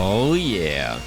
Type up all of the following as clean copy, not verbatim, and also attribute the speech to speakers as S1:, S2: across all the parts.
S1: Oh, yeah.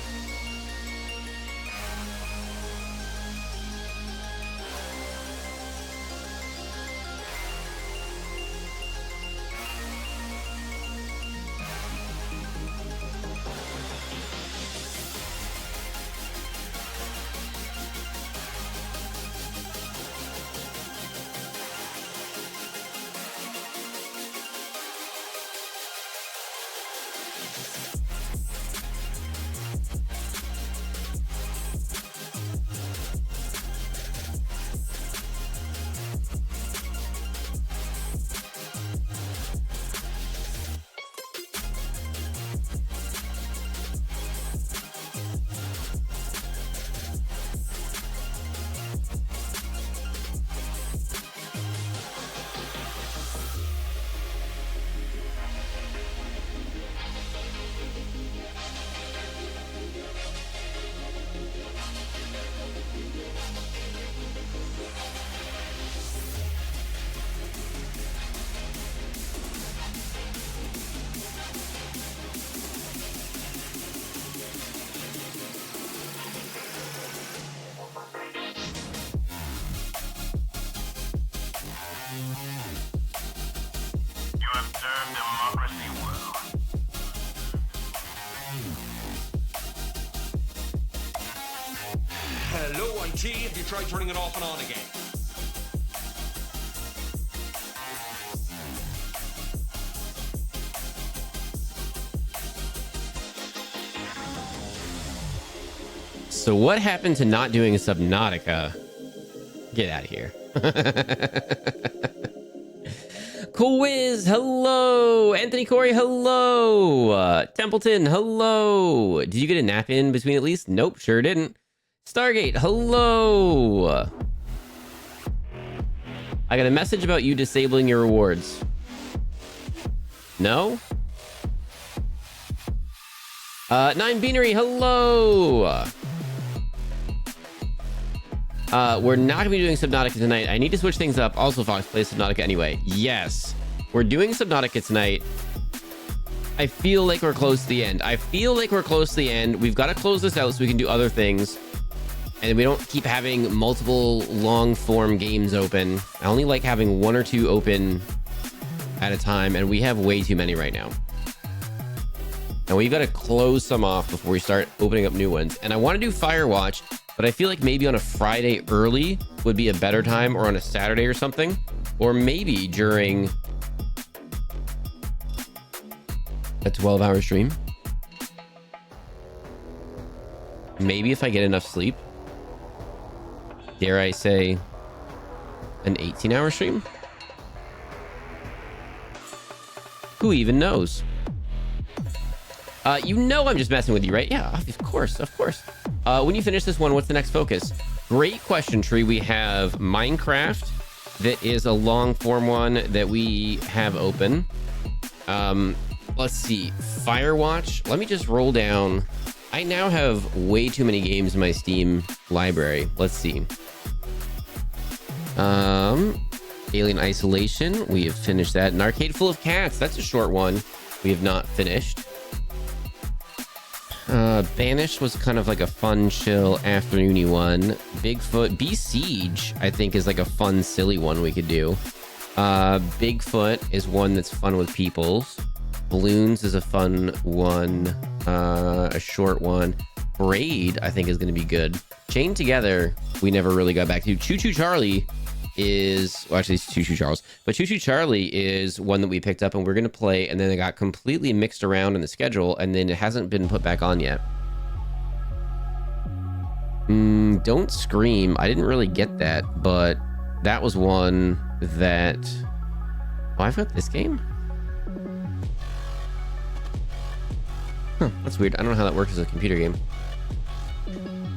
S2: Hello, IT. Have you tried turning it off and on again?
S1: So what happened to not doing Subnautica? Get out of here. Quiz, hello. Anthony Corey, hello. Templeton, hello. Did you get a nap in between at least? Nope, sure didn't. Stargate, hello. I got a message about you disabling your rewards. No? Nine Beanery, hello. We're not gonna be doing Subnautica tonight. I need to switch things up. Also, Fox plays Subnautica anyway. Yes, we're doing Subnautica tonight. I feel like we're close to the end. We've got to close this out so we can do other things. And we don't keep having multiple long form games open. I only like having one or two open at a time, and we have way too many right now. And we've got to close some off before we start opening up new ones. And I want to do Firewatch, but I feel like maybe on a Friday early would be a better time, or on a Saturday or something, or maybe during a 12-hour stream. Maybe if I get enough sleep. Dare I say an 18-hour stream? Who even knows? You know I'm just messing with you, right? Yeah, of course. When you finish this one, what's the next focus? Great question, Tree. We have Minecraft. That is a long form one that we have open. Let's see. Firewatch. Let me just roll down. I now have way too many games in my Steam library. Let's see. Alien Isolation. We have finished that. An Arcade Full of Cats. That's a short one. We have not finished. Banished was kind of like a fun, chill, afternoony one. Bigfoot. Besiege, I think, is like a fun, silly one we could do. Bigfoot is one that's fun with peoples. Balloons is a fun one. A short one. Braid, I think, is going to be good. Chained Together, we never really got back to. Choo Choo Charlie is... Well, actually, it's Choo Choo Charles. But Choo Choo Charlie is one that we picked up and we're going to play, and then it got completely mixed around in the schedule, and then it hasn't been put back on yet. Don't Scream. I didn't really get that, but that was one that... Oh, I've got this game? Huh, that's weird. I don't know how that works as a computer game.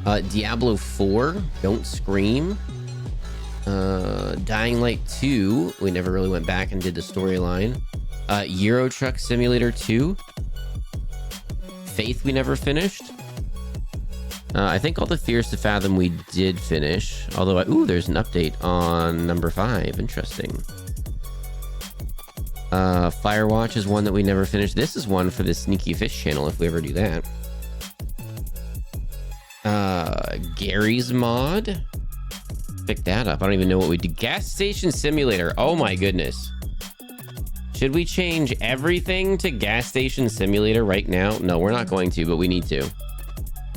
S1: Diablo 4, Don't Scream. Dying Light 2, we never really went back and did the storyline. Euro Truck Simulator 2. Faith, we never finished. I think all the Fears to Fathom we did finish. Although, ooh, there's an update on number 5. Interesting. Firewatch is one that we never finished. This is one for the Sneaky Fish channel if we ever do that. Gary's mod. Pick that up. I don't even know what we do. Gas station simulator. Oh my goodness. Should we change everything to gas station simulator right now? No, we're not going to, but we need to.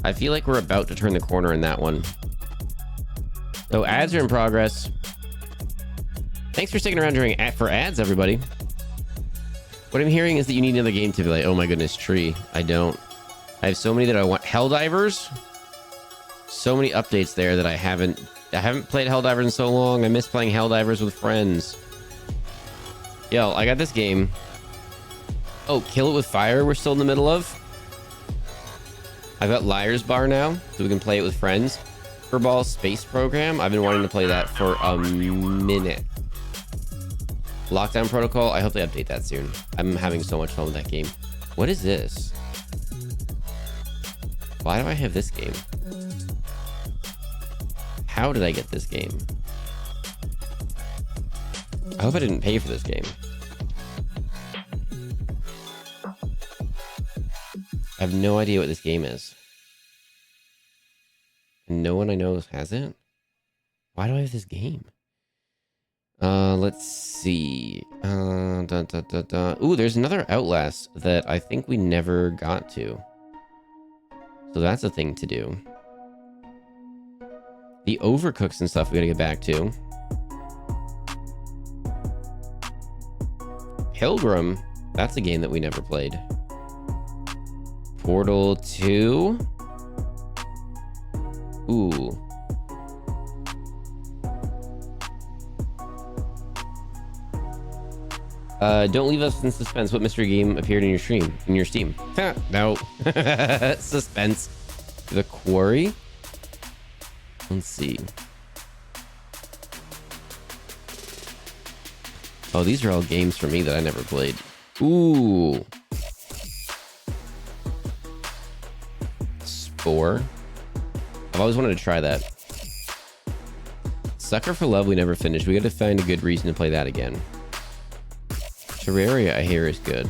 S1: I feel like we're about to turn the corner in that one. Oh, ads are in progress. Thanks for sticking around for ads, everybody. What I'm hearing is that you need another game to be like, oh my goodness, tree. I don't. I have so many that I want. Helldivers. So many updates there that I haven't played Helldivers in so long. I miss playing Helldivers with friends. Yo, I got this game. Oh, Kill It With Fire we're still in the middle of. I've got Liar's Bar now, so we can play it with friends. Furball Space Program. I've been wanting to play that for a minute. Lockdown Protocol. I hope they update that soon. I'm having so much fun with that game. What is this? Why do I have this game? How did I get this game? I hope I didn't pay for this game. I have no idea what this game is. No one I know has it. Why do I have this game? Let's see. Ooh, there's another Outlast that I think we never got to. So that's a thing to do. The Overcooks and stuff we gotta get back to. Pilgrim. That's a game that we never played. Portal 2. Ooh. Don't leave us in suspense. What mystery game appeared in your stream? In your Steam? No. Suspense. The Quarry. Let's see. Oh, these are all games for me that I never played. Ooh. Spore. I've always wanted to try that. Sucker for Love we never finished. We gotta find a good reason to play that again. Terraria I hear is good.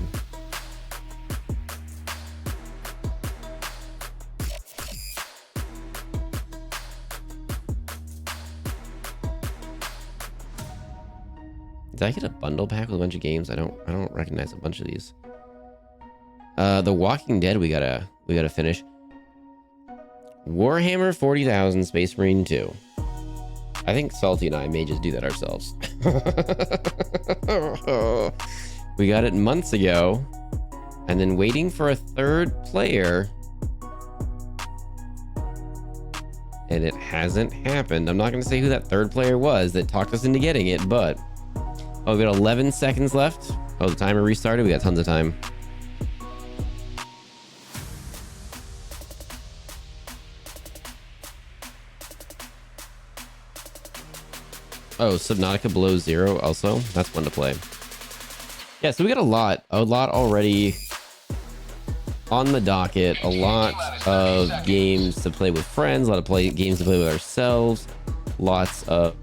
S1: Did I get a bundle pack with a bunch of games? I don't recognize a bunch of these. The Walking Dead we gotta finish. Warhammer 40,000 Space Marine 2. I think Salty and I may just do that ourselves. We got it months ago, and then waiting for a third player, and it hasn't happened. I'm not going to say who that third player was that talked us into getting it, but oh, we got 11 seconds left. Oh, the timer restarted. We got tons of time. Oh, Subnautica Below Zero also. That's fun to play. Yeah, so we got a lot already on the docket. A lot of games to play with friends. A lot of games to play with ourselves. Lots of...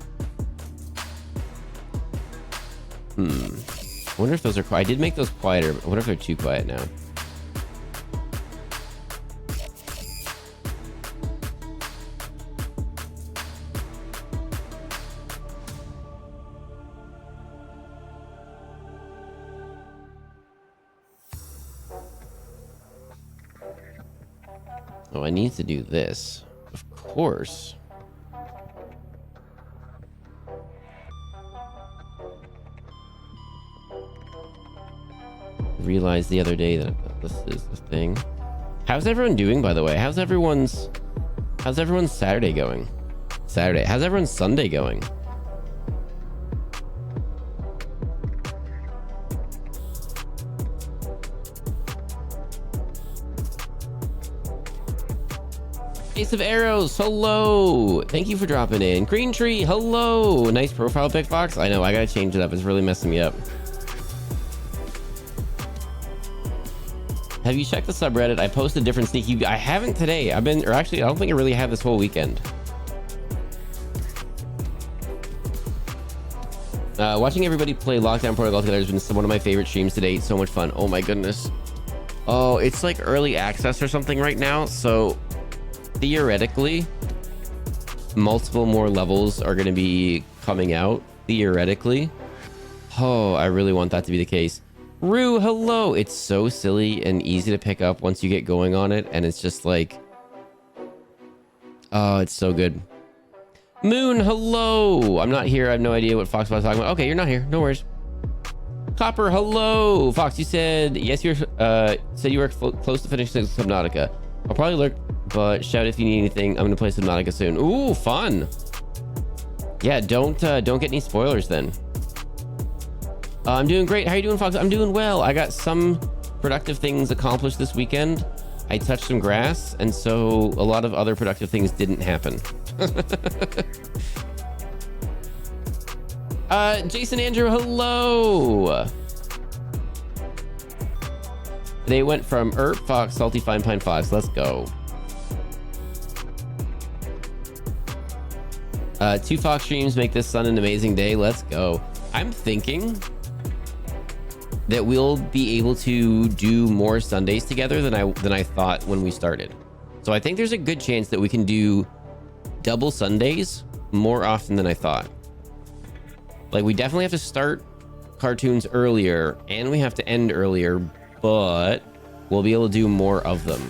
S1: I wonder if those are quiet. I did make those quieter, but I wonder if they're too quiet now. Oh, I need to do this. Of course. Realized the other day that this is the thing. How's everyone doing, by the way? How's everyone's Saturday going? How's everyone's Sunday going? Ace of Arrows, hello. Thank you for dropping in. Green Tree, hello. Nice profile pic, Fox. I know, I gotta change it up. It's really messing me up. Have you checked the subreddit? I posted different sneaky... I haven't today. I don't think I really have this whole weekend. Watching everybody play Lockdown Protocol together has been one of my favorite streams to date. So much fun. Oh my goodness. Oh, it's like early access or something right now. So theoretically, multiple more levels are going to be coming out, theoretically. Oh, I really want that to be the case. Rue, hello. It's so silly and easy to pick up once you get going on it. And it's just like, oh, it's so good. Moon, hello. I'm not here. I have no idea what Fox was talking about. Okay, you're not here. No worries. Copper, hello. Fox, you said, yes, you're, said you were close to finishing Subnautica. I'll probably lurk, but shout if you need anything. I'm going to play Subnautica soon. Ooh, fun. Yeah, don't get any spoilers then. I'm doing great. How are you doing, Fox? I'm doing well. I got some productive things accomplished this weekend. I touched some grass, and so a lot of other productive things didn't happen. Jason Andrew, hello. They went from Fox, Salty Fine Pine Fox. Let's go. 2 Fox streams make this sun an amazing day. Let's go. I'm thinking that we'll be able to do more Sundays together than I thought when we started. So I think there's a good chance that we can do double Sundays more often than I thought. Like, we definitely have to start cartoons earlier and we have to end earlier, but we'll be able to do more of them.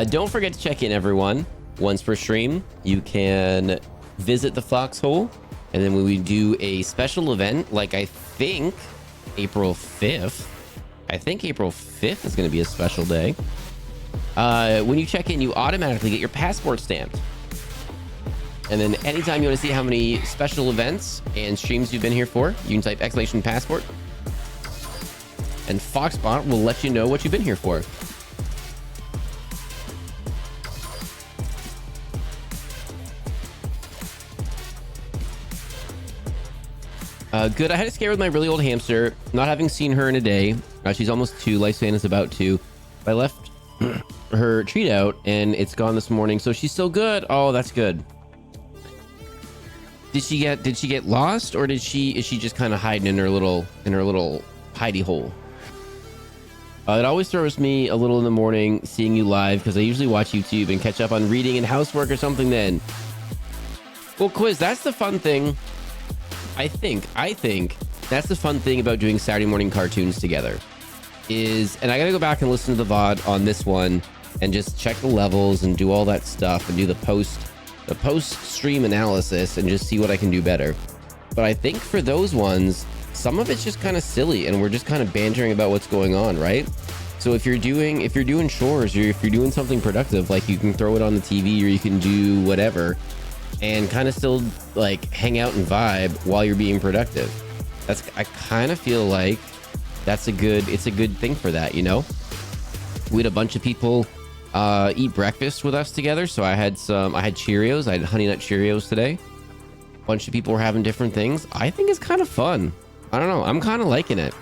S1: Don't forget to check in, everyone. Once per stream, you can visit the Foxhole, and then when we do a special event, like I think April 5th, April 5th is going to be a special day. When you check in, you automatically get your passport stamped. And then anytime you want to see how many special events and streams you've been here for, you can type !passport. And Foxbot will let you know what you've been here for. Good. I had a scare with my really old hamster, not having seen her in a day. She's almost 2. Lifespan is about 2. I left her treat out and it's gone this morning, so she's still good. Oh, that's good. Did she get lost, or is she just kind of hiding in her little hidey hole? It always throws me a little in the morning seeing you live, because I usually watch YouTube and catch up on reading and housework or something then. Well, Quiz, that's the fun thing. I think that's the fun thing about doing Saturday morning cartoons together and I gotta go back and listen to the VOD on this one and just check the levels and do all that stuff and do the post stream analysis and just see what I can do better. But I think for those ones, some of it's just kind of silly and we're just kind of bantering about what's going on, right? So if you're doing chores, or if you're doing something productive, like you can throw it on the TV or you can do whatever and kind of still like hang out and vibe while you're being productive. I kind of feel like it's a good thing for that, you know? We had a bunch of people eat breakfast with us together. So I had Cheerios. I had Honey Nut Cheerios today. A bunch of people were having different things. I think it's kind of fun. I don't know. I'm kind of liking it.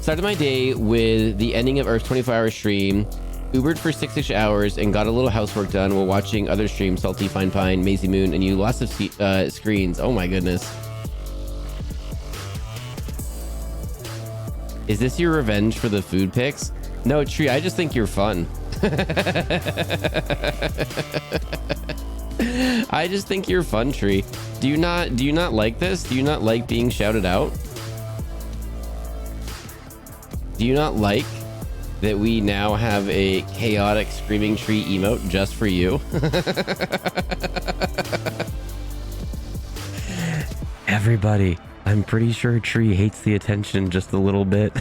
S1: Started my day with the ending of Earth's 24-hour stream. Ubered for 6-ish hours and got a little housework done while watching other streams, Salty Fine Pine, Maisie Moon, and you. Lots of screens. Oh my goodness. Is this your revenge for the food pics? No, Tree, I just think you're fun. I just think you're fun, Tree. Do you not like this? Do you not like being shouted out? Do you not like that we now have a chaotic screaming tree emote just for you? Everybody, I'm pretty sure Tree hates the attention just a little bit.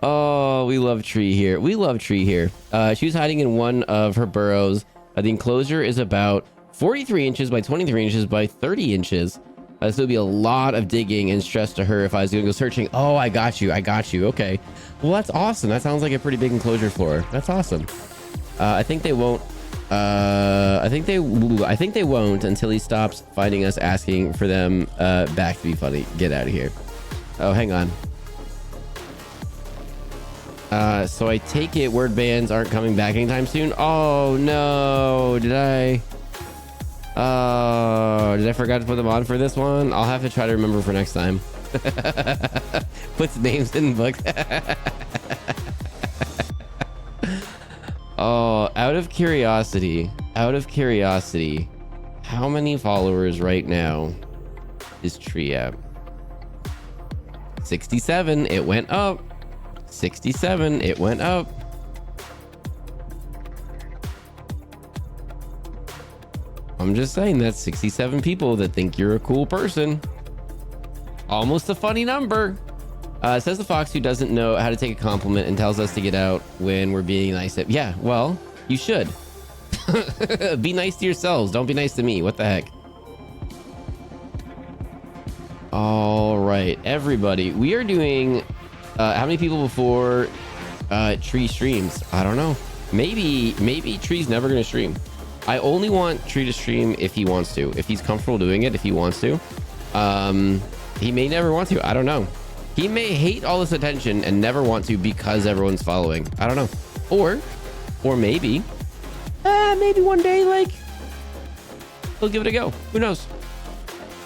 S1: Oh, we love Tree here. We love Tree here. She was hiding in one of her burrows. The enclosure is about 43 inches by 23 inches by 30 inches. This would be a lot of digging and stress to her if I was going to go searching. Oh, I got you. I got you. Okay. Well, that's awesome. That sounds like a pretty big enclosure for her. That's awesome. I think they won't. I think they won't until he stops finding us asking for them back to be funny. Get out of here. Oh, hang on. So I take it word bands aren't coming back anytime soon. Oh no, did I forget to put them on for this one? I'll have to try to remember for next time. Puts names in books. Oh, out of curiosity, how many followers right now is Tree at? 67. It went up. 67. It went up. I'm just saying that's 67 people that think you're a cool person. Almost a funny number. Says the fox who doesn't know how to take a compliment and tells us to get out when we're being nice. Yeah, well, you should. Be nice to yourselves. Don't be nice to me. What the heck? All right, everybody. We are doing... how many people before Tree streams? I don't know. Maybe Tree's never going to stream. I only want Tree to stream if he wants to. If he's comfortable doing it, if he wants to. He may never want to. I don't know. He may hate all this attention and never want to because everyone's following. I don't know. Or maybe one day, like, he'll give it a go. Who knows?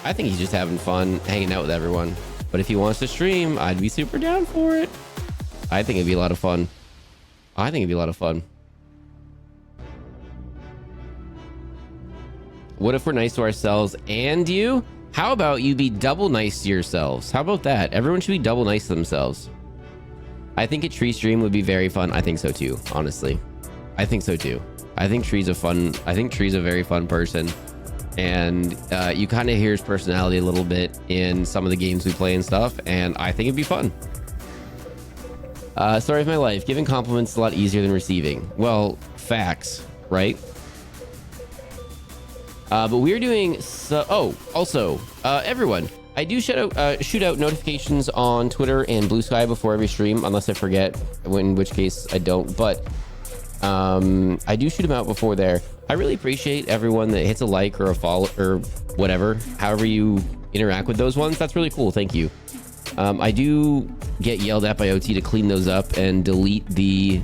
S1: I think he's just having fun hanging out with everyone. But if he wants to stream, I'd be super down for it. I think it'd be a lot of fun. What if we're nice to ourselves and you? How about you be double nice to yourselves? How about that? Everyone should be double nice to themselves. I think a Tree stream would be very fun. I think so too, honestly. I think so too. I think Tree's a very fun person. And you kind of hear his personality a little bit in some of the games we play and stuff. And I think it'd be fun. Story of my life. Giving compliments is a lot easier than receiving. Well, facts, right? But we're doing also everyone, I do shoot out notifications on Twitter and Blue Sky before every stream, unless I forget, in which case I don't. But I do shoot them out before there. I really appreciate everyone that hits a like or a follow or whatever, however you interact with those ones. That's really cool. Thank you. I do get yelled at by OT to clean those up and delete the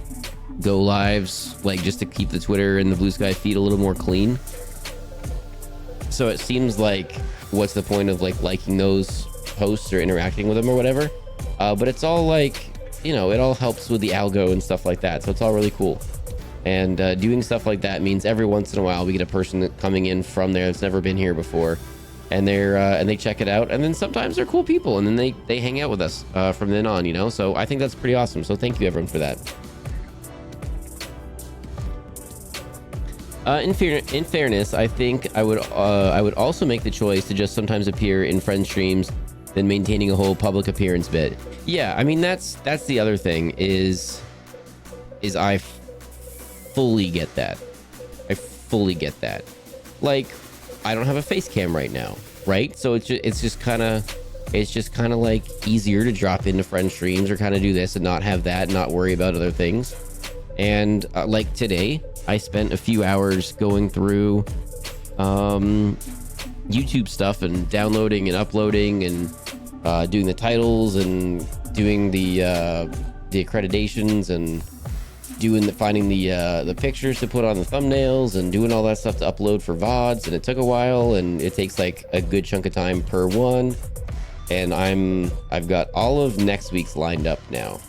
S1: go lives, like just to keep the Twitter and the Blue Sky feed a little more clean. So it seems like, what's the point of like liking those posts or interacting with them or whatever? But it's all like, you know, it all helps with the algo and stuff like that. So it's all really cool. And doing stuff like that means every once in a while we get a person coming in from there that's never been here before, and they check it out, and then sometimes they're cool people, and then they hang out with us from then on, you know. So I think that's pretty awesome. So thank you everyone for that. In fairness, I think I would also make the choice to just sometimes appear in friend streams than maintaining a whole public appearance bit. Yeah, I mean that's the other thing is I fully get that. I fully get that. Like, I don't have a face cam right now, right? So it's just kind of like easier to drop into friend streams or kind of do this and not have that, not worry about other things. And like today, I spent a few hours going through YouTube stuff and downloading and uploading and doing the titles and doing the accreditations and finding the pictures to put on the thumbnails and doing all that stuff to upload for VODs, and it took a while, and it takes like a good chunk of time per one. And I've got all of next week's lined up now.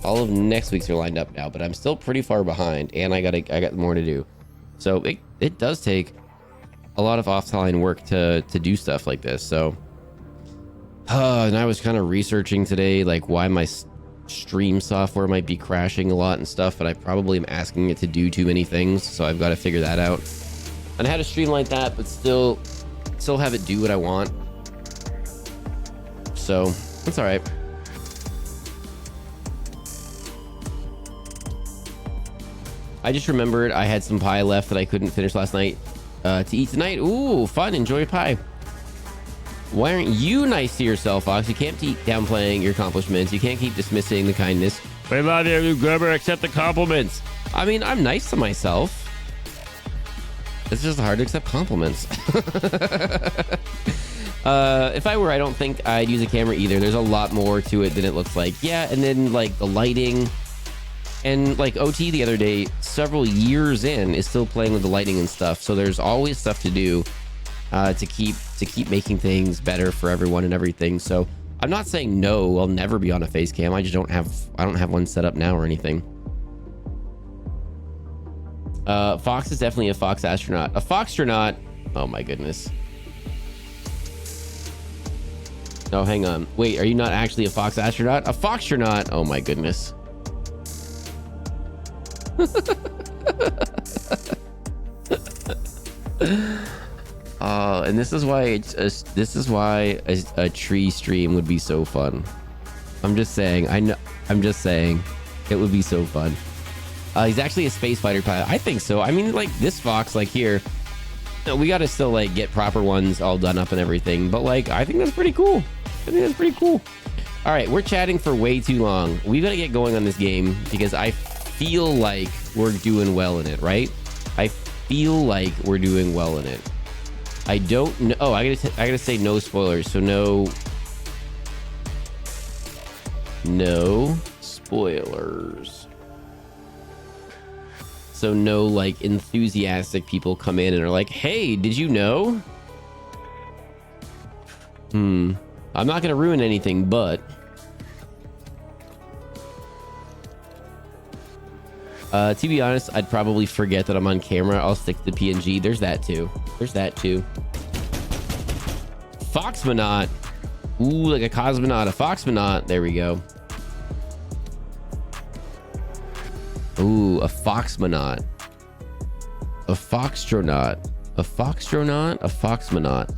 S1: All of next week's are lined up now, but I'm still pretty far behind, and I got more to do. So it does take a lot of offline work to do stuff like this. So and I was kind of researching today, like why my stream software might be crashing a lot and stuff, but I probably am asking it to do too many things, so I've got to figure that out. And I had a stream like that, but still have it do what I want. So it's all right. I just remembered I had some pie left that I couldn't finish last night to eat tonight. Ooh, fun. Enjoy pie. Why aren't you nice to yourself, Fox? You can't keep downplaying your accomplishments. You can't keep dismissing the kindness. We love you, you grubber. Accept the compliments. I mean, I'm nice to myself. It's just hard to accept compliments. If I were, I don't think I'd use a camera either. There's a lot more to it than it looks like. Yeah, and then like the lighting. And like OT the other day, several years in, is still playing with the lighting and stuff. So there's always stuff to do to keep making things better for everyone and everything. So I'm not saying no, I'll never be on a face cam. I just don't have one set up now or anything. Fox is definitely a Fox astronaut. A Foxtronaut. Oh my goodness. Oh, hang on. Wait, are you not actually a Fox astronaut? A Foxtronaut. Oh my goodness. And this is why a tree stream would be so fun. I'm just saying. I'm just saying, it would be so fun. He's actually a space fighter pilot. I think so. I mean, like this Fox, like here, we got to still like get proper ones all done up and everything. But like, I think that's pretty cool. I think that's pretty cool. All right, we're chatting for way too long. We got to get going on this game because I feel like we're doing well in it, right? I feel like we're doing well in it. I don't know. Oh, I gotta say no spoilers. So no spoilers. So no like enthusiastic people come in and are like, "Hey, did you know?" I'm not gonna ruin anything, but to be honest, I'd probably forget that I'm on camera. I'll stick to the PNG. There's that too. Foxmonaut. Ooh, like a cosmonaut, a foxmonaut. There we go. Ooh, a foxmonaut. A foxtronaut. A foxtronaut? A foxmonaut.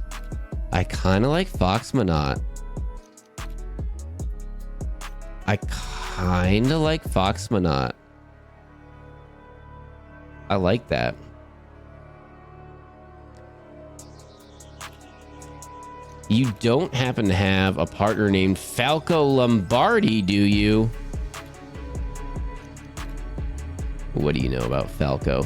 S1: I kind of like foxmonaut. I kind of like foxmonaut. I like that. You don't happen to have a partner named Falco Lombardi, do you? What do you know about Falco?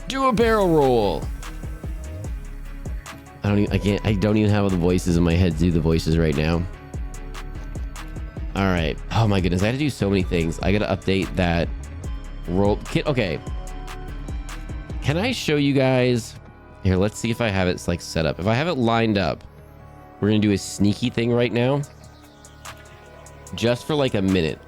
S1: Do a barrel roll. I don't even have the voices in my head to do the voices right now. All right. Oh my goodness. I had to do so many things. I got to update that roll. Okay. Can I show you guys here? Let's see if I have it like set up. If I have it lined up, we're going to do a sneaky thing right now. Just for like a minute.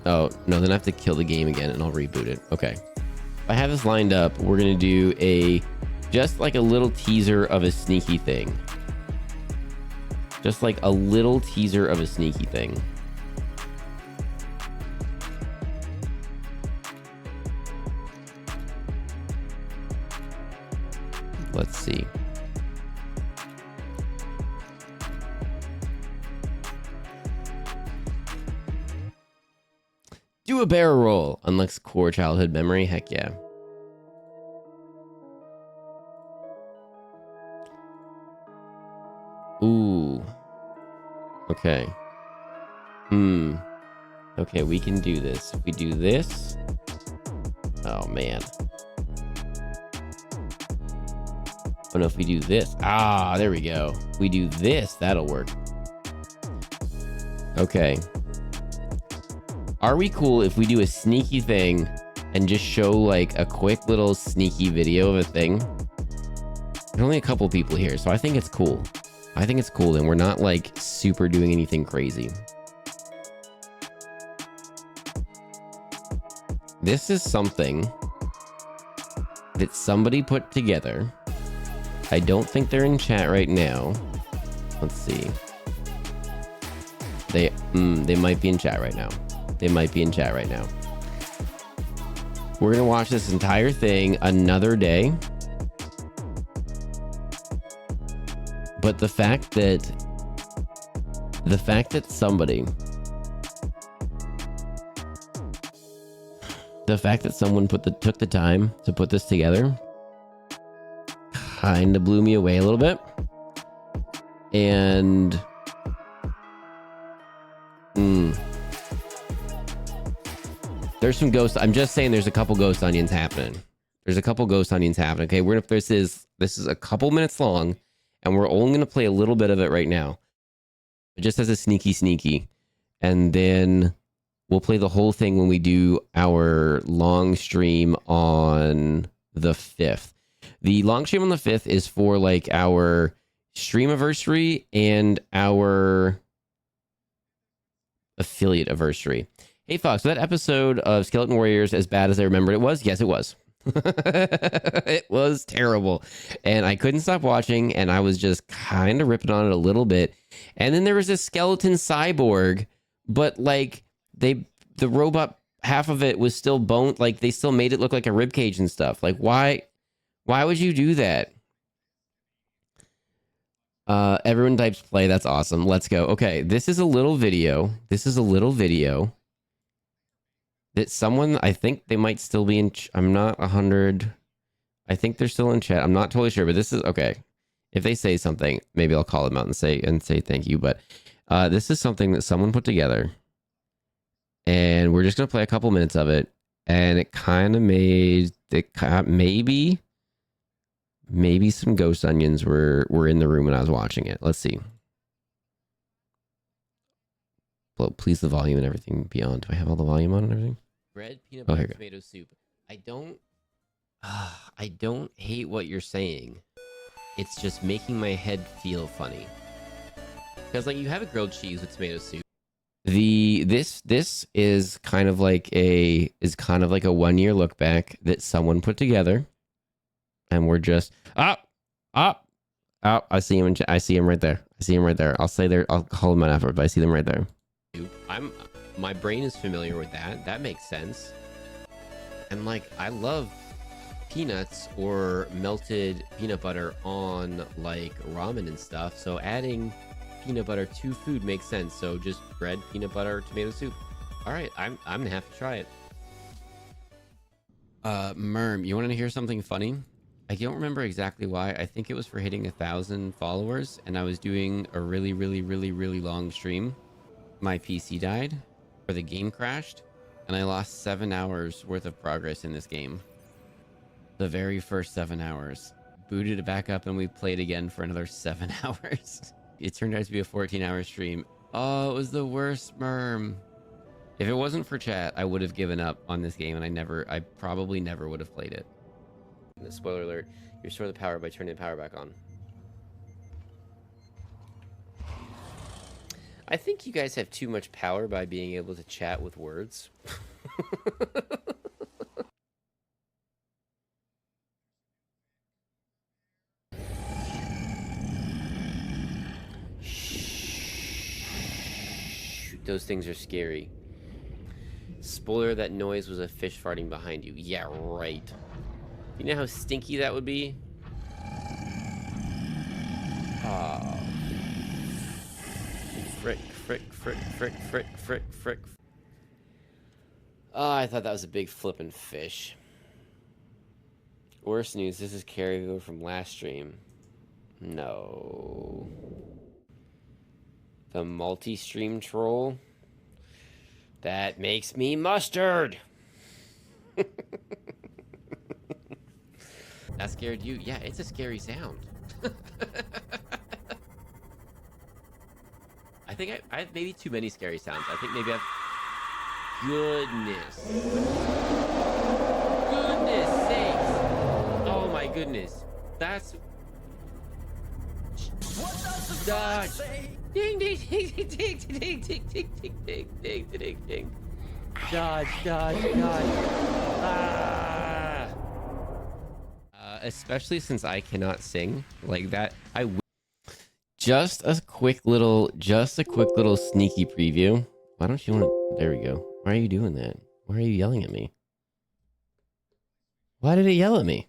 S1: Oh no, then I have to kill the game again and I'll reboot it. Okay. If I have this lined up, we're going to do just like a little teaser of a sneaky thing. Just like a little teaser of a sneaky thing. Let's see. Do a barrel roll. Unlocks core childhood memory. Heck yeah. Ooh. Okay. Okay, we can do this. If we do this. Oh, man. Oh, no, if we do this. Ah, there we go. If we do this, that'll work. Okay. Are we cool if we do a sneaky thing and just show like a quick little sneaky video of a thing? There's only a couple people here, so I think it's cool. I think it's cool, and we're not like super doing anything crazy. This is something that somebody put together. I don't think they're in chat right now. Let's see. They might be in chat right now. They might be in chat right now. We're gonna watch this entire thing another day. But the fact that someone took the time to put this together kind of blew me away a little bit. And there's some ghost. I'm just saying there's a couple ghost onions happening. Okay, this is a couple minutes long, and we're only gonna play a little bit of it right now. Just as a sneaky. And then we'll play the whole thing when we do our long stream on the 5th. The long stream on the 5th is for like our stream anniversary and our affiliate anniversary. Hey Fox, was that episode of Skeleton Warriors as bad as I remembered it was? Yes, it was. It was terrible. And I couldn't stop watching, and I was just kind of ripping on it a little bit. And then there was this skeleton cyborg, but like the robot, half of it was still bone, like they still made it look like a rib cage and stuff. Like why would you do that? Everyone types play. That's awesome. Let's go. Okay, this is a little video that someone, I think they might still be in, I'm not 100, I think they're still in chat. I'm not totally sure, but this is, okay. If they say something, maybe I'll call them out and say thank you. But this is something that someone put together, and we're just going to play a couple minutes of it. And it kind of made, maybe some ghost onions were in the room when I was watching it. Let's see. Well, please the volume and everything beyond. Do I have all the volume on and everything? Bread, peanut butter, tomato soup. I don't hate what you're saying. It's just making my head feel funny. Because like you have a grilled cheese with tomato soup. This is kind of like a 1 year look back that someone put together, and we're just I see him right there. I'll call him out after, but I see them right there. My brain is familiar with that. That makes sense. And like I love peanuts or melted peanut butter on like ramen and stuff. So adding peanut butter to food makes sense. So just bread, peanut butter, tomato soup. All right, I'm gonna have to try it. Merm, you want to hear something funny? I don't remember exactly why. I think it was for hitting 1,000 followers, and I was doing a really long stream. My PC died, or the game crashed, and I lost 7 hours worth of progress in this game. The very first 7 hours. Booted it back up, and we played again for another 7 hours. It turned out to be a 14-hour stream. Oh, it was the worst, Merm. If it wasn't for chat, I would have given up on this game, and I probably never would have played it. Spoiler alert, you restore the power by turning the power back on. I think you guys have too much power by being able to chat with words. Those things are scary. Spoiler, that noise was a fish farting behind you. Yeah, right. You know how stinky that would be? Oh. Frick. Oh, I thought that was a big flippin' fish. Worst news, this is carryover from last stream. No. The multi-stream troll? That makes me mustard! That scared you? Yeah, it's a scary sound. I think I have maybe too many scary sounds. I think maybe I've... Goodness. Goodness sakes. Oh my goodness. That's... Dodge. Ding, ding, ding, ding, ding, ding, ding, ding, ding, ding, ding, ding, ding. Dodge, dodge, dodge. Ah. Especially since I cannot sing like that. Just a quick little sneaky preview. Why don't you want to... There we go. Why are you doing that? Why are you yelling at me? Why did it yell at me?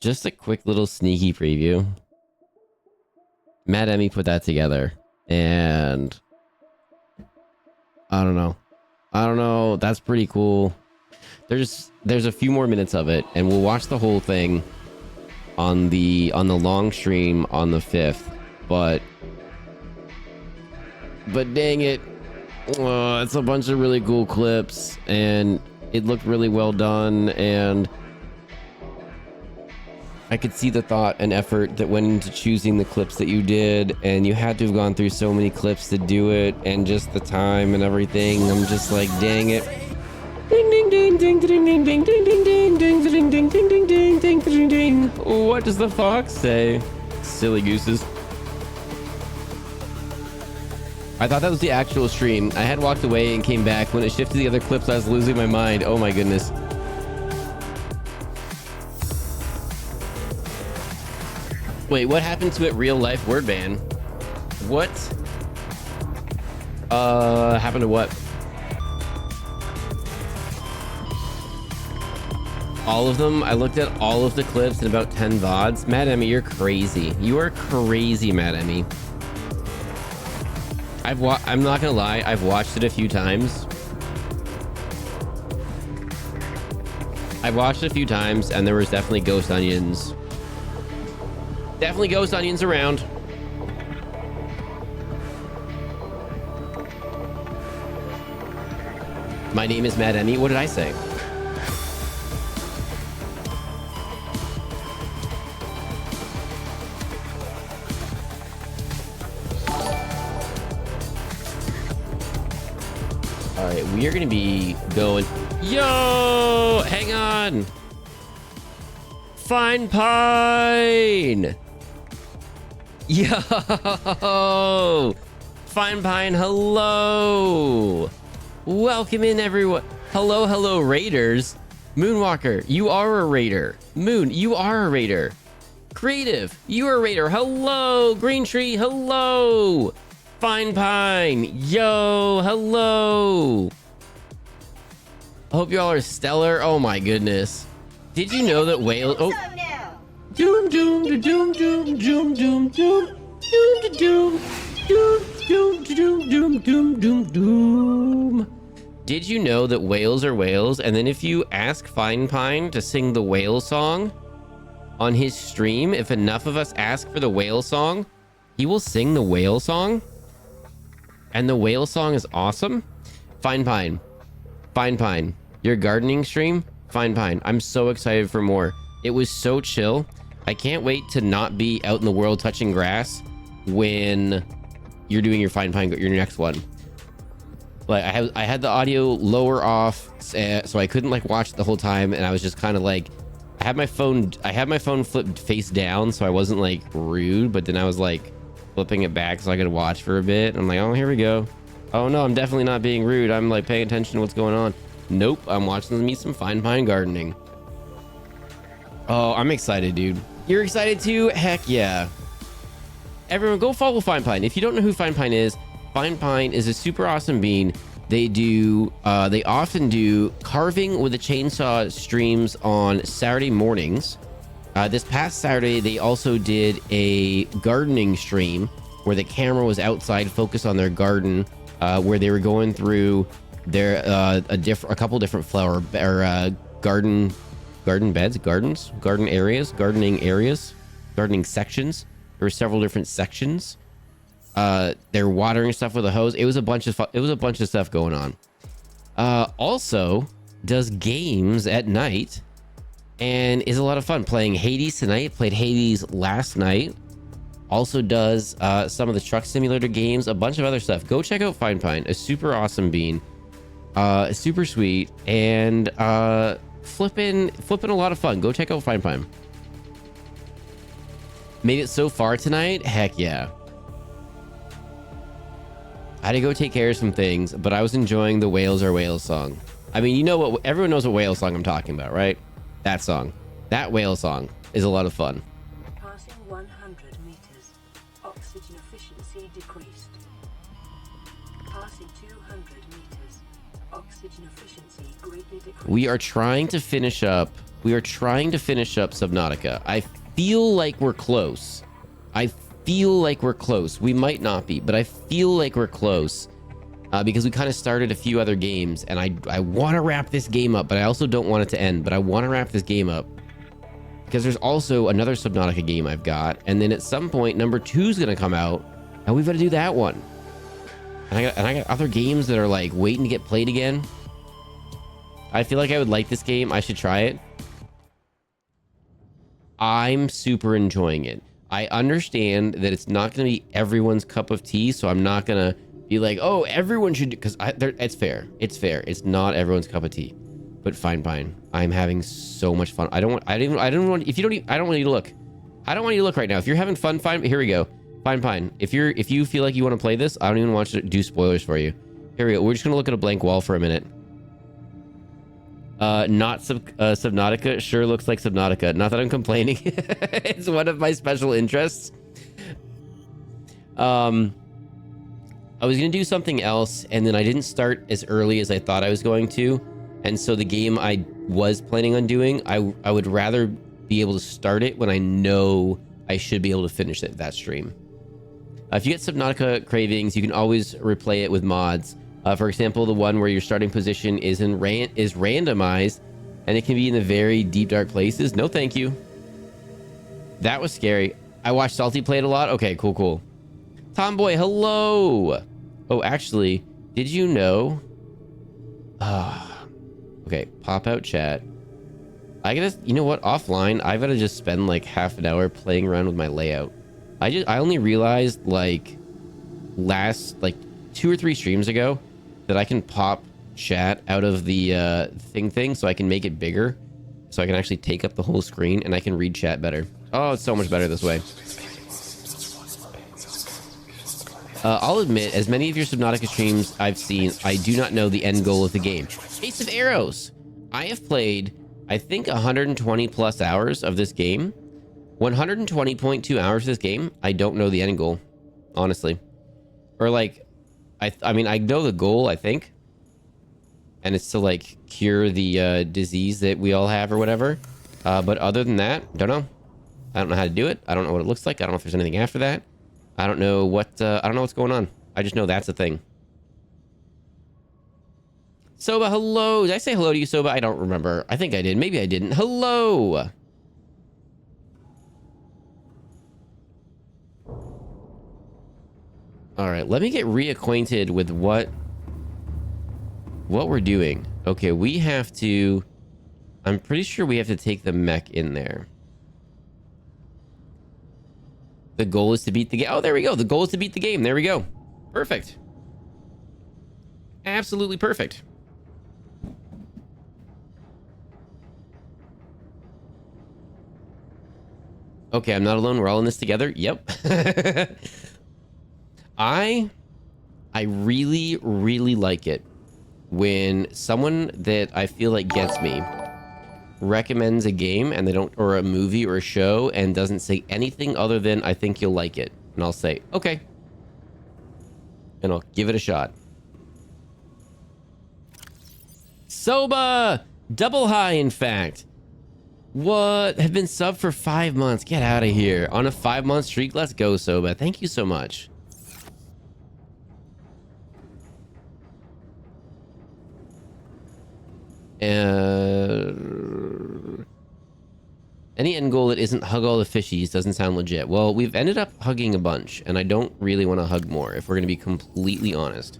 S1: Just a quick little sneaky preview. Matt Emmy put that together, and I don't know. That's pretty cool. There's a few more minutes of it, and we'll watch the whole thing on the long stream on the 5th. But dang it, it's a bunch of really cool clips, and it looked really well done, and I could see the thought and effort that went into choosing the clips that you did, and you had to have gone through so many clips to do it, and just the time and everything. I'm just like, dang it. Ding ding ding ding ding ding ding ding ding ding ding ding ding ding ding ding ding ding ding. What does the fox say? Silly gooses. I thought that was the actual stream. I had walked away and came back. When it shifted to the other clips, I was losing my mind. Oh my goodness. Wait, what happened to it? Real life word ban? What? Happened to what? All of them? I looked at all of the clips in about 10 VODs. Mad Emmy, you're crazy. You are crazy, Mad Emmy. I'm not gonna lie, I've watched it a few times. I've watched it a few times, and there was definitely ghost onions. Definitely ghost onions around. My name is Mad Emmy. What did I say? All right, we are going to be going. Yo, hang on. Fine Pine. Yo, Fine Pine. Hello. Welcome in, everyone. Hello, hello, Raiders. Moonwalker, you are a Raider. Moon, you are a Raider. Creative, you are a Raider. Hello, Green Tree. Hello. Fine Pine. Yo, hello. I hope you all are stellar. Oh my goodness. Did you know that whales... Oh. Doom, doom, doom, doom, doom, doom, doom, doom, doom, doom, doom, doom, doom, doom, doom, doom. Did you know that whales are whales? And then if you ask Fine Pine to sing the whale song on his stream, if enough of us ask for the whale song, he will sing the whale song. And the whale song is awesome. Fine Pine. Fine Pine. Your gardening stream? Fine Pine. I'm so excited for more. It was so chill. I can't wait to not be out in the world touching grass when you're doing your Fine Pine, your next one. Like I had the audio lower off, so I couldn't like watch it the whole time, and I was just kind of like, I had my phone flipped face down, so I wasn't like rude, but then I was like flipping it back so I could watch for a bit. I'm like, oh, here we go. Oh no, I'm definitely not being rude. I'm like paying attention to what's going on. Nope, I'm watching me some Fine Pine gardening. Oh, I'm excited, dude. You're excited too? Heck yeah. Everyone go follow Fine Pine. If you don't know who Fine Pine is a super awesome bean. They often do carving with a chainsaw streams on Saturday mornings. This past Saturday, they also did a gardening stream where the camera was outside, focused on their garden, where they were going through their a couple different flower or gardening sections. There were several different sections. They're watering stuff with a hose. It was a bunch of stuff going on. Also does games at night and is a lot of fun. Playing Hades tonight, played Hades last night. Also does some of the truck simulator games, a bunch of other stuff. Go check out Fine Pine, a super awesome bean, super sweet, and flipping a lot of fun. Go check out Fine Pine. Made it so far tonight? Heck yeah. I had to go take care of some things, but I was enjoying the Whales Are Whales song. I mean, you know what? Everyone knows what whale song I'm talking about, right? That song. That whale song is a lot of fun.
S3: Passing 100 meters. Oxygen efficiency decreased. Passing 200 meters. Oxygen efficiency greatly decreased.
S1: We are trying to finish up. Subnautica. I feel like we're close. We might not be, but I feel like we're close. Because we kind of started a few other games, and I want to wrap this game up, but I also don't want it to end. But I want to wrap this game up because there's also another Subnautica game I've got, and then at some point number 2 is gonna come out, and we've got to do that one. And I got other games that are like waiting to get played again. I feel like I would like this game. I should try it. I'm super enjoying it. I understand that it's not going to be everyone's cup of tea, so I'm not going to be like, oh, everyone should do, because it's fair. It's fair. It's not everyone's cup of tea. But Fine Pine, I'm having so much fun. I don't want you to look. I don't want you to look right now. If you're having fun, fine. Here we go. Fine Pine. If you feel like you want to play this, I don't even want to do spoilers for you. Here we go. We're just gonna look at a blank wall for a minute. Subnautica sure looks like Subnautica. Not that I'm complaining. It's one of my special interests. I was gonna do something else, and then I didn't start as early as I thought I was going to, and so the game I was planning on doing, I would rather be able to start it when I know I should be able to finish it that stream. If you get Subnautica cravings, you can always replay it with mods. For example, the one where your starting position is randomized, and it can be in the very deep dark places. No, thank you. That was scary. I watched Salty play it a lot. Okay, cool. Tomboy, hello. Oh, actually, did you know? Okay, pop out chat. I gotta, you know what? Offline, I've gotta just spend like half an hour playing around with my layout. I only realized like last 2 or 3 streams ago that I can pop chat out of the thing so I can make it bigger, so I can actually take up the whole screen and I can read chat better. Oh, it's so much better this way. I'll admit, as many of your Subnautica streams I've seen, I do not know the end goal of the game. Ace of Arrows. I have played, I think, 120 plus hours of this game. 120.2 hours of this game. I don't know the end goal, honestly. Or like, I mean, I know the goal, I think. And it's to like cure the disease that we all have or whatever. But other than that, don't know. I don't know how to do it. I don't know what it looks like. I don't know if there's anything after that. I don't know what's going on. I just know that's a thing. Soba, hello. Did I say hello to you, Soba? I don't remember. I think I did. Maybe I didn't. Hello. All right, let me get reacquainted with what we're doing. Okay, we have to... I'm pretty sure we have to take the mech in there. The goal is to beat the game. Oh, there we go. The goal is to beat the game. There we go. Perfect. Absolutely perfect. Okay, I'm not alone. We're all in this together. Yep. I really, really like it when someone that I feel like gets me recommends a game and they don't, or a movie or a show, and doesn't say anything other than I think you'll like it, and I'll say okay, and I'll give it a shot. Soba double high, in fact. What? Have been subbed for 5 months. Get out of here. On a 5-month streak. Let's go, Soba. Thank you so much. Any end goal that isn't hug all the fishies doesn't sound legit. Well, we've ended up hugging a bunch, and I don't really want to hug more, if we're going to be completely honest.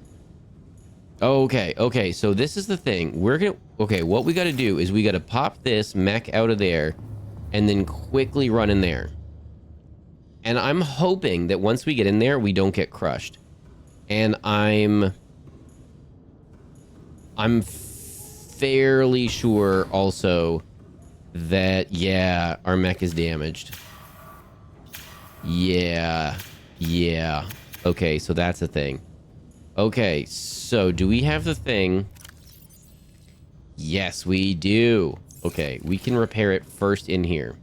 S1: Okay, so this is the thing. What we got to do is we got to pop this mech out of there, and then quickly run in there. And I'm hoping that once we get in there, we don't get crushed. And I'm fairly sure also that, yeah, our mech is damaged. Yeah. Okay, so that's a thing. Okay, so do we have the thing? Yes, we do. Okay, we can repair it first in here.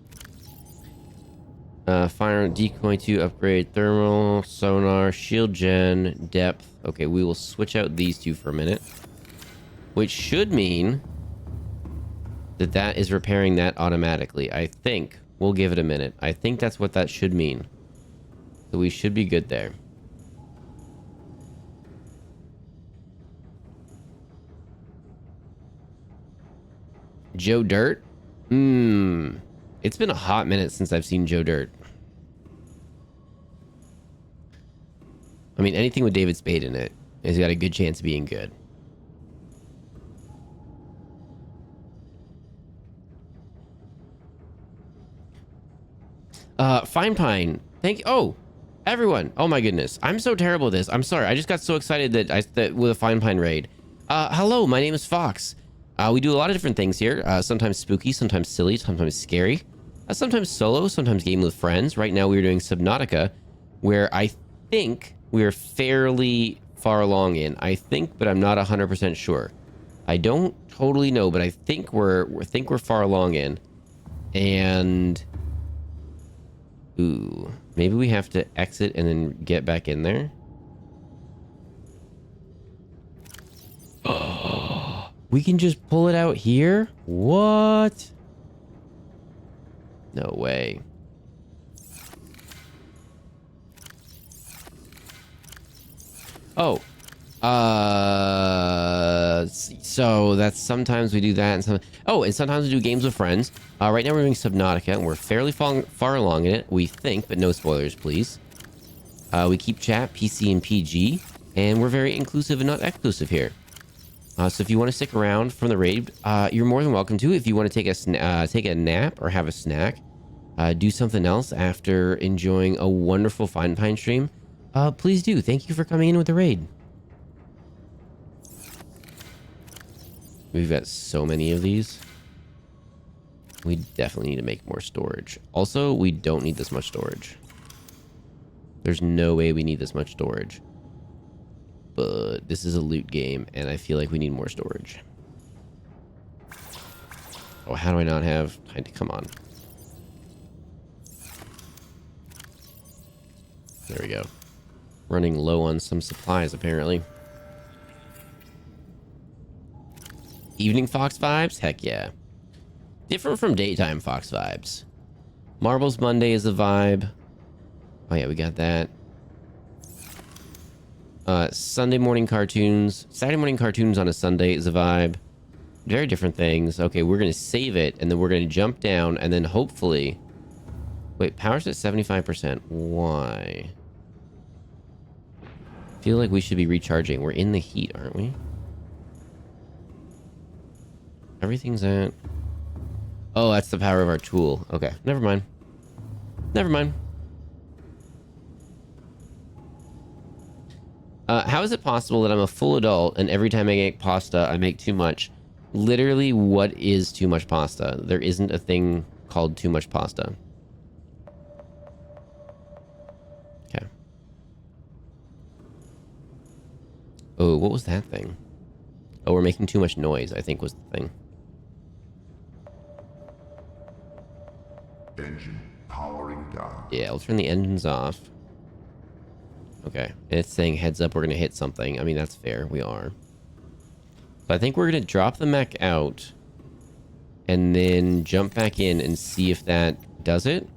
S1: Fire decoy to upgrade thermal, sonar, shield gen, depth. Okay, we will switch out these two for a minute. Which should mean that that is repairing that automatically. I think. We'll give it a minute. I think that's what that should mean. So we should be good there. Joe Dirt? It's been a hot minute since I've seen Joe Dirt. I mean, anything with David Spade in it has got a good chance of being good. Fine Pine. Thank you. Oh, everyone. Oh my goodness. I'm so terrible at this. I'm sorry. I just got so excited that with a Fine Pine raid. Hello, my name is Fox. We do a lot of different things here. Sometimes spooky, sometimes silly, sometimes scary. Sometimes solo, sometimes game with friends. Right now we're doing Subnautica, where I think we're fairly far along in. I think, but I'm not 100% sure. I don't totally know, but I think we're far along in. And ooh, maybe we have to exit and then get back in there. Oh, we can just pull it out here? What? No way. Oh. So that's sometimes we do that, and sometimes we do games with friends. Right now we're doing Subnautica, and we're fairly far along in it, we think, but no spoilers, please. We keep chat PC and PG, and we're very inclusive and not exclusive here. So if you want to stick around from the raid, you're more than welcome to. If you want to take a nap or have a snack, do something else after enjoying a wonderful Fine Pine stream, please do. Thank you for coming in with the raid. We've got so many of these. We definitely need to make more storage. Also, we don't need this much storage. There's no way we need this much storage. But this is a loot game, and I feel like we need more storage. Oh, how do I not have... Come on. There we go. Running low on some supplies, apparently. Evening Fox vibes? Heck yeah. Different from daytime Fox vibes. Marbles Monday is a vibe. Oh yeah, we got that. Sunday morning cartoons. Saturday morning cartoons on a Sunday is a vibe. Very different things. Okay, we're going to save it, and then we're going to jump down, and then hopefully... Wait, power's at 75%. Why? I feel like we should be recharging. We're in the heat, aren't we? Everything's at... Oh, that's the power of our tool. Okay, never mind. Never mind. How is it possible that I'm a full adult and every time I make pasta, I make too much? Literally, what is too much pasta? There isn't a thing called too much pasta. Okay. Oh, what was that thing? Oh, we're making too much noise, I think was the thing.
S4: Engine powering down.
S1: Yeah, I'll turn the engines off. Okay, it's saying heads up, we're gonna hit something. I mean, that's fair, we are. So I think we're gonna drop the mech out and then jump back in and see if that does it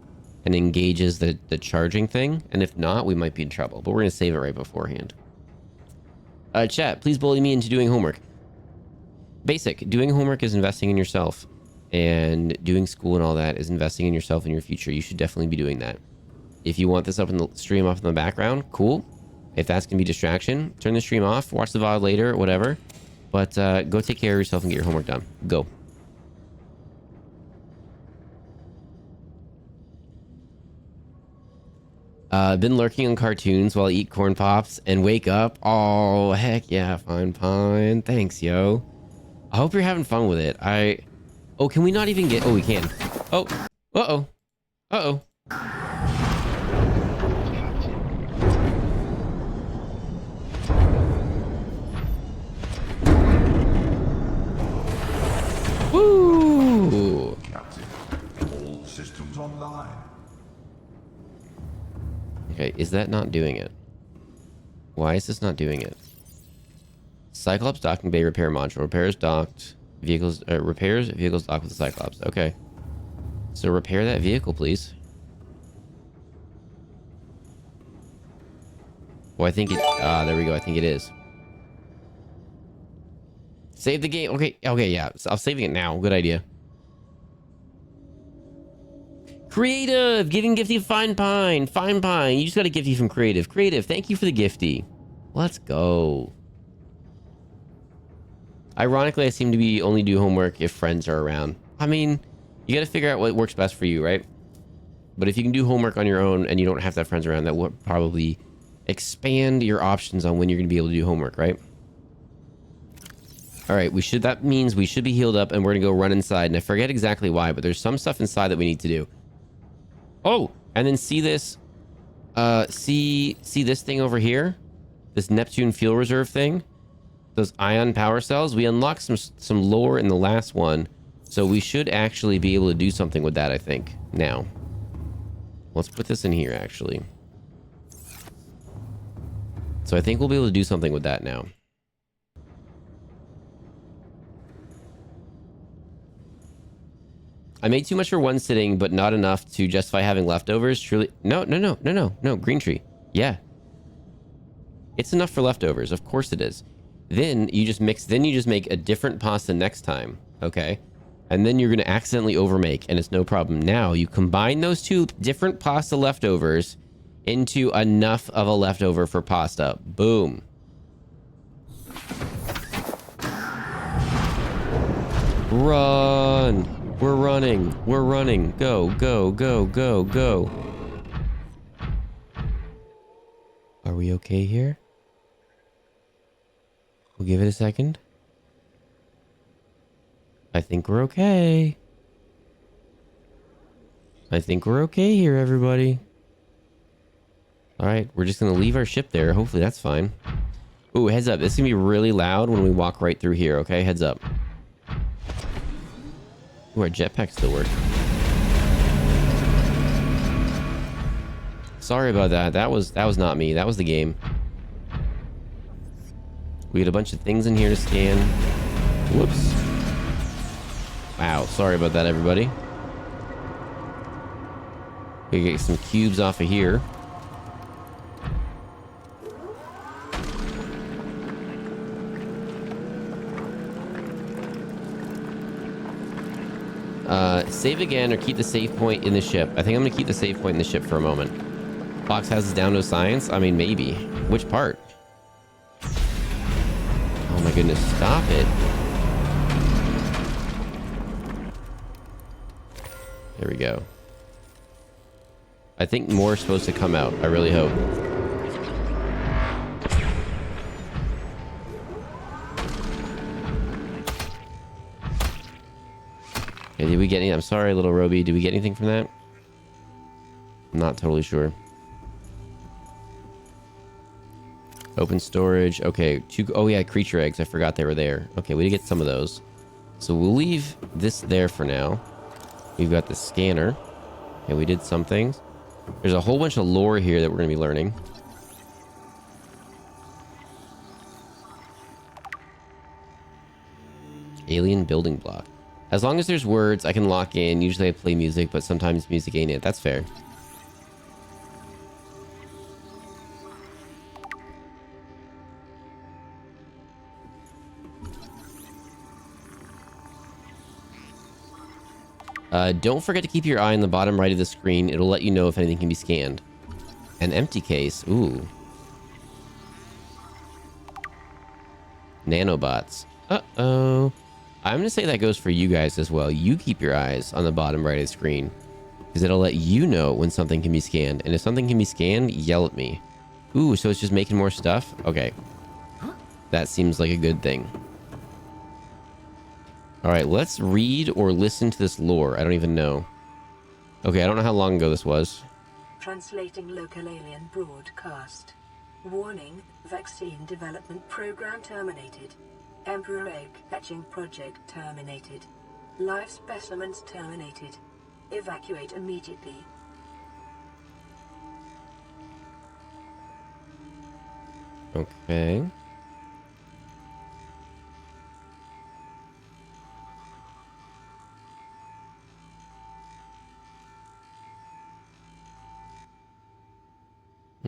S1: and engages the charging thing. And if not, we might be in trouble, but we're gonna save it right beforehand. Chat, please bully me into doing homework. Basic, doing homework is investing in yourself, and doing school and all that is investing in yourself and your future. You should definitely be doing that. If you want this up in the stream off in the background, cool. If that's gonna be distraction, turn the stream off, watch the VOD later, whatever. But go take care of yourself and get your homework done. Go. Been lurking on cartoons while I eat corn pops and wake up. Oh, heck yeah, fine. Thanks, yo. I hope you're having fun with it. Oh, can we not even get... Oh, we can. Oh, uh-oh. Uh-oh. Woo!
S4: Captain, all systems online.
S1: Okay, is that not doing it? Why is this not doing it? Cyclops docking bay repair module. Repairs docked vehicles. Repairs vehicles docked with the Cyclops. Okay. So repair that vehicle, please. Well, I think it... there we go. I think it is. Save the game. Okay, yeah. I'm saving it now. Good idea. Creative! Giving Gifty Fine Pine. Fine Pine. You just got a Gifty from Creative. Creative, thank you for the Gifty. Let's go. Ironically, I seem to be only do homework if friends are around. I mean, you got to figure out what works best for you, right? But if you can do homework on your own and you don't have to have friends around, that will probably expand your options on when you're going to be able to do homework, right? All right, that means we should be healed up and we're going to go run inside. And I forget exactly why, but there's some stuff inside that we need to do. Oh, and then see this, see this thing over here? This Neptune fuel reserve thing? Those ion power cells? We unlocked some lore in the last one. So we should actually be able to do something with that, I think, now. Let's put this in here, actually. So I think we'll be able to do something with that now. I made too much for one sitting, but not enough to justify having leftovers. Truly, no, green tree. Yeah. It's enough for leftovers. Of course it is. Then you just make a different pasta next time. Okay. And then you're going to accidentally overmake and it's no problem. Now you combine those two different pasta leftovers into enough of a leftover for pasta. Boom. Run. We're running. Go. Are we okay here? We'll give it a second. I think we're okay. I think we're okay here, everybody. Alright, we're just gonna leave our ship there. Hopefully that's fine. Ooh, heads up. This is gonna be really loud when we walk right through here, okay? Heads up. Ooh, our jetpack still works. Sorry about that. That was not me. That was the game. We got a bunch of things in here to scan. Whoops. Wow, sorry about that, everybody. We get some cubes off of here. Save again or keep the save point in the ship. I think I'm gonna keep the save point in the ship for a moment. Fox has us down to science? I mean, maybe. Which part? Oh my goodness, stop it. There we go. I think more is supposed to come out. I really hope. Okay, did we get any? I'm sorry, little Roby. Did we get anything from that? I'm not totally sure. Open storage. Okay, oh yeah, creature eggs. I forgot they were there. Okay, we did get some of those. So we'll leave this there for now. We've got the scanner. Okay, we did some things. There's a whole bunch of lore here that we're going to be learning. Alien building block. As long as there's words, I can lock in. Usually I play music, but sometimes music ain't it. That's fair. Don't forget to keep your eye on the bottom right of the screen. It'll let you know if anything can be scanned. An empty case. Ooh. Nanobots. Uh-oh. I'm going to say that goes for you guys as well. You keep your eyes on the bottom right of the screen. because it'll let you know when something can be scanned. And if something can be scanned, yell at me. Ooh, so it's just making more stuff? Okay. That seems like a good thing. All right, let's read or listen to this lore. I don't even know. Okay, I don't know how long ago this was.
S3: Translating local alien broadcast. Warning, vaccine development program terminated. Emperor egg hatching project terminated. Live specimens terminated. Evacuate immediately.
S1: Okay.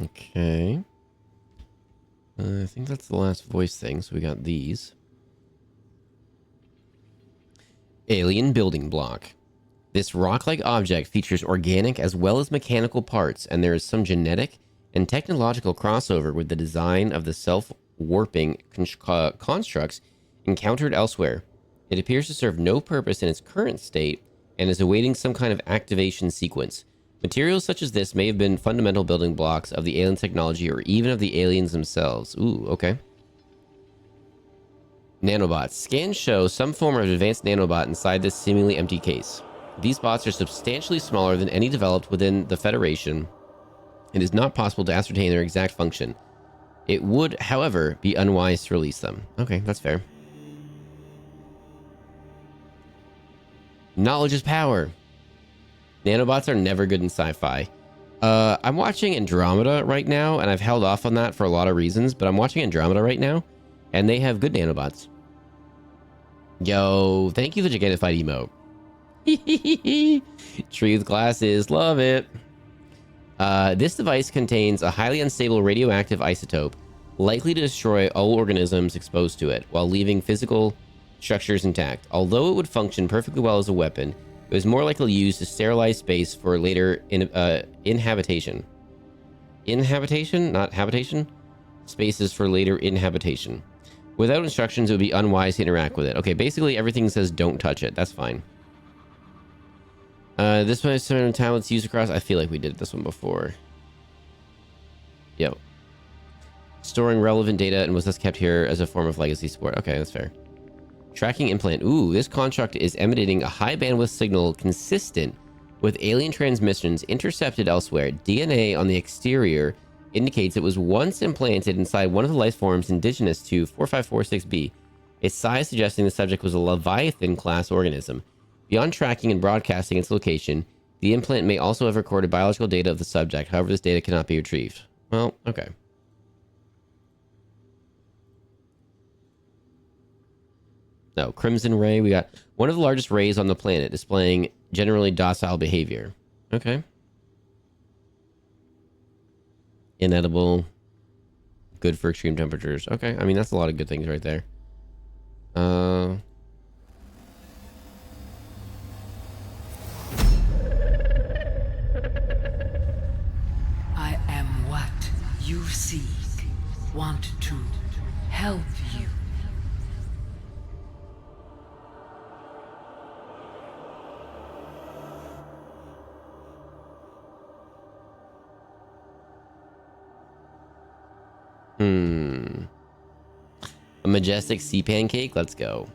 S1: Okay. I think that's the last voice thing, so we got these. Alien building block. This rock-like object features organic as well as mechanical parts, and there is some genetic and technological crossover with the design of the self-warping constructs encountered elsewhere. It appears to serve no purpose in its current state and is awaiting some kind of activation sequence. Materials such as this may have been fundamental building blocks of the alien technology or even of the aliens themselves. Ooh, okay. Nanobots. Scans show some form of advanced nanobot inside this seemingly empty case. These bots are substantially smaller than any developed within the Federation. It is not possible to ascertain their exact function. It would, however, be unwise to release them. Okay, that's fair. Knowledge is power. Nanobots are never good in sci-fi. I'm watching Andromeda right now, and I've held off on that for a lot of reasons, but I'm watching Andromeda right now, and they have good nanobots. Yo, thank you for the Gigantified emote. Tree with glasses, love it. This device contains a highly unstable radioactive isotope, likely to destroy all organisms exposed to it, while leaving physical structures intact. Although it would function perfectly well as a weapon, it was more likely used to sterilize space for later inhabitation. Inhabitation? Not habitation? Spaces for later inhabitation. Without instructions, it would be unwise to interact with it. Okay, basically everything says don't touch it. That's fine. This one is certain tablets used across. I feel like we did this one before. Yep. Storing relevant data and was thus kept here as a form of legacy support. Okay, that's fair. Tracking implant. Ooh, this construct is emanating a high bandwidth signal consistent with alien transmissions intercepted elsewhere. DNA on the exterior indicates it was once implanted inside one of the life forms indigenous to 4546b. Its size suggesting the subject was a Leviathan class organism. Beyond tracking and broadcasting its location, the implant may also have recorded biological data of the subject. However, this data cannot be retrieved. Well, okay. No, Crimson Ray. We got one of the largest rays on the planet, displaying generally docile behavior. Okay. Inedible. Good for extreme temperatures. Okay, I mean, that's a lot of good things right there.
S5: I am what you seek. Want to help you.
S1: A majestic sea pancake? Let's go.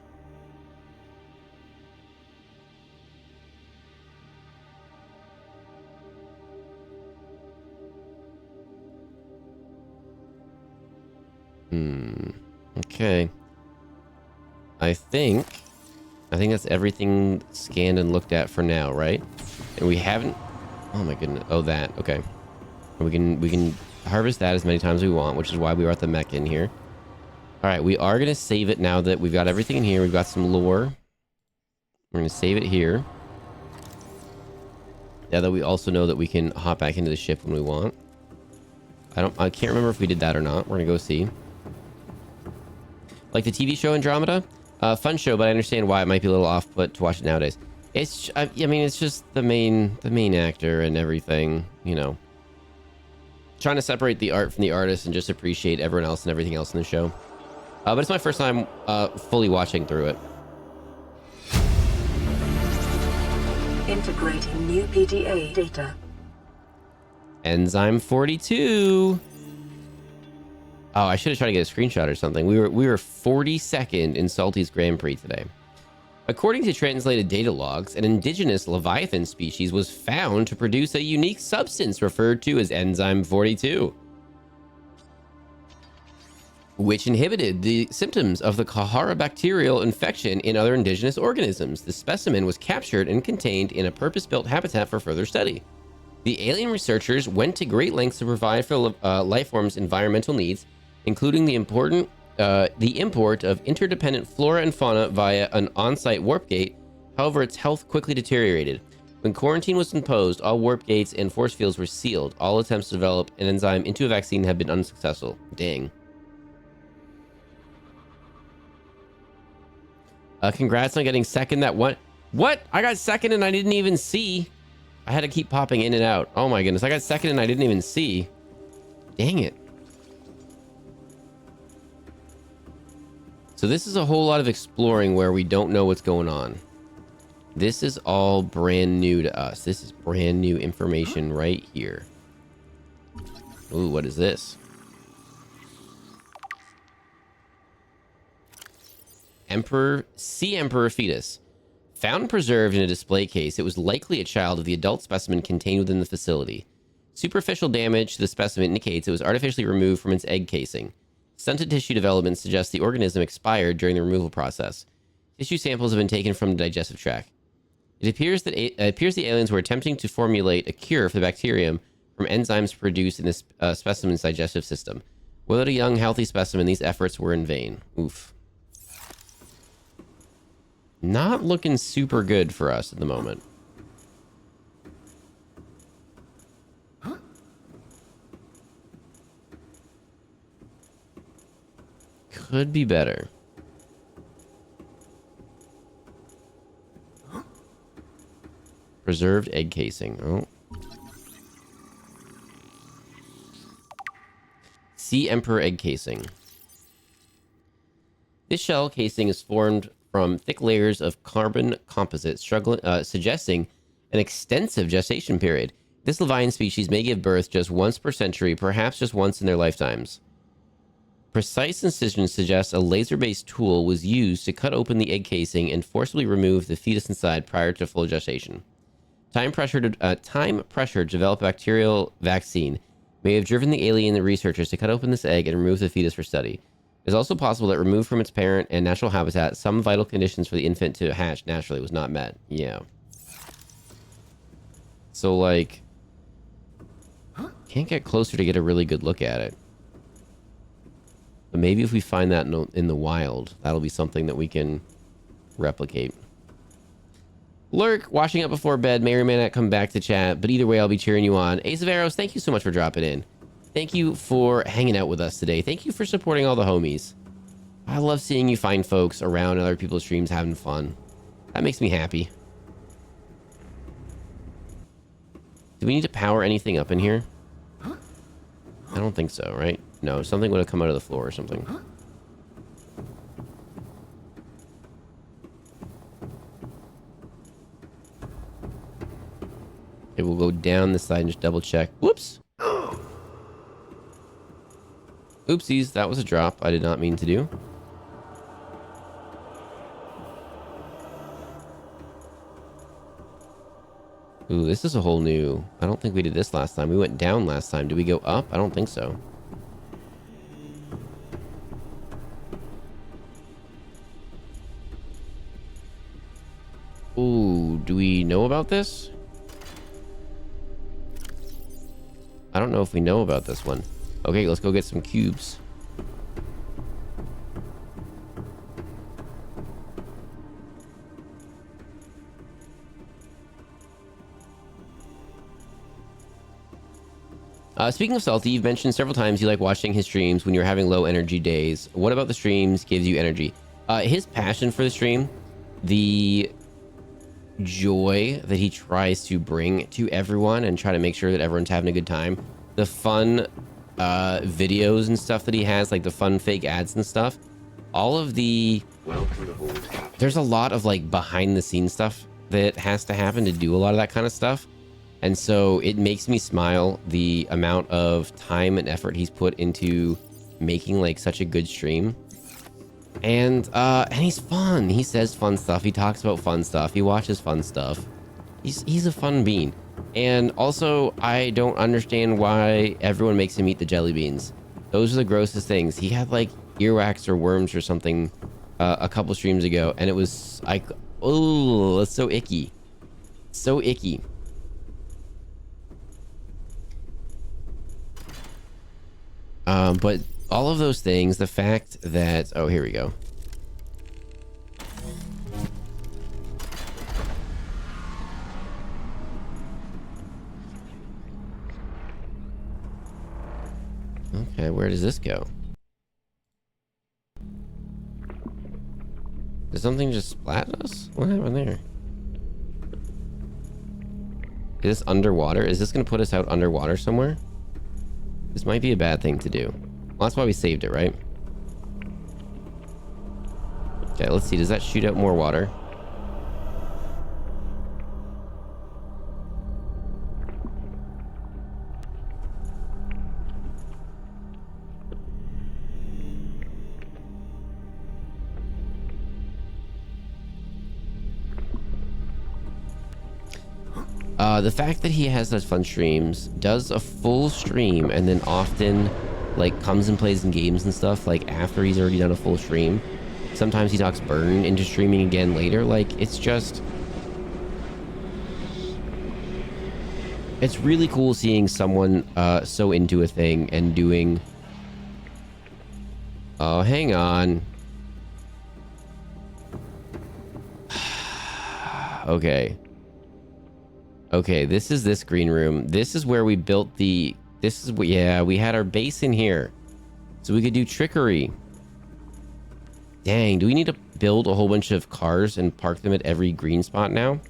S1: Okay. I think that's everything scanned and looked at for now, right? And we haven't... Oh my goodness. Oh, that. Okay. We can harvest that as many times as we want, which is why we were at the mech in here. All right, we are going to save it now that we've got everything in here. We've got some lore. We're going to save it here. Now that we also know that we can hop back into the ship when we want. I can't remember if we did that or not. We're going to go see. Like the TV show Andromeda? Fun show, but I understand why it might be a little off-put to watch it nowadays. It's, I mean, it's just the main actor and everything, you know. Trying to separate the art from the artist and just appreciate everyone else and everything else in the show. But it's my first time fully watching through it.
S3: Integrating new PDA data.
S1: Enzyme 42. Oh, I should have tried to get a screenshot or something. We were 42nd in Salty's Grand Prix today. According to translated data logs, an indigenous Leviathan species was found to produce a unique substance referred to as Enzyme 42, which inhibited the symptoms of the Kahara bacterial infection in other indigenous organisms. The specimen was captured and contained in a purpose-built habitat for further study. The alien researchers went to great lengths to provide for life forms' environmental needs, including the import of interdependent flora and fauna via an on-site warp gate. However, its health quickly deteriorated. When quarantine was imposed, all warp gates and force fields were sealed. All attempts to develop an enzyme into a vaccine have been unsuccessful. Dang. Congrats on getting second. That one. What? I got second and I didn't even see. I had to keep popping in and out. Oh my goodness. I got second and I didn't even see. Dang it. So this is a whole lot of exploring where we don't know what's going on. This is all brand new to us. This is brand new information right here. Ooh, what is this? Sea Emperor fetus. Found and preserved in a display case, it was likely a child of the adult specimen contained within the facility. Superficial damage to the specimen indicates it was artificially removed from its egg casing. Stunted tissue development suggests the organism expired during the removal process. Tissue samples have been taken from the digestive tract. It appears that the aliens were attempting to formulate a cure for the bacterium from enzymes produced in this specimen's digestive system. Without a young, healthy specimen, these efforts were in vain. Oof. Not looking super good for us at the moment. Could be better. Preserved egg casing. Oh. Sea Emperor egg casing. This shell casing is formed from thick layers of carbon composite, suggesting an extensive gestation period. This Leviathan species may give birth just once per century, perhaps just once in their lifetimes. Precise incision suggests a laser-based tool was used to cut open the egg casing and forcibly remove the fetus inside prior to full gestation. Time pressure to develop a bacterial vaccine may have driven the alien researchers to cut open this egg and remove the fetus for study. It is also possible that removed from its parent and natural habitat, some vital conditions for the infant to hatch naturally was not met. Yeah. So, like, can't get closer to get a really good look at it. But maybe if we find that in the wild, that'll be something that we can replicate. Lurk, washing up before bed, may or may not come back to chat, but either way, I'll be cheering you on. Ace of Arrows, thank you so much for dropping in. Thank you for hanging out with us today. Thank you for supporting all the homies. I love seeing you find folks around other people's streams having fun. That makes me happy. Do we need to power anything up in here? I don't think so, right? No, something would have come out of the floor or something. It will go down this side and just double check. Whoops. Oopsies, that was a drop I did not mean to do. Ooh, this is a whole new... I don't think we did this last time. We went down last time. Did we go up? I don't think so. Ooh, do we know about this? I don't know if we know about this one. Okay, let's go get some cubes. Speaking of Salty, you've mentioned several times you like watching his streams when you're having low energy days. What about the streams gives you energy? His passion for the stream, the joy that he tries to bring to everyone and try to make sure that everyone's having a good time, the fun videos and stuff that he has, like the fun fake ads and stuff, all of the... There's a lot of like behind the scenes stuff that has to happen to do a lot of that kind of stuff. And so it makes me smile the amount of time and effort he's put into making like such a good stream. And he's fun. He says fun stuff. He talks about fun stuff. He watches fun stuff. He's a fun bean. And also, I don't understand why everyone makes him eat the jelly beans. Those are the grossest things. He had like earwax or worms or something a couple streams ago, and it was like, oh, it's so icky. So icky. But all of those things, the fact that, oh, here we go. Okay, where does this go? Did something just splat us? What happened there? Is this underwater? Is this going to put us out underwater somewhere? This might be a bad thing to do. Well, that's why we saved it, right? Okay, let's see. Does that shoot out more water? The fact that he has such fun streams, does a full stream, and then often like comes and plays in games and stuff like after he's already done a full stream. Sometimes he talks burn into streaming again later. Like, it's just, it's really cool seeing someone so into a thing and doing, oh, hang on. Okay. Okay, this is this green room. This is where we built the... This is what... Yeah, we had our base in here. So we could do trickery. Dang, do we need to build a whole bunch of cars and park them at every green spot now?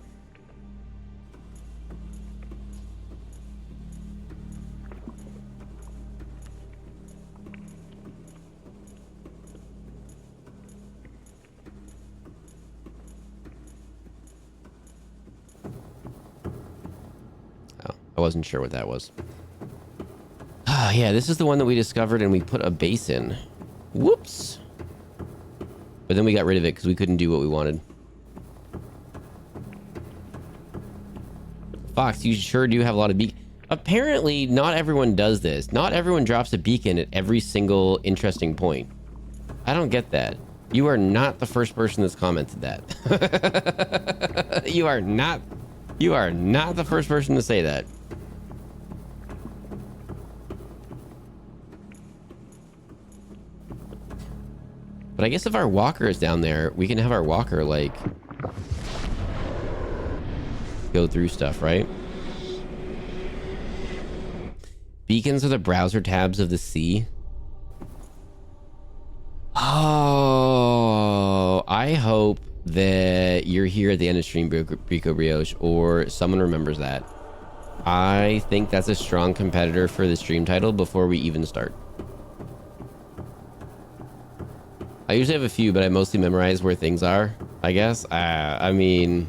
S1: I wasn't sure what that was. Ah, yeah, this is the one that we discovered and we put a base in. Whoops. But then we got rid of it because we couldn't do what we wanted. Fox, you sure do have a lot of beacons. Apparently, not everyone does this. Not everyone drops a beacon at every single interesting point. I don't get that. You are not the first person that's commented that. You are not the first person to say that. But I guess if our walker is down there, we can have our walker, like, go through stuff, right? Beacons are the browser tabs of the sea. Oh, I hope that you're here at the end of stream, Brico Brioche, or someone remembers that. I think that's a strong competitor for the stream title before we even start. I usually have a few, but I mostly memorize where things are, I guess. I mean...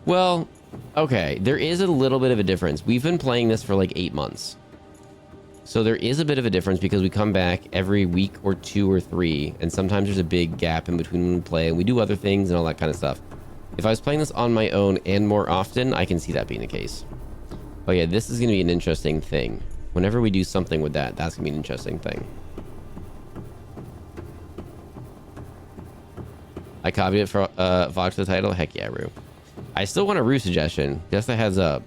S1: Well, okay. There is a little bit of a difference. We've been playing this for like 8 months. So there is a bit of a difference because we come back every week or 2 or 3, and sometimes there's a big gap in between when we play, and we do other things and all that kind of stuff. If I was playing this on my own and more often, I can see that being the case. Oh yeah, this is going to be an interesting thing. Whenever we do something with that, that's going to be an interesting thing. I copied it for Vox the title. Heck yeah, Rue. I still want a Rue suggestion. Just a heads up.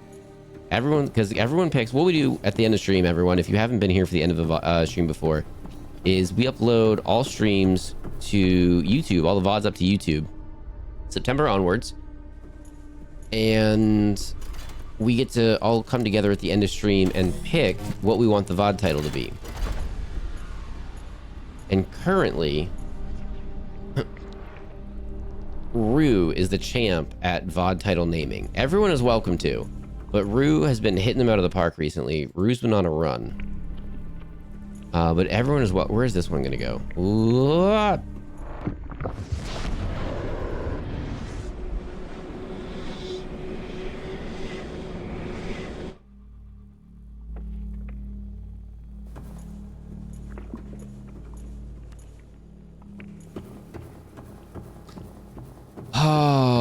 S1: Everyone, because everyone picks, what we do at the end of stream, everyone, if you haven't been here for the end of the stream before, is we upload all streams to YouTube, all the VODs up to YouTube, September onwards. And we get to all come together at the end of stream and pick what we want the VOD title to be. And currently... Rue is the champ at VOD title naming. Everyone is welcome to, but Rue has been hitting them out of the park recently. Rue's been on a run. But everyone is where is this one gonna go? Ooh.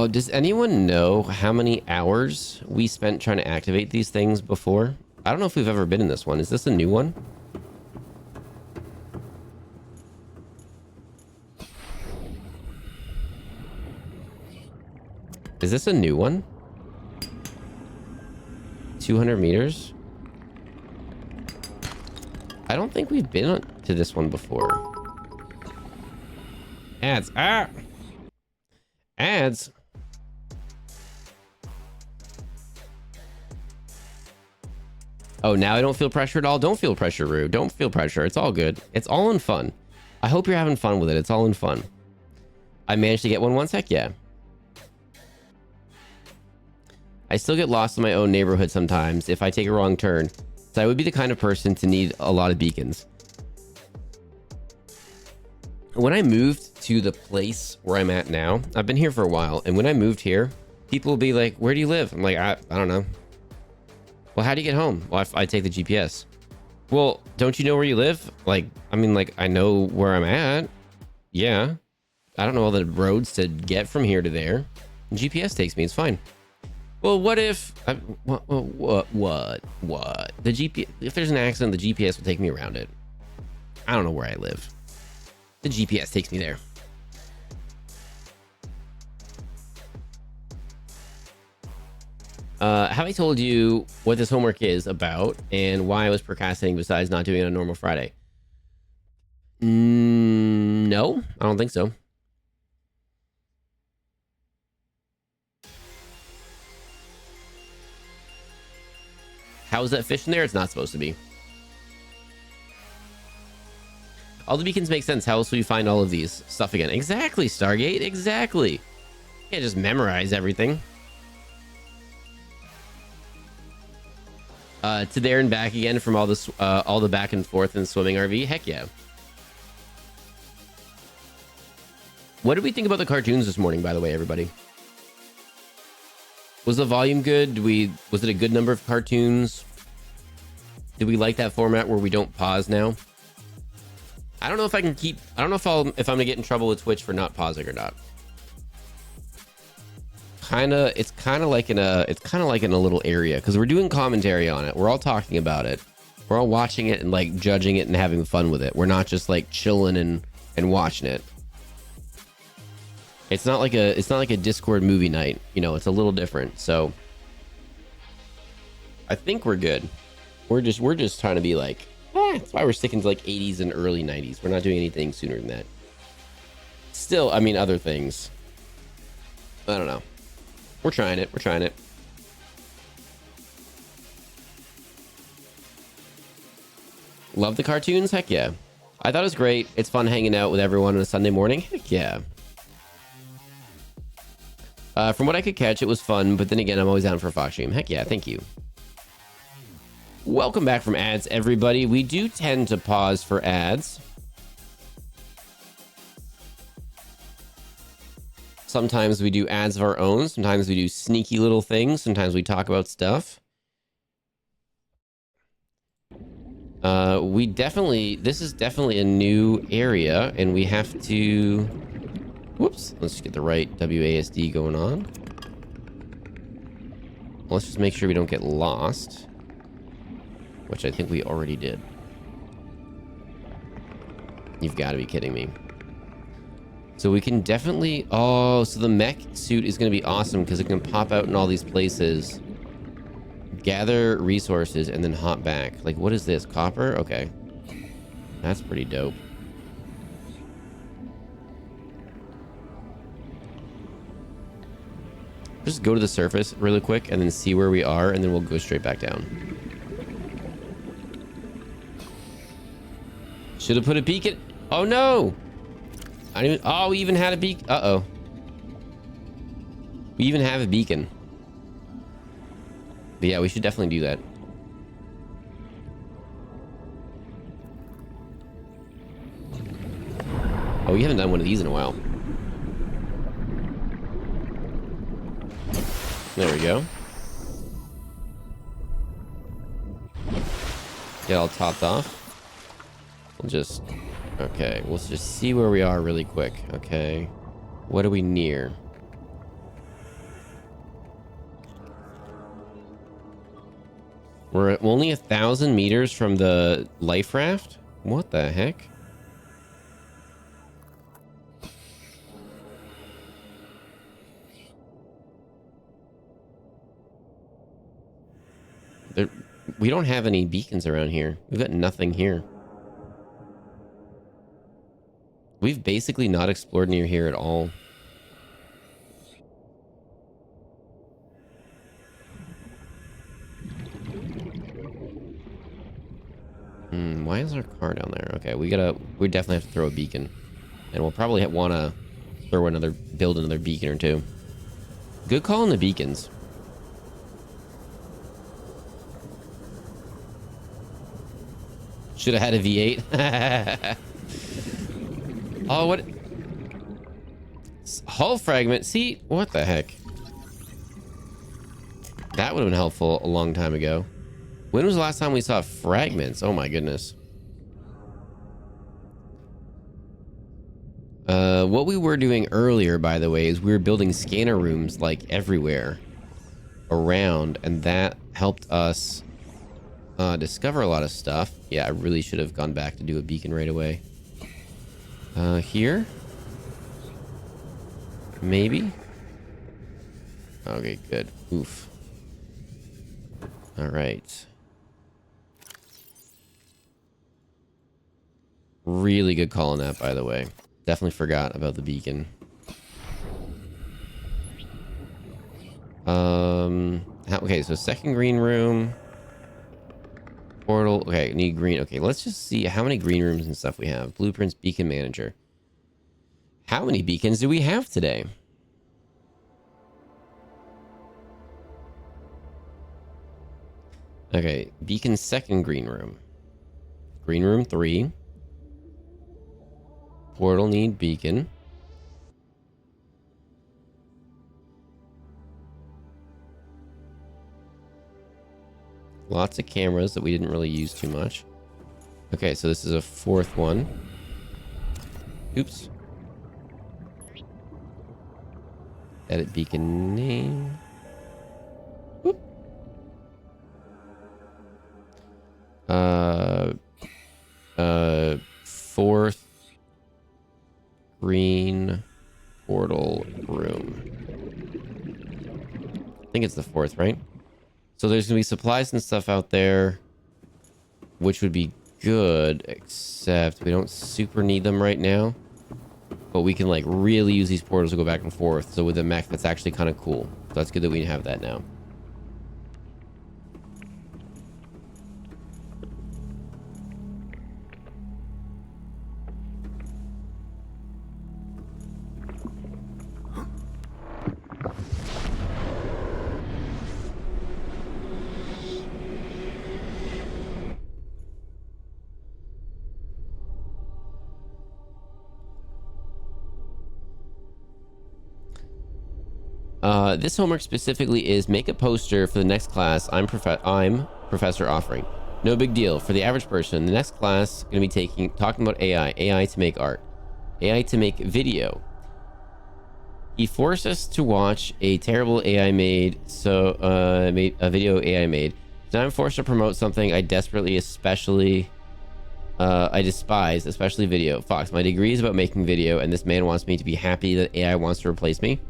S1: Oh, does anyone know how many hours we spent trying to activate these things before? I don't know if we've ever been in this one. Is this a new one? Is this a new one? 200 meters? I don't think we've been to this one before. Ads. Ah! Ads. Oh, now I don't feel pressure at all? Don't feel pressure, Rue. Don't feel pressure. It's all good. It's all in fun. I hope you're having fun with it. It's all in fun. I managed to get one once? Heck yeah. I still get lost in my own neighborhood sometimes if I take a wrong turn. So I would be the kind of person to need a lot of beacons. When I moved to the place where I'm at now, I've been here for a while, and when I moved here, people will be like, where do you live? I'm like, I don't know. Well, how do you get home? Well, I take the GPS. Well, don't you know where you live? Like, I mean, like, I know where I'm at. Yeah. I don't know all the roads to get from here to there. GPS takes me, it's fine. Well, what if what the GPS, if there's an accident, the GPS will take me around it. I don't know where I live. The GPS takes me there. Have I told you what this homework is about and why I was procrastinating besides not doing it on a normal Friday? No, I don't think so. How is that fish in there? It's not supposed to be. All the beacons make sense. How else will you find all of these stuff again? Exactly, Stargate. Exactly. You can't just memorize everything. To there and back again from all the back and forth in the swimming RV. Heck yeah. What did we think about the cartoons this morning, by the way, everybody? Was the volume good? Was it a good number of cartoons? Did we like that format where we don't pause now? I don't know if I can keep. I don't know if I'm gonna get in trouble with Twitch for not pausing or not. It's kind of like in a little area because we're doing commentary on it. We're all talking about it. We're all watching it and like judging it and having fun with it. We're not just like chilling and watching it. It's not like a Discord movie night, you know. It's a little different. So I think we're good. We're just trying to be like, that's why we're sticking to like 80s and early 90s. We're not doing anything sooner than that. Still, I mean, other things. I don't know. We're trying it. We're trying it. Love the cartoons? Heck yeah. I thought it was great. It's fun hanging out with everyone on a Sunday morning. Heck yeah. From what I could catch, it was fun, but then again, I'm always down for a Fox stream. Heck yeah, thank you. Welcome back from ads, everybody. We do tend to pause for ads. Sometimes we do ads of our own. Sometimes we do sneaky little things. Sometimes we talk about stuff. This is definitely a new area, and we have to... Whoops, let's get the right WASD going on. Let's just make sure we don't get lost, which I think we already did. You've got to be kidding me. So we can definitely... Oh, so the mech suit is going to be awesome because it can pop out in all these places. Gather resources and then hop back. Like, what is this? Copper? Okay. That's pretty dope. Just go to the surface really quick and then see where we are, and then we'll go straight back down. Should have put a beacon. Oh no! I didn't even... Oh, we even had a beacon. Uh-oh. We even have a beacon. But yeah, we should definitely do that. Oh, we haven't done one of these in a while. There we go. Get all topped off. We'll just... Okay, we'll just see where we are really quick. Okay. What are we near? We're only 1,000 meters from the life raft? What the heck? We don't have any beacons around here. We've got nothing here. We've basically not explored near here at all. Why is our car down there? Okay, we definitely have to throw a beacon. And we'll probably want to build another beacon or two. Good call on the beacons. Should have had a V8. Oh, what? Hull fragment. See, what the heck? That would have been helpful a long time ago. When was the last time we saw fragments? Oh my goodness. What we were doing earlier, by the way, is we were building scanner rooms like everywhere around, and that helped us discover a lot of stuff. Yeah, I really should have gone back to do a beacon right away. Here? Maybe? Okay, good. Oof. All right. Really good call on that, by the way. Definitely forgot about the beacon. Okay, so second green room. Portal. Okay, need green. Okay, let's just see how many green rooms and stuff we have. Blueprints, beacon manager. How many beacons do we have today? Okay, beacon second green room. Green room 3. Portal need beacon. Lots of cameras that we didn't really use too much. Okay, so this is a fourth one. Oops. Edit beacon name. Whoop. Fourth green portal room. I think it's the fourth, right? So there's gonna be supplies and stuff out there, which would be good, except we don't super need them right now. But we can like really use these portals to go back and forth. So with the mech, that's actually kind of cool. So that's good that we have that now. This homework specifically is make a poster for the next class I'm professor offering. No big deal. For the average person, the next class going to be talking about AI to make art, AI to make video. He forced us to watch a terrible AI made, a video AI made. Now I'm forced to promote something I I despise, especially video. Fox, my degree is about making video, and this man wants me to be happy that AI wants to replace me.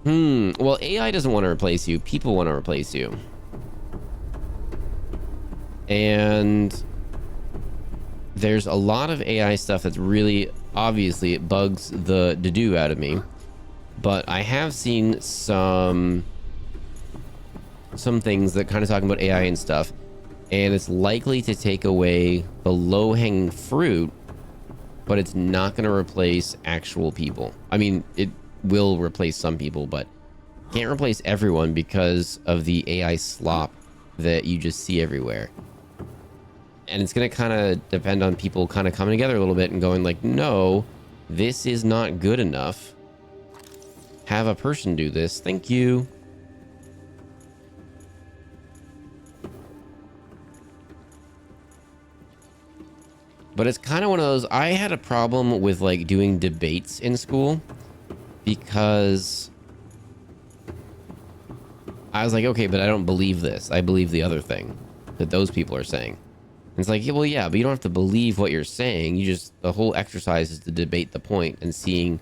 S1: Well, AI doesn't want to replace you. People want to replace you. And there's a lot of AI stuff that's really, obviously, it bugs the doo out of me. But I have seen some things that kind of talking about AI and stuff. And it's likely to take away the low-hanging fruit, but it's not going to replace actual people. I mean, it will replace some people, but can't replace everyone because of the AI slop that you just see everywhere. And it's going to kind of depend on people kind of coming together a little bit and going like, no, this is not good enough. Have a person do this. Thank you. But it's kind of one of those, I had a problem with like doing debates in school because I was like, okay, but I don't believe this. I believe the other thing that those people are saying. And it's like, yeah, well, yeah, but you don't have to believe what you're saying. You just, the whole exercise is to debate the point and seeing,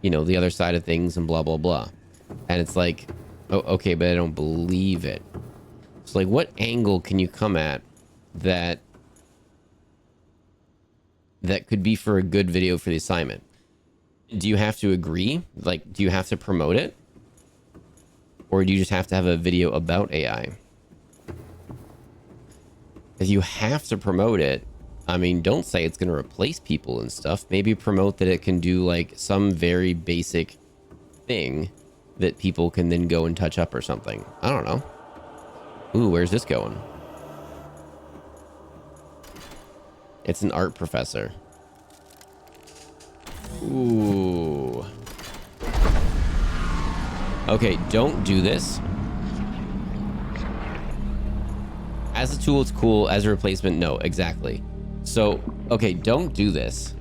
S1: you know, the other side of things and blah, blah, blah. And it's like, oh, okay, but I don't believe it. So like, what angle can you come at that could be for a good video for the assignment? Do you have to agree? Like, do you have to promote it? Or do you just have to have a video about AI? If you have to promote it, I mean, don't say it's going to replace people and stuff. Maybe promote that it can do like some very basic thing that people can then go and touch up or something. I don't know. Ooh, where's this going? It's an art professor. Ooh. Okay, don't do this. As a tool, it's cool. As a replacement, no, exactly. So, okay, don't do this.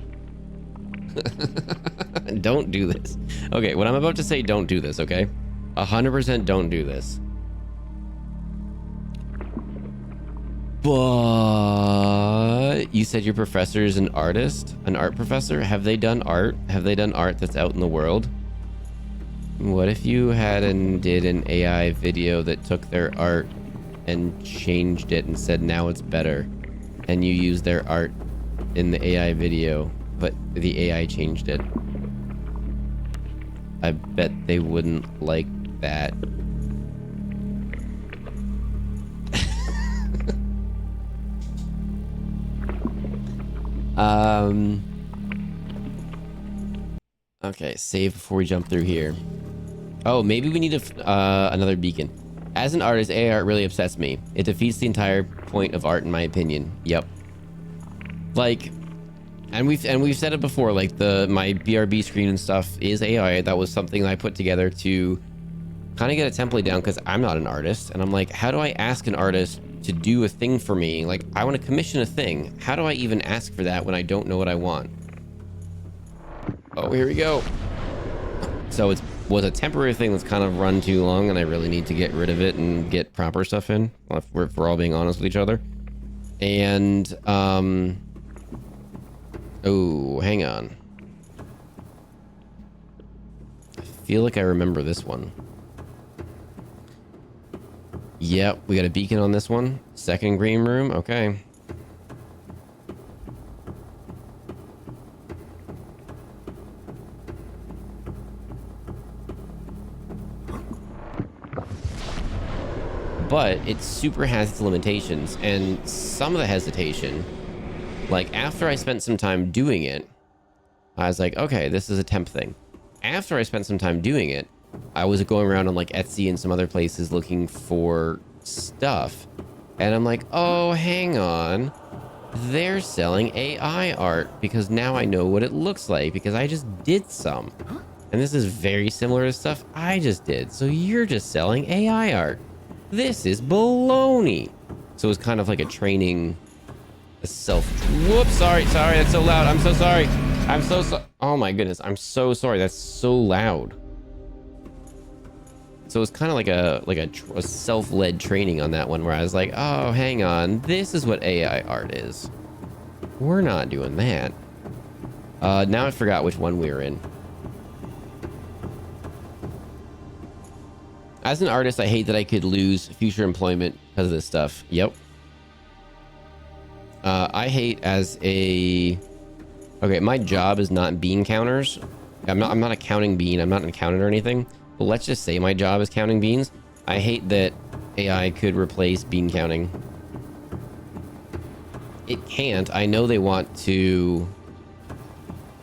S1: Don't do this. Okay, what I'm about to say, don't do this, okay? 100% don't do this. But you said your professor is an artist, an art professor. Have they done art? Have they done art that's out in the world? What if you had and did an AI video that took their art and changed it and said now it's better, and you used their art in the AI video, but the AI changed it? I bet they wouldn't like that. Okay, save before we jump through here. Oh, maybe we need another beacon. As an artist, AI art really upsets me. It defeats the entire point of art, in my opinion. Yep. Like, and we've said it before. Like my BRB screen and stuff is AI. That was something I put together to kind of get a template down because I'm not an artist, and I'm like, how do I ask an artist to do a thing for me? Like, I want to commission a thing. How do I even ask for that when I don't know what I want? Oh, here we go. So it was a temporary thing that's kind of run too long, and I really need to get rid of it and get proper stuff in, if we're all being honest with each other. And oh, hang on. I feel like I remember this one. Yep, we got a beacon on this one. Second green room, okay. But it super has its limitations, and some of the hesitation, like after I spent some time doing it, I was like, okay, this is a temp thing. After I spent some time doing it, I was going around on like Etsy and some other places looking for stuff, and I'm like, oh, hang on, they're selling AI art, because now I know what it looks like because I just did some, and this is very similar to stuff I just did. So you're just selling AI art. This is baloney. So it was kind of like a training, whoops, sorry, that's so loud. I'm so sorry. Oh my goodness, I'm so sorry. That's so loud. So it's kind of like a self-led training on that one, where I was like, oh, hang on, this is what AI art is. We're not doing that. Now I forgot which one we were in. As an artist, I hate that I could lose future employment because of this stuff. Yep. I hate as a... Okay, my job is not bean counters. I'm not a counting bean. I'm not an accountant or anything. But let's just say my job is counting beans. I hate that AI could replace bean counting. It can't. I know they want to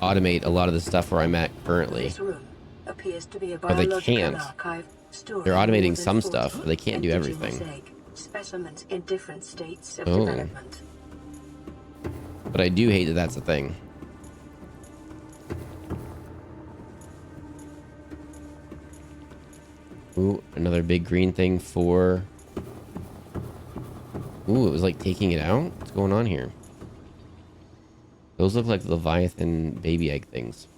S1: automate a lot of the stuff where I'm at currently.
S3: This room appears to be a
S1: But they
S3: biological
S1: can't.
S3: archive.
S1: They're automating some stuff, but they can't do everything.
S3: Specimens in different states of
S1: Oh.
S3: development.
S1: But I do hate that that's a thing. Ooh, another big green thing for... Ooh, it was like taking it out? What's going on here? Those look like Leviathan baby egg things.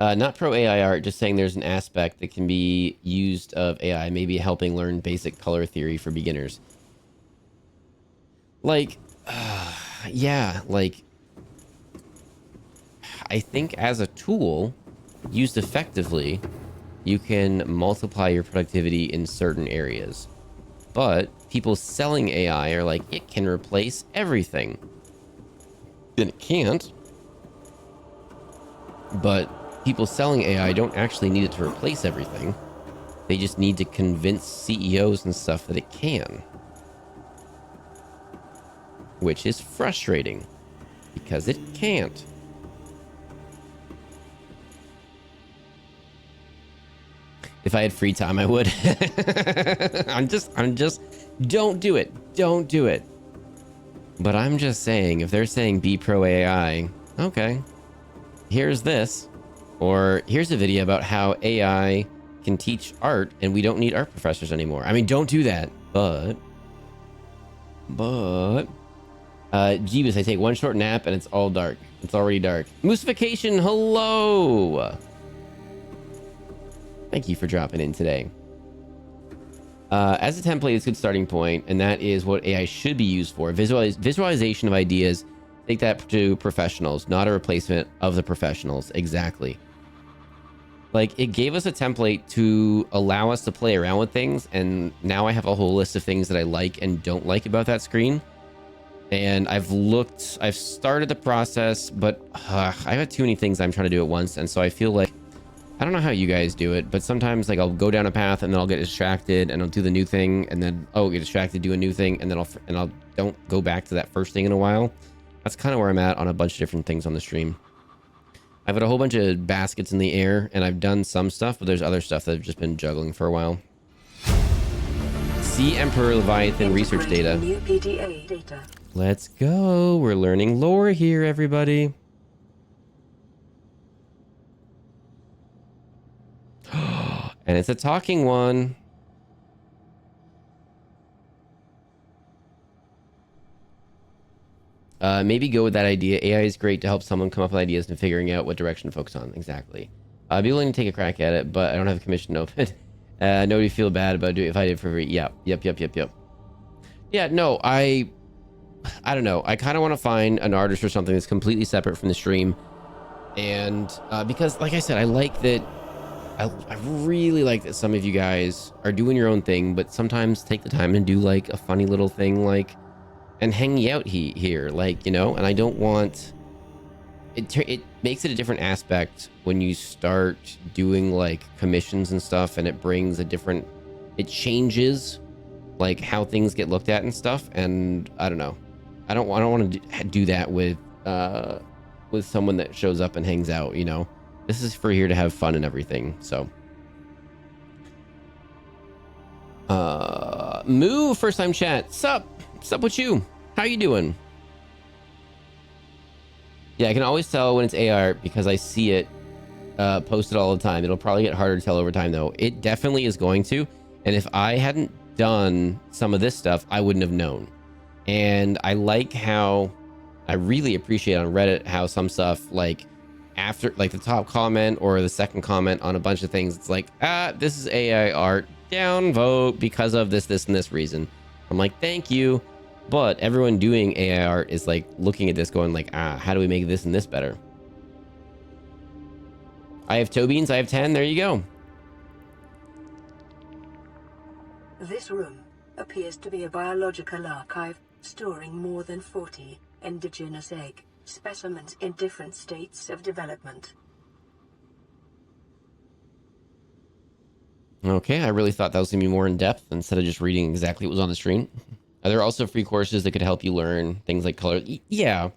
S1: Not pro AI art, just saying there's an aspect that can be used of AI, maybe helping learn basic color theory for beginners. Like, yeah, like, I think as a tool, used effectively, you can multiply your productivity in certain areas. But people selling AI are like, it can replace everything. Then it can't. But people selling AI don't actually need it to replace everything. They just need to convince CEOs and stuff that it can. Which is frustrating. Because it can't. If I had free time, I would. I'm just, don't do it. Don't do it. But I'm just saying, if they're saying be pro AI, okay. Here's this. Or here's a video about how AI can teach art and we don't need art professors anymore. I mean, don't do that. But Jeebus, I take one short nap and it's all dark. It's already dark. Moosification, hello. Thank you for dropping in today. As a template, it's a good starting point, and that is what AI should be used for. Visualization of ideas. Take that to professionals, not a replacement of the professionals. Exactly. Like, it gave us a template to allow us to play around with things, and now I have a whole list of things that I like and don't like about that screen. And I've started the process, but I've got too many things I'm trying to do at once, and so I feel like, I don't know how you guys do it, but sometimes like I'll go down a path and then I'll get distracted and I'll do the new thing and then get distracted, do a new thing, and then I'll don't go back to that first thing in a while. That's kind of where I'm at on a bunch of different things on the stream. I've got a whole bunch of baskets in the air and I've done some stuff, but there's other stuff that I've just been juggling for a while. See Emperor Leviathan research data.
S3: New PDA data.
S1: Let's go. We're learning lore here, everybody. And it's a talking one. Maybe go with that idea. AI is great to help someone come up with ideas and figuring out what direction to focus on. Exactly. I'd be willing to take a crack at it, but I don't have a commission open. Nobody feel bad about doing it if I did for free. Yeah. Yep. Yeah, no, I don't know. I kind of want to find an artist or something that's completely separate from the stream. And because, like I said, I like that. I really like that some of you guys are doing your own thing, but sometimes take the time and do like a funny little thing, like, and hanging out here, like, you know. And I don't want it makes it a different aspect when you start doing like commissions and stuff, and it brings a different, it changes like how things get looked at and stuff. And I don't know, I don't want to do that with someone that shows up and hangs out, you know. This is for here to have fun and everything. So Moo, first time chat. Sup with you? How you doing? Yeah, I can always tell when it's AR because I see it posted all the time. It'll probably get harder to tell over time though. It definitely is going to. And if I hadn't done some of this stuff, I wouldn't have known. And I like how, I really appreciate on Reddit how some stuff, like after like the top comment or the second comment on a bunch of things, it's like, this is AI art, downvote because of this and this reason. I'm like, thank you. But everyone doing AI art is like looking at this going like, how do we make this and this better? I have toe beans, I have 10, there you go.
S3: This room appears to be a biological archive storing more than 40 indigenous egg specimens in different states of development.
S1: Okay, I really thought that was gonna be more in depth instead of just reading exactly what was on the screen. Are there also free courses that could help you learn things like color? Yeah.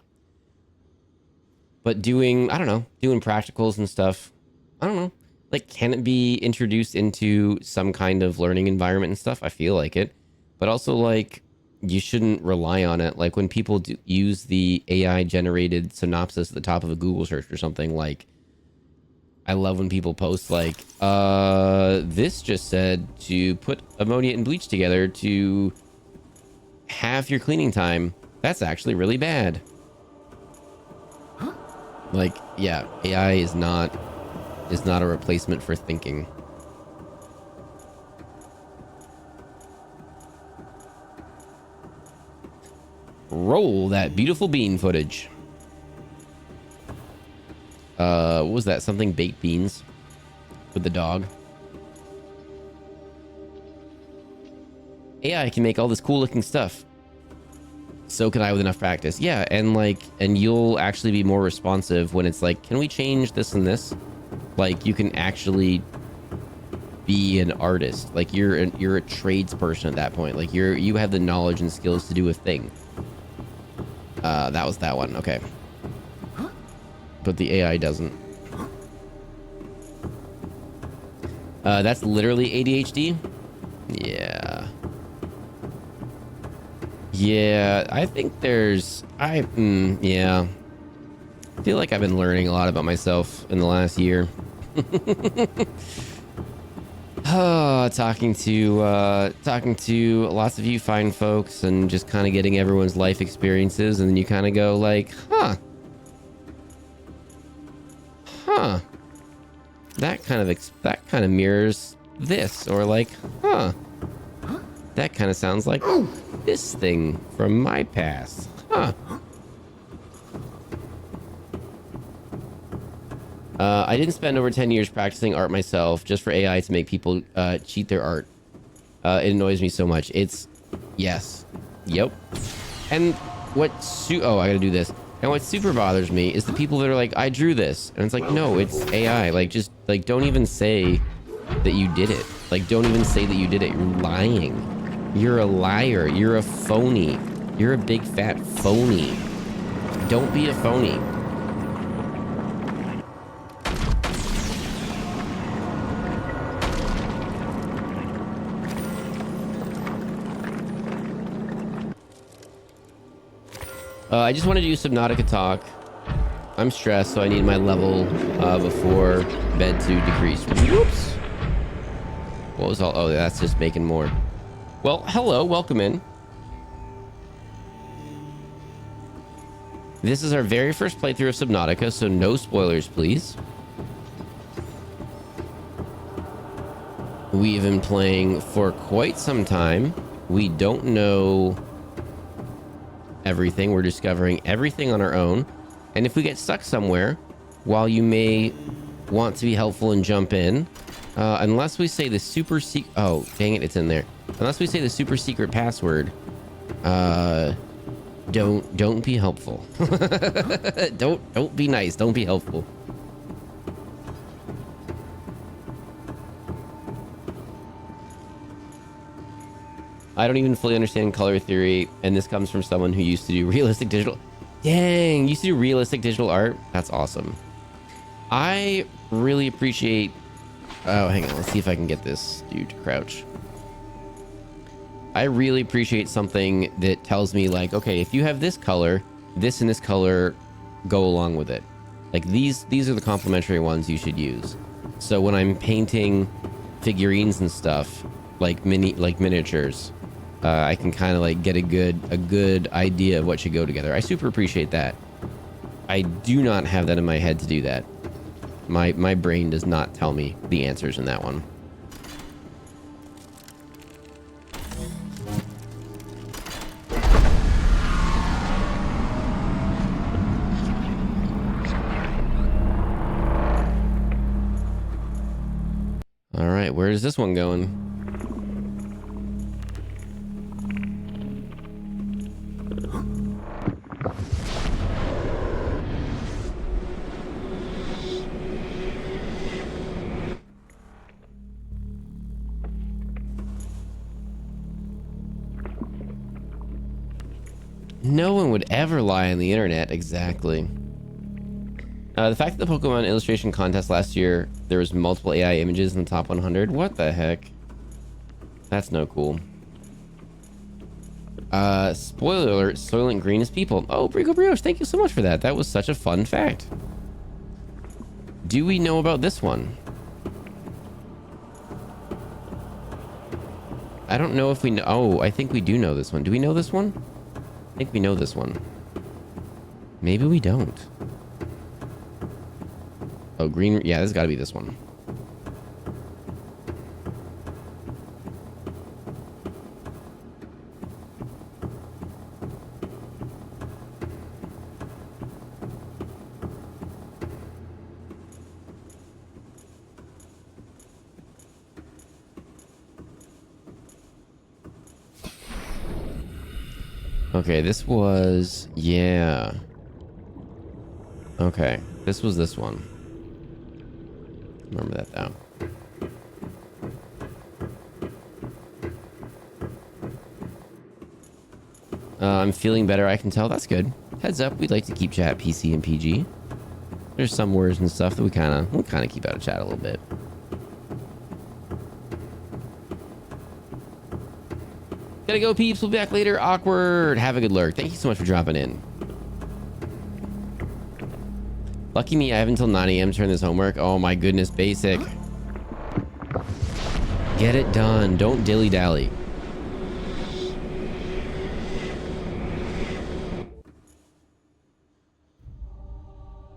S1: But doing, I don't know, doing practicals and stuff, I don't know. Like, can it be introduced into some kind of learning environment and stuff? I feel like it. But also, like, you shouldn't rely on it. Like, when people use the AI-generated synopsis at the top of a Google search or something, like, I love when people post, like, this just said to put ammonia and bleach together to half your cleaning time. That's actually really bad. Like, yeah, AI is not is not a replacement for thinking. Roll that beautiful bean footage. What was that? Something baked beans with the dog. AI can make all this cool looking stuff. So can I with enough practice. Yeah, and you'll actually be more responsive when it's like, can we change this and this? Like, you can actually be an artist. Like, you're a tradesperson at that point. Like, you have the knowledge and skills to do a thing. That was that one. Okay. But the AI doesn't. That's literally ADHD? Yeah. Yeah, I think there's... yeah. I feel like I've been learning a lot about myself in the last year. Talking to lots of you fine folks and just kind of getting everyone's life experiences, and then you kind of go like, huh. That kind of mirrors this, or like, huh. That kind of sounds like this thing from my past, huh. I didn't spend over 10 years practicing art myself just for AI to make people cheat their art. It annoys me so much. Yes. Yep. And I gotta do this. And what super bothers me is the people that are like, I drew this. And it's like, no, it's AI. Like, just, like, don't even say that you did it. Like, don't even say that you did it. You're lying. You're a liar. You're a phony. You're a big fat phony. Don't be a phony. I just want to do Subnautica talk. I'm stressed, so I need my level before bed to decrease. Whoops. What was all... Oh, that's just making more. Well, hello. Welcome in. This is our very first playthrough of Subnautica, so no spoilers, please. We've been playing for quite some time. We don't know everything. We're discovering everything on our own. And if we get stuck somewhere, while you may want to be helpful and jump in, unless we say the super secret... Oh, dang it, it's in there. Unless we say the super secret password, don't be helpful. Don't be nice. Don't be helpful. I don't even fully understand color theory, and this comes from someone who used to do realistic digital... Dang, used to do realistic digital art? That's awesome. I really appreciate... Oh, hang on. Let's see if I can get this dude to crouch. I really appreciate something that tells me, like, okay, if you have this color, this and this color go along with it. Like, these are the complementary ones you should use. So when I'm painting figurines and stuff, like miniatures, I can kind of like get a good idea of what should go together. I super appreciate that. I do not have that in my head to do that. My brain does not tell me the answers in that one. All right, where is this one going? No one would ever lie on the internet. Exactly. The fact that the Pokemon illustration contest last year, there was multiple AI images in the top 100. What the heck? That's no cool. Spoiler alert, Soylent Green is people. Oh, Brico Brioche, thank you so much for that. That was such a fun fact. Do we know about this one? I don't know if we know. Oh, I think we do know this one. Do we know this one? I think we know this one. Maybe we don't. Oh, green. Yeah, this has got to be this one. Okay, this was... Yeah. Okay, this was this one. Remember that now. I'm feeling better, I can tell. That's good. Heads up, we'd like to keep chat PC and PG. There's some words and stuff that we'll kind of keep out of chat a little bit. Gotta go, peeps. We'll be back later. Awkward. Have a good lurk. Thank you so much for dropping in. Lucky me, I have until 9 a.m. to turn this homework. Oh my goodness, basic. Get it done. Don't dilly-dally.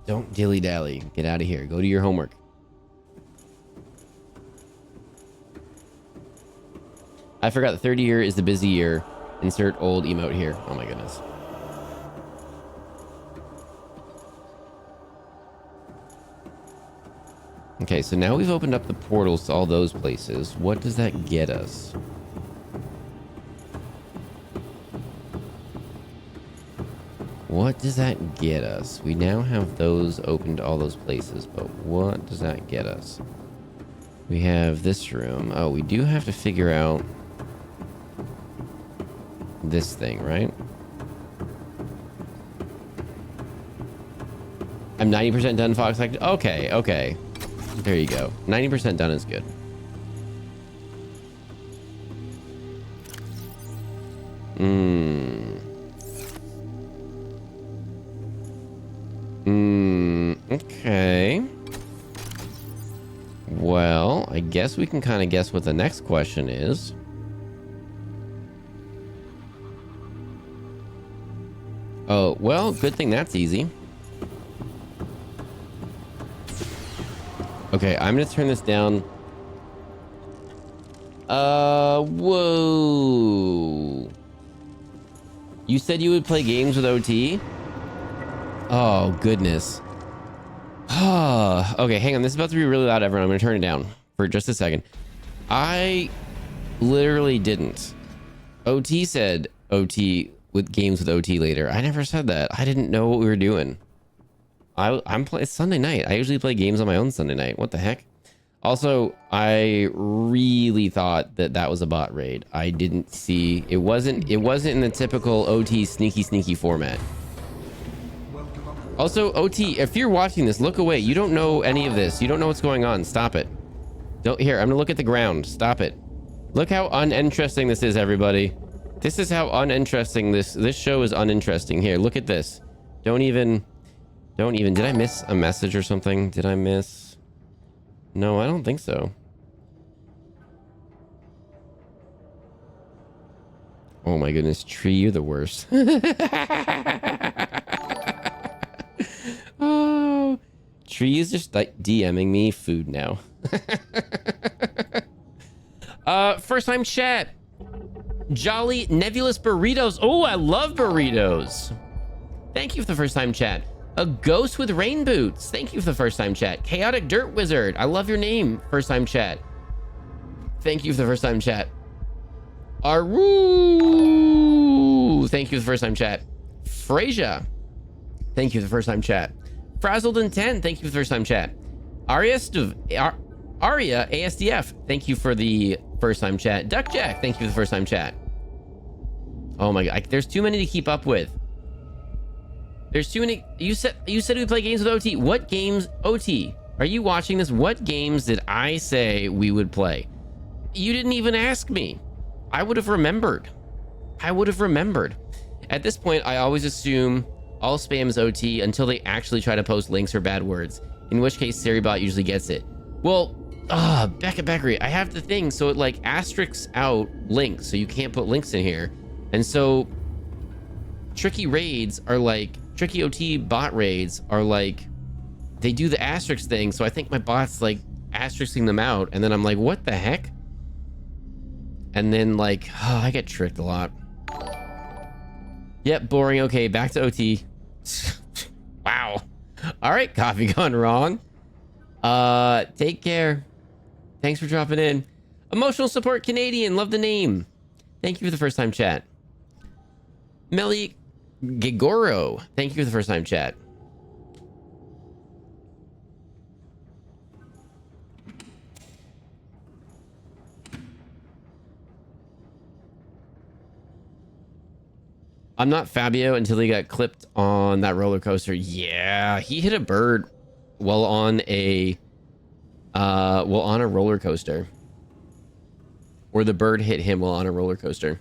S1: Don't dilly-dally. Get out of here. Go do your homework. I forgot the third year is the busy year. Insert old emote here. Oh my goodness. Okay, so now we've opened up the portals to all those places. What does that get us? What does that get us? We now have those open to all those places, but what does that get us? We have this room. Oh, we do have to figure out this thing, right? I'm 90% done, Fox. Okay, okay. There you go. 90% done is good. Okay. Well, I guess we can kind of guess what the next question is. Oh, well, good thing that's easy. Okay, I'm gonna turn this down. Whoa. You said you would play games with OT? Oh, goodness. Okay, hang on. This is about to be really loud, everyone. I'm gonna turn it down for just a second. I literally didn't. OT said OT with games with OT later. I never said that. I didn't know what we were doing. It's Sunday night. I usually play games on my own Sunday night. What the heck? Also, I really thought that that was a bot raid. I didn't see it wasn't in the typical OT sneaky format. Also, OT, if you're watching this, look away. You don't know any of this. You don't know what's going on. Stop it. Don't here. I'm gonna look at the ground. Stop it. Look how uninteresting this is, everybody. This is how uninteresting this show is uninteresting. Here, look at this. Don't even. Did I miss a message or something? Did I miss? No, I don't think so. Oh my goodness, Tree, you're the worst. Oh, Tree is just like DMing me food now. First time chat. Jolly Nebulous Burritos. Oh, I love burritos. Thank you for the first time chat. A Ghost with Rain Boots. Thank you for the first time chat. Chaotic Dirt Wizard. I love your name. First time chat. Thank you for the first time chat. Aru. Thank you for the first time chat. Frasier. Thank you for the first time chat. Frazzled in 10. Thank you for the first time chat. Aria ASDF. Thank you for the first time chat. Duck Jack. Thank you for the first time chat. Oh my god. There's too many to keep up with. There's too many. You said we play games with OT. What games? OT, are you watching this? What games did I say we would play? You didn't even ask me. I would have remembered. At this point, I always assume all spam is OT until they actually try to post links or bad words, in which case Seribot usually gets it. Well, Becca Beckery, I have the thing so it like asterisks out links, so you can't put links in here. And so tricky raids are like tricky OT bot raids are like they do the asterisk thing, so I think my bot's like asterisking them out, and then I'm like, what the heck? And then like, oh, I get tricked a lot. Yep, boring. Okay, back to OT. Wow. All right, coffee gone wrong. Take care. Thanks for dropping in. Emotional Support Canadian, love the name. Thank you for the first time chat. Meli Gigoro, thank you for the first time chat. I'm not Fabio until he got clipped on that roller coaster. Yeah, he hit a bird while on a roller coaster. Or the bird hit him while on a roller coaster.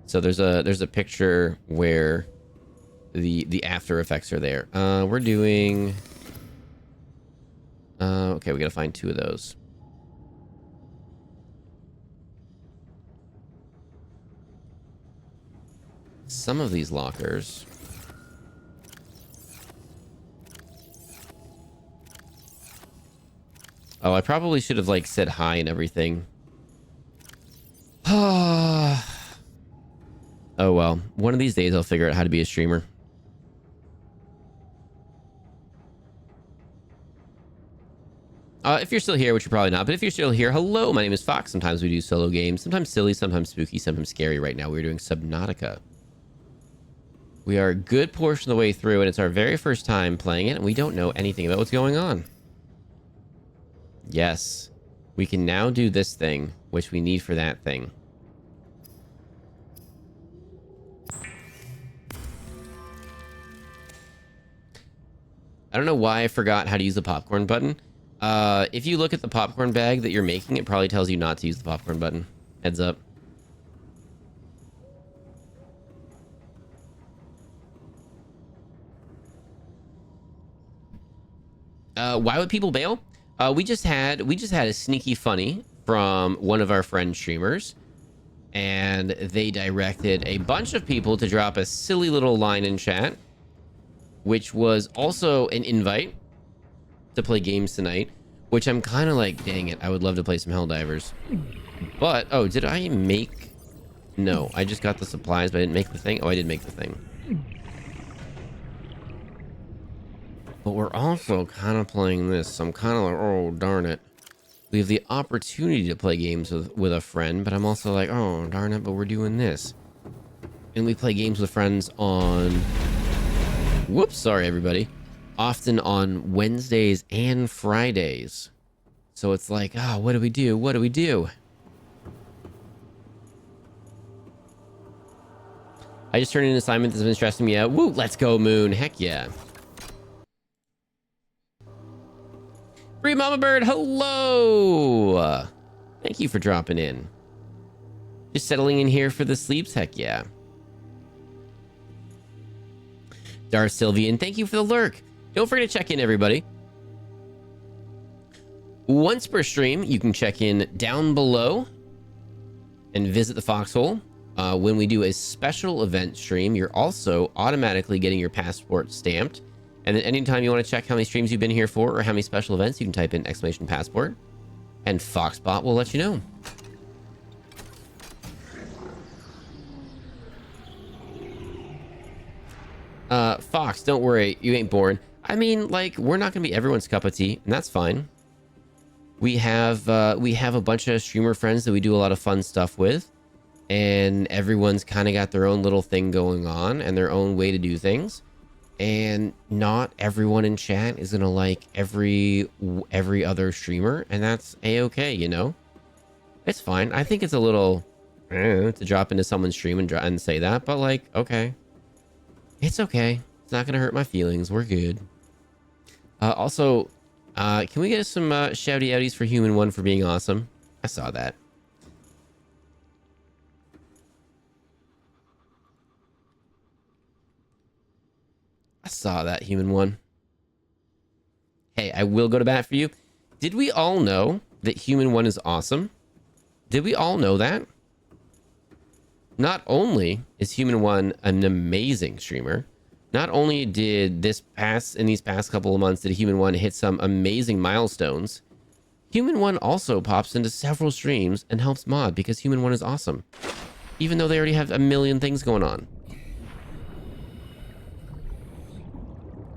S1: So there's a picture where the after effects are there. We're doing okay, we gotta find 2 of those. Some of these lockers. Oh, I probably should have like said hi and everything. Oh well, one of these days I'll figure out how to be a streamer. If you're still here, which you're probably not, but if you're still here, hello, my name is Fox. Sometimes we do solo games, sometimes silly, sometimes spooky, sometimes scary. Right now we're doing Subnautica. We are a good portion of the way through, and it's our very first time playing it, and we don't know anything about what's going on. Yes, we can now do this thing, which we need for that thing. I don't know why I forgot how to use the popcorn button. If you look at the popcorn bag that you're making, it probably tells you not to use the popcorn button. Heads up. Why would people bail? We just had a sneaky funny from one of our friend streamers, and they directed a bunch of people to drop a silly little line in chat, which was also an invite to play games tonight, which I'm kind of like, dang it, I would love to play some Helldivers. But, oh, did I make... No, I just got the supplies, but I didn't make the thing. Oh, I did make the thing. But we're also kind of playing this, so I'm kind of like, oh, darn it. We have the opportunity to play games with a friend, but I'm also like, oh, darn it, but we're doing this. And we play games with friends on... Whoops, sorry, everybody. Often on Wednesdays and Fridays. So it's like, ah, oh, what do we do? What do we do? I just turned in an assignment that's been stressing me out. Woo, let's go, Moon. Heck yeah. Free Mama Bird, hello! Thank you for dropping in. Just settling in here for the sleeps? Heck yeah. Darth Sylvian, thank you for the lurk. Don't forget to check in, everybody. Once per stream, you can check in down below and visit the foxhole. When we do a special event stream, you're also automatically getting your passport stamped. And then anytime you want to check how many streams you've been here for or how many special events, you can type in !passport, and Foxbot will let you know. Fox, don't worry, you ain't bored. I mean, like, we're not gonna be everyone's cup of tea, and that's fine. We have a bunch of streamer friends that we do a lot of fun stuff with, and everyone's kind of got their own little thing going on and their own way to do things. And not everyone in chat is gonna like every other streamer, and that's a-okay, you know. It's fine. I think it's a little to drop into someone's stream and say that, but like, okay, it's okay. It's not gonna hurt my feelings. We're good. Also, can we get some shouty outies for Human One for being awesome? I saw that. I saw that, Human One. Hey, I will go to bat for you. Did we all know that Human One is awesome? Did we all know that? not only is Human One an amazing streamer, not only did in these past couple of months did Human One hit some amazing milestones, Human One also pops into several streams and helps mod because Human One is awesome. Even though they already have a million things going on.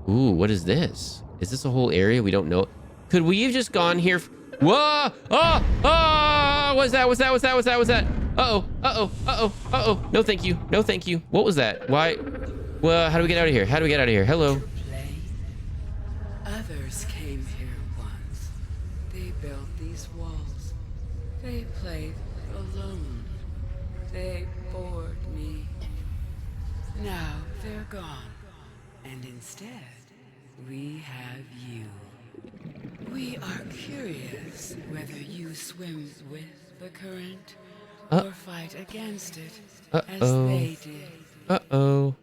S1: Ooh, what is this? Is this a whole area we don't know? Could we have just gone here? Whoa! Oh! Oh! What's that? What's that? What's that? What's that? What's that? Uh-oh. Uh-oh. Uh-oh. Uh-oh. No, thank you. No, thank you. What was that? Why? Well, how do we get out of here? How do we get out of here? Hello.
S5: Play. Others came here once. They built these walls. They played alone. They bored me. Now they're gone. And instead, we have you. We are curious whether you swim with the current or fight against it as they did.
S1: Uh-oh.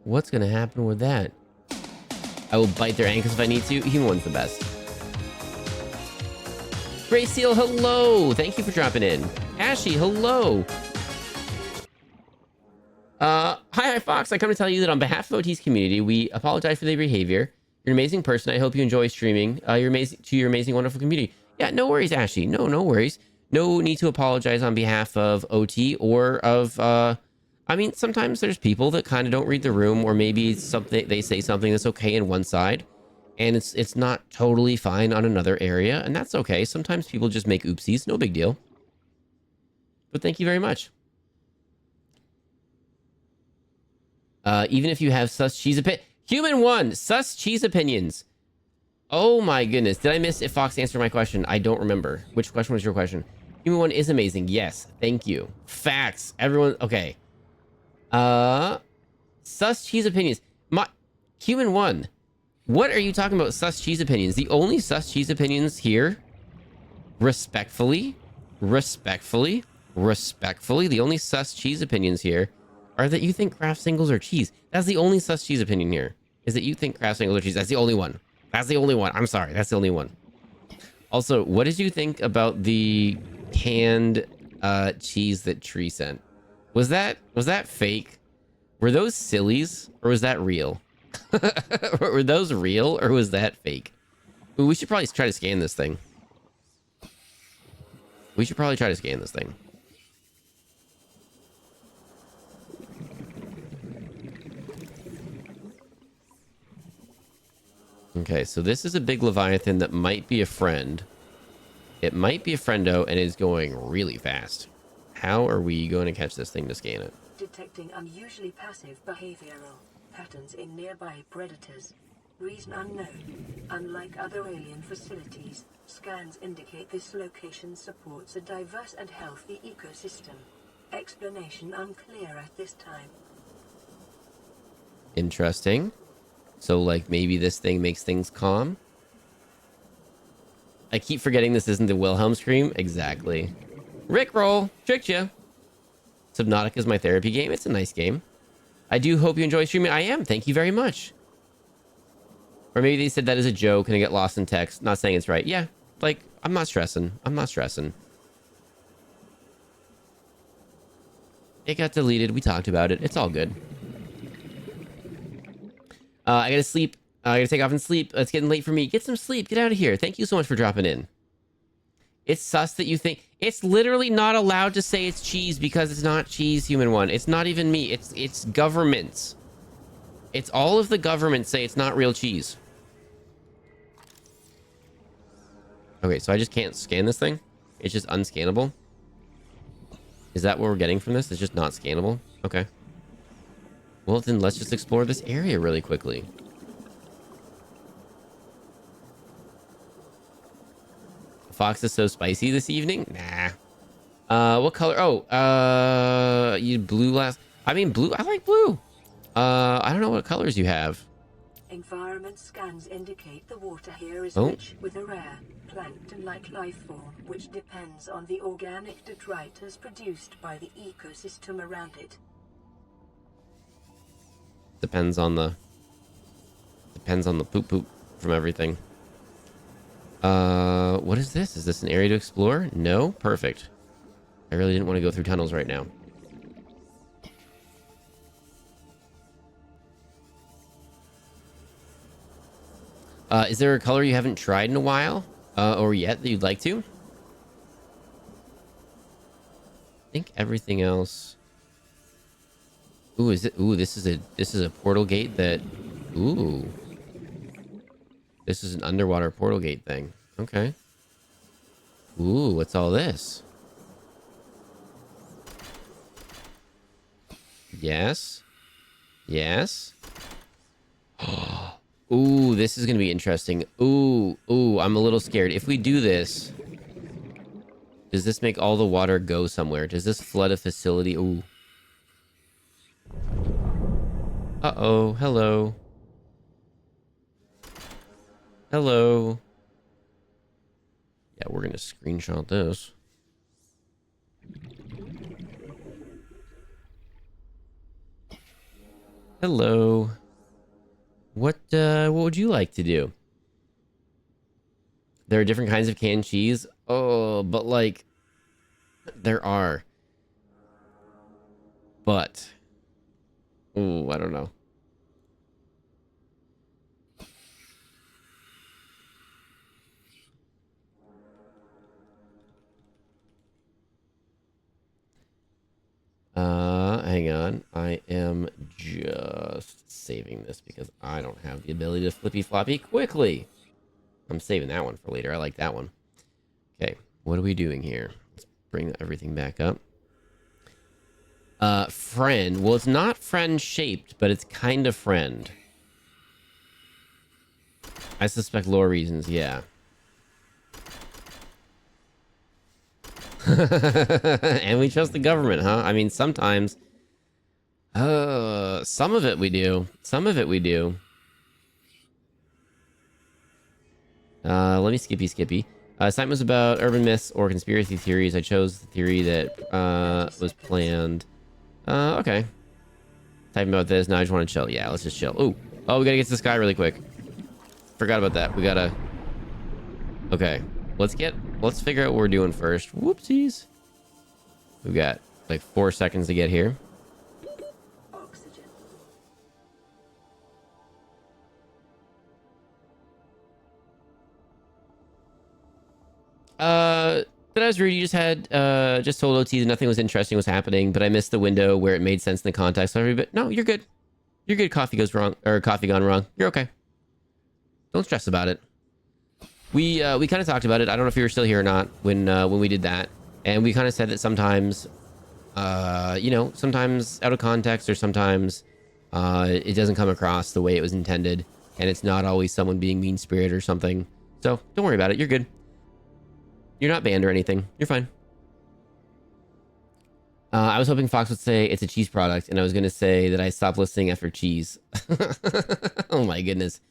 S1: What's gonna happen with that? I will bite their ankles if I need to. Human One's the best. Gray Seal, hello! Thank you for dropping in. Ashy, hello! Hi, Fox. I come to tell you that on behalf of OT's community, we apologize for their behavior. You're an amazing person. I hope you enjoy streaming. You're amazing to your amazing, wonderful community. Yeah, no worries, Ashley. No worries. No need to apologize on behalf of OT or of, I mean, sometimes there's people that kind of don't read the room, or maybe something they say something that's okay in one side, and it's not totally fine on another area, and that's okay. Sometimes people just make oopsies. No big deal. But thank you very much. Even if you have sus cheese Human One, sus cheese opinions. Oh my goodness. Did I miss if Fox answered my question? I don't remember. Which question was your question? Human One is amazing. Yes. Thank you. Facts. Everyone. Okay. Sus cheese opinions. Human One. What are you talking about sus cheese opinions? The only sus cheese opinions here, respectfully, the only sus cheese opinions here are that you think craft singles are cheese. That's the only sus cheese opinion here, is that you think craft singles are cheese. That's the only one. That's the only one. I'm sorry. That's the only one. Also, what did you think about the canned cheese that Tree sent? Was that fake? Were those sillies or was that real? Were those real or was that fake? Ooh, we should probably try to scan this thing. Okay, so this is a big Leviathan that might be a friend. It might be a friendo and is going really fast. How are we going to catch this thing to scan it?
S3: Detecting unusually passive behavioral patterns in nearby predators. Reason unknown. Unlike other alien facilities, scans indicate this location supports a diverse and healthy ecosystem. Explanation unclear at this time.
S1: Interesting. So, like, maybe this thing makes things calm? I keep forgetting this isn't the Wilhelm scream. Exactly. Rickroll! Tricked you! Subnautica is my therapy game. It's a nice game. I do hope you enjoy streaming. I am. Thank you very much. Or maybe they said that as a joke and I get lost in text. Not saying it's right. Yeah. Like, I'm not stressing. It got deleted. We talked about it. It's all good. I gotta sleep. I gotta take off and sleep. It's getting late for me. Get some sleep. Get out of here. Thank you so much for dropping in. It's sus that you think... It's literally not allowed to say it's cheese because it's not cheese, Human One. It's not even me. It's governments. It's all of the governments say it's not real cheese. Okay, so I just can't scan this thing? It's just unscannable? Is that what we're getting from this? It's just not scannable? Okay. Well, then let's just explore this area really quickly. Fox is so spicy this evening? Nah. What color? Oh, you blue last... I mean, blue. I like blue. I don't know what colors you have.
S3: Environment scans indicate the water here is rich with a rare plankton-like life form, which depends on the organic detritus produced by the ecosystem around it.
S1: Depends on the poop from everything. What is this? Is this an area to explore? No? Perfect. I really didn't want to go through tunnels right now. Is there a color you haven't tried in a while or yet that you'd like to? I think everything else. Ooh, is it? Ooh, this is a portal gate that. Ooh, this is an underwater portal gate thing. Okay. Ooh, what's all this? Yes. Yes. Ooh, this is gonna be interesting. Ooh, I'm a little scared. If we do this, does this make all the water go somewhere? Does this flood a facility? Ooh. Uh-oh. Hello. Hello. Yeah, we're gonna screenshot this. Hello. What would you like to do? There are different kinds of canned cheese. Oh, but like there are. But ooh, I don't know. Hang on. I am just saving this because I don't have the ability to flippy floppy quickly. I'm saving that one for later. I like that one. Okay, what are we doing here? Let's bring everything back up. Friend. Well, it's not friend shaped, but it's kind of friend. I suspect lore reasons, yeah. And we trust the government, huh? I mean, sometimes. Some of it we do. Some of it we do. Let me skippy. Assignment was about urban myths or conspiracy theories. I chose the theory that was planned. Okay. Typing about this. Now I just want to chill. Yeah, let's just chill. Ooh. Oh, we gotta get to the sky really quick. Forgot about that. We gotta... Okay. Let's figure out what we're doing first. Whoopsies. We've got like 4 seconds to get here.
S3: Oxygen.
S1: But as rude, you just had just told OT that nothing was interesting was happening, but I missed the window where it made sense in the context. But no, you're good. You're good. Coffee goes wrong, or coffee gone wrong. You're okay. Don't stress about it. We kind of talked about it. I don't know if you were still here or not when we did that, and we kind of said that sometimes, you know, sometimes out of context or sometimes it doesn't come across the way it was intended, and it's not always someone being mean-spirited or something. So don't worry about it. You're good. You're not banned or anything. You're fine. I was hoping Fox would say it's a cheese product, and I was going to say that I stopped listening after cheese. Oh my goodness.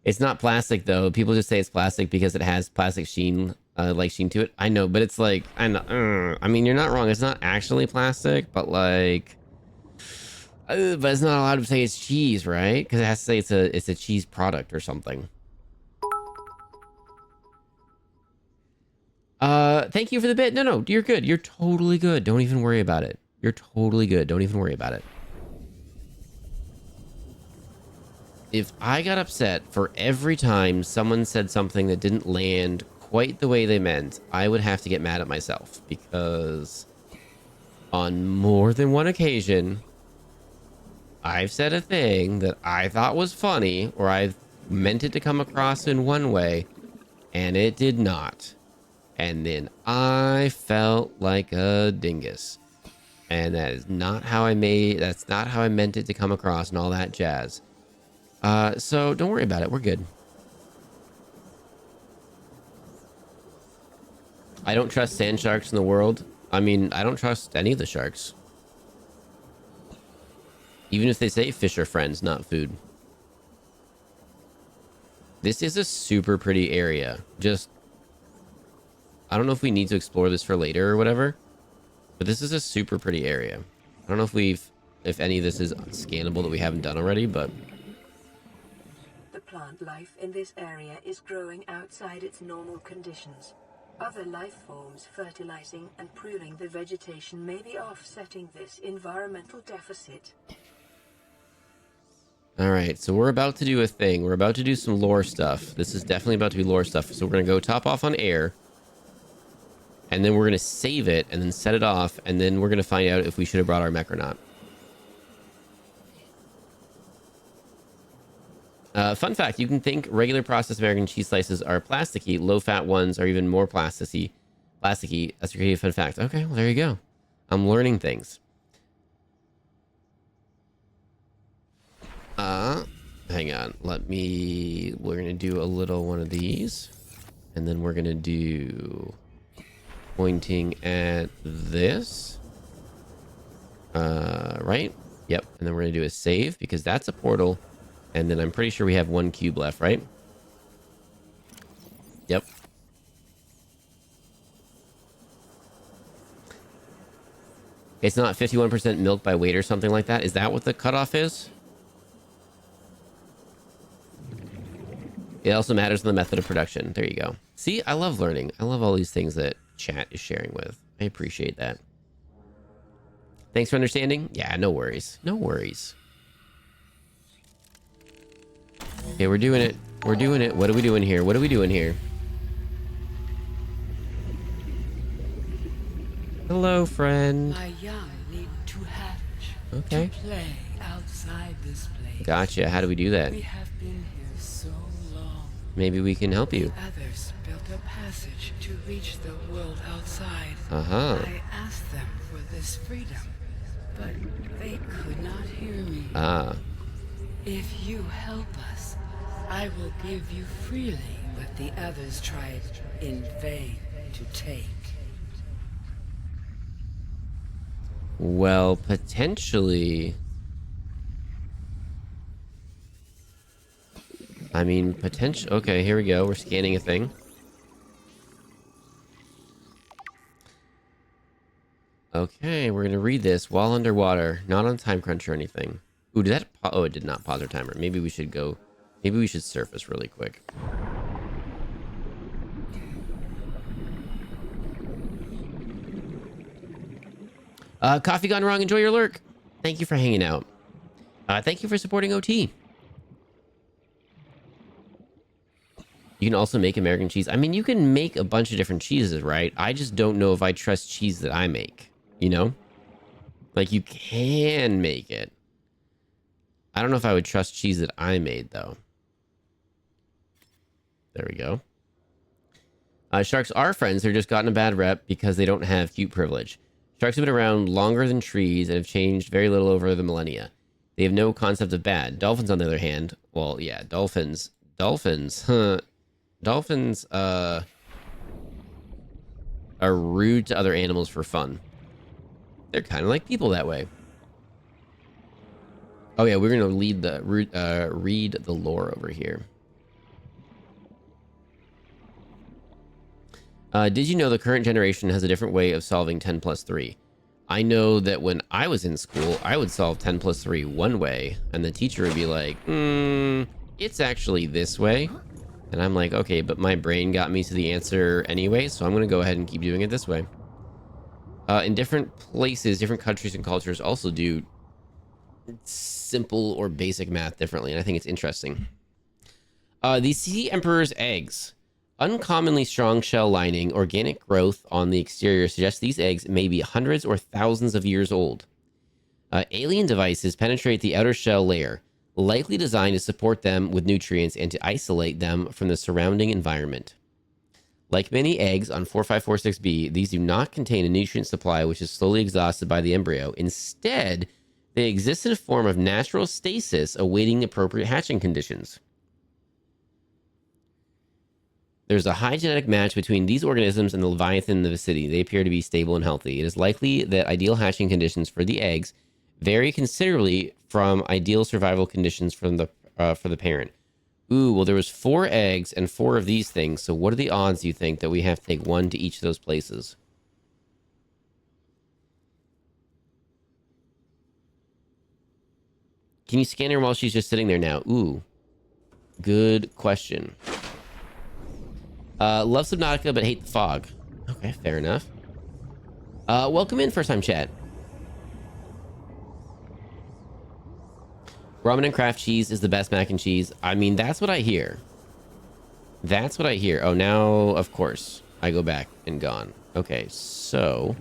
S1: It's not plastic, though. People just say it's plastic because it has plastic sheen, like sheen to it. I know, but it's like, I know. I mean, you're not wrong. It's not actually plastic, but like... but it's not allowed to say it's cheese, right? Because it has to say it's a cheese product or something. Thank you for the bit. No, you're good. You're totally good. Don't even worry about it. You're totally good. Don't even worry about it. If I got upset for every time someone said something that didn't land quite the way they meant, I would have to get mad at myself, because on more than one occasion, I've said a thing that I thought was funny, or I meant it to come across in one way, and it did not. And then I felt like a dingus. And that's not how I meant it to come across and all that jazz. So don't worry about it. We're good. I don't trust sand sharks in the world. I mean, I don't trust any of the sharks. Even if they say fish are friends, not food. This is a super pretty area. Just... I don't know if we need to explore this for later or whatever, but this is a super pretty area. I don't know if any of this is scannable that we haven't done already, but...
S3: The plant life in this area is growing outside its normal conditions. Other life forms fertilizing and pruning the vegetation may be offsetting this environmental deficit.
S1: All right, so we're about to do a thing. We're about to do some lore stuff. This is definitely about to be lore stuff. So we're going to go top off on air. And then we're going to save it and then set it off. And then we're going to find out if we should have brought our mech or not. Fun fact, you can think regular processed American cheese slices are plasticky. Low-fat ones are even more plasticky. That's a great fun fact. Okay, well, there you go. I'm learning things. Hang on. We're going to do a little one of these. And then we're going to do pointing at this. Right? Yep. And then we're going to do a save because that's a portal. And then I'm pretty sure we have one cube left, right? Yep. It's not 51% milk by weight or something like that. Is that what the cutoff is? It also matters in the method of production. There you go. See, I love learning. I love all these things that chat is sharing with. I appreciate that. Thanks for understanding. Yeah, no worries. No worries. Okay, we're doing it. We're doing it. What are we doing here? What are we doing here? Hello, friend.
S5: My young need to hatch.
S1: Okay.
S5: To play outside this place.
S1: Gotcha. How do we do that?
S5: We have been here so long.
S1: Maybe we can help you.
S5: Others built a passage to reach the world outside.
S1: Uh-huh.
S5: I asked them for this freedom, but they could not hear me.
S1: Ah.
S5: If you help us, I will give you freely what the others tried in vain to take.
S1: Well, potentially. I mean, potential. Okay, here we go. We're scanning a thing. Okay, we're gonna read this while underwater, not on time crunch or anything. Ooh, did that? Oh, it did not pause our timer. Maybe we should go. Maybe we should surface really quick. Coffee gone wrong. Enjoy your lurk. Thank you for hanging out. Thank you for supporting OT. You can also make American cheese. I mean, you can make a bunch of different cheeses, right? I just don't know if I trust cheese that I make, you know? Like, you can make it. I don't know if I would trust cheese that I made, though. There we go. Sharks are friends. They're just gotten a bad rep because they don't have cute privilege. Sharks have been around longer than trees and have changed very little over the millennia. They have no concept of bad. Dolphins, on the other hand, well, yeah, dolphins, huh? Dolphins, are rude to other animals for fun. They're kind of like people that way. Oh yeah, we're gonna read the lore over here. Did you know the current generation has a different way of solving 10 plus 3? I know that when I was in school, I would solve 10 plus 3 one way, and the teacher would be like, it's actually this way. And I'm like, okay, but my brain got me to the answer anyway, so I'm going to go ahead and keep doing it this way. In different places, different countries and cultures also do simple or basic math differently, and I think it's interesting. The Sea Emperor's eggs. Uncommonly strong shell lining, organic growth on the exterior suggests these eggs may be hundreds or thousands of years old. Alien devices penetrate the outer shell layer, likely designed to support them with nutrients and to isolate them from the surrounding environment. Like many eggs on 4546b, these do not contain a nutrient supply which is slowly exhausted by the embryo. Instead, they exist in a form of natural stasis awaiting appropriate hatching conditions. There's a high genetic match between these organisms and the Leviathan in the vicinity. They appear to be stable and healthy. It is likely that ideal hatching conditions for the eggs vary considerably from ideal survival conditions for the parent. Ooh, well, there was 4 eggs and 4 of these things. So what are the odds, you think, that we have to take 1 to each of those places? Can you scan her while she's just sitting there now? Ooh, good question. Love Subnautica, but hate the fog. Okay, fair enough. Welcome in, first time chat. Ramen and craft cheese is the best mac and cheese. I mean, that's what I hear. That's what I hear. Oh, now, of course, I go back and gone. Okay, so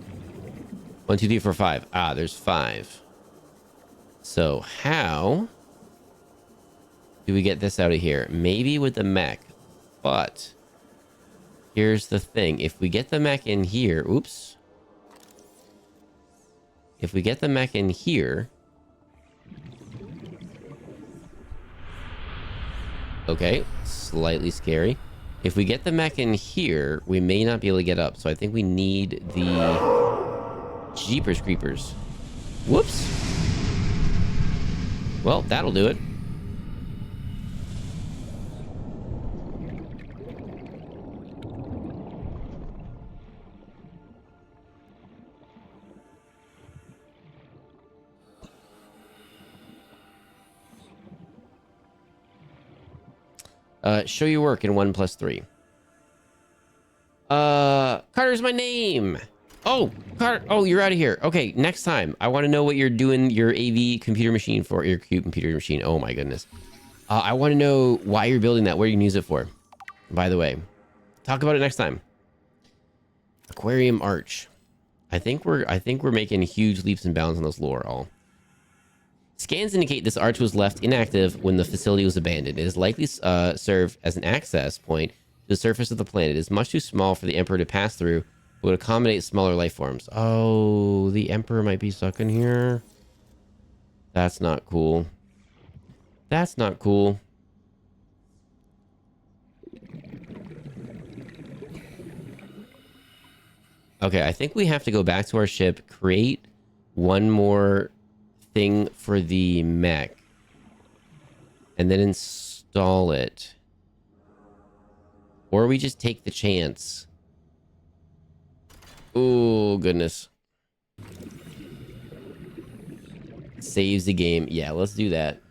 S1: 1, 2, 3, 4, 5. Ah, there's 5. So how do we get this out of here? Maybe with the mech, but here's the thing. If we get the mech in here, oops. If we get the mech in here, okay, slightly scary. If we get the mech in here, we may not be able to get up. So I think we need the Jeepers Creepers. Whoops. Well, that'll do it. Show your work in 1+3. Carter's my name. Oh, Carter. Oh, you're out of here. Okay, next time. I want to know what you're doing your AV computer machine for. Your cute computer machine. Oh my goodness. I want to know why you're building that. What are you gonna use it for? By the way, talk about it next time. Aquarium arch. I think we're making huge leaps and bounds on this lore. All. Scans indicate this arch was left inactive when the facility was abandoned. It is likely served as an access point to the surface of the planet. It is much too small for the Emperor to pass through, but would accommodate smaller life forms. Oh, the Emperor might be stuck in here. That's not cool. That's not cool. Okay, I think we have to go back to our ship, create one more thing for the mech, and then install it. Or we just take the chance. Oh, goodness. Saves the game. Yeah, let's do that.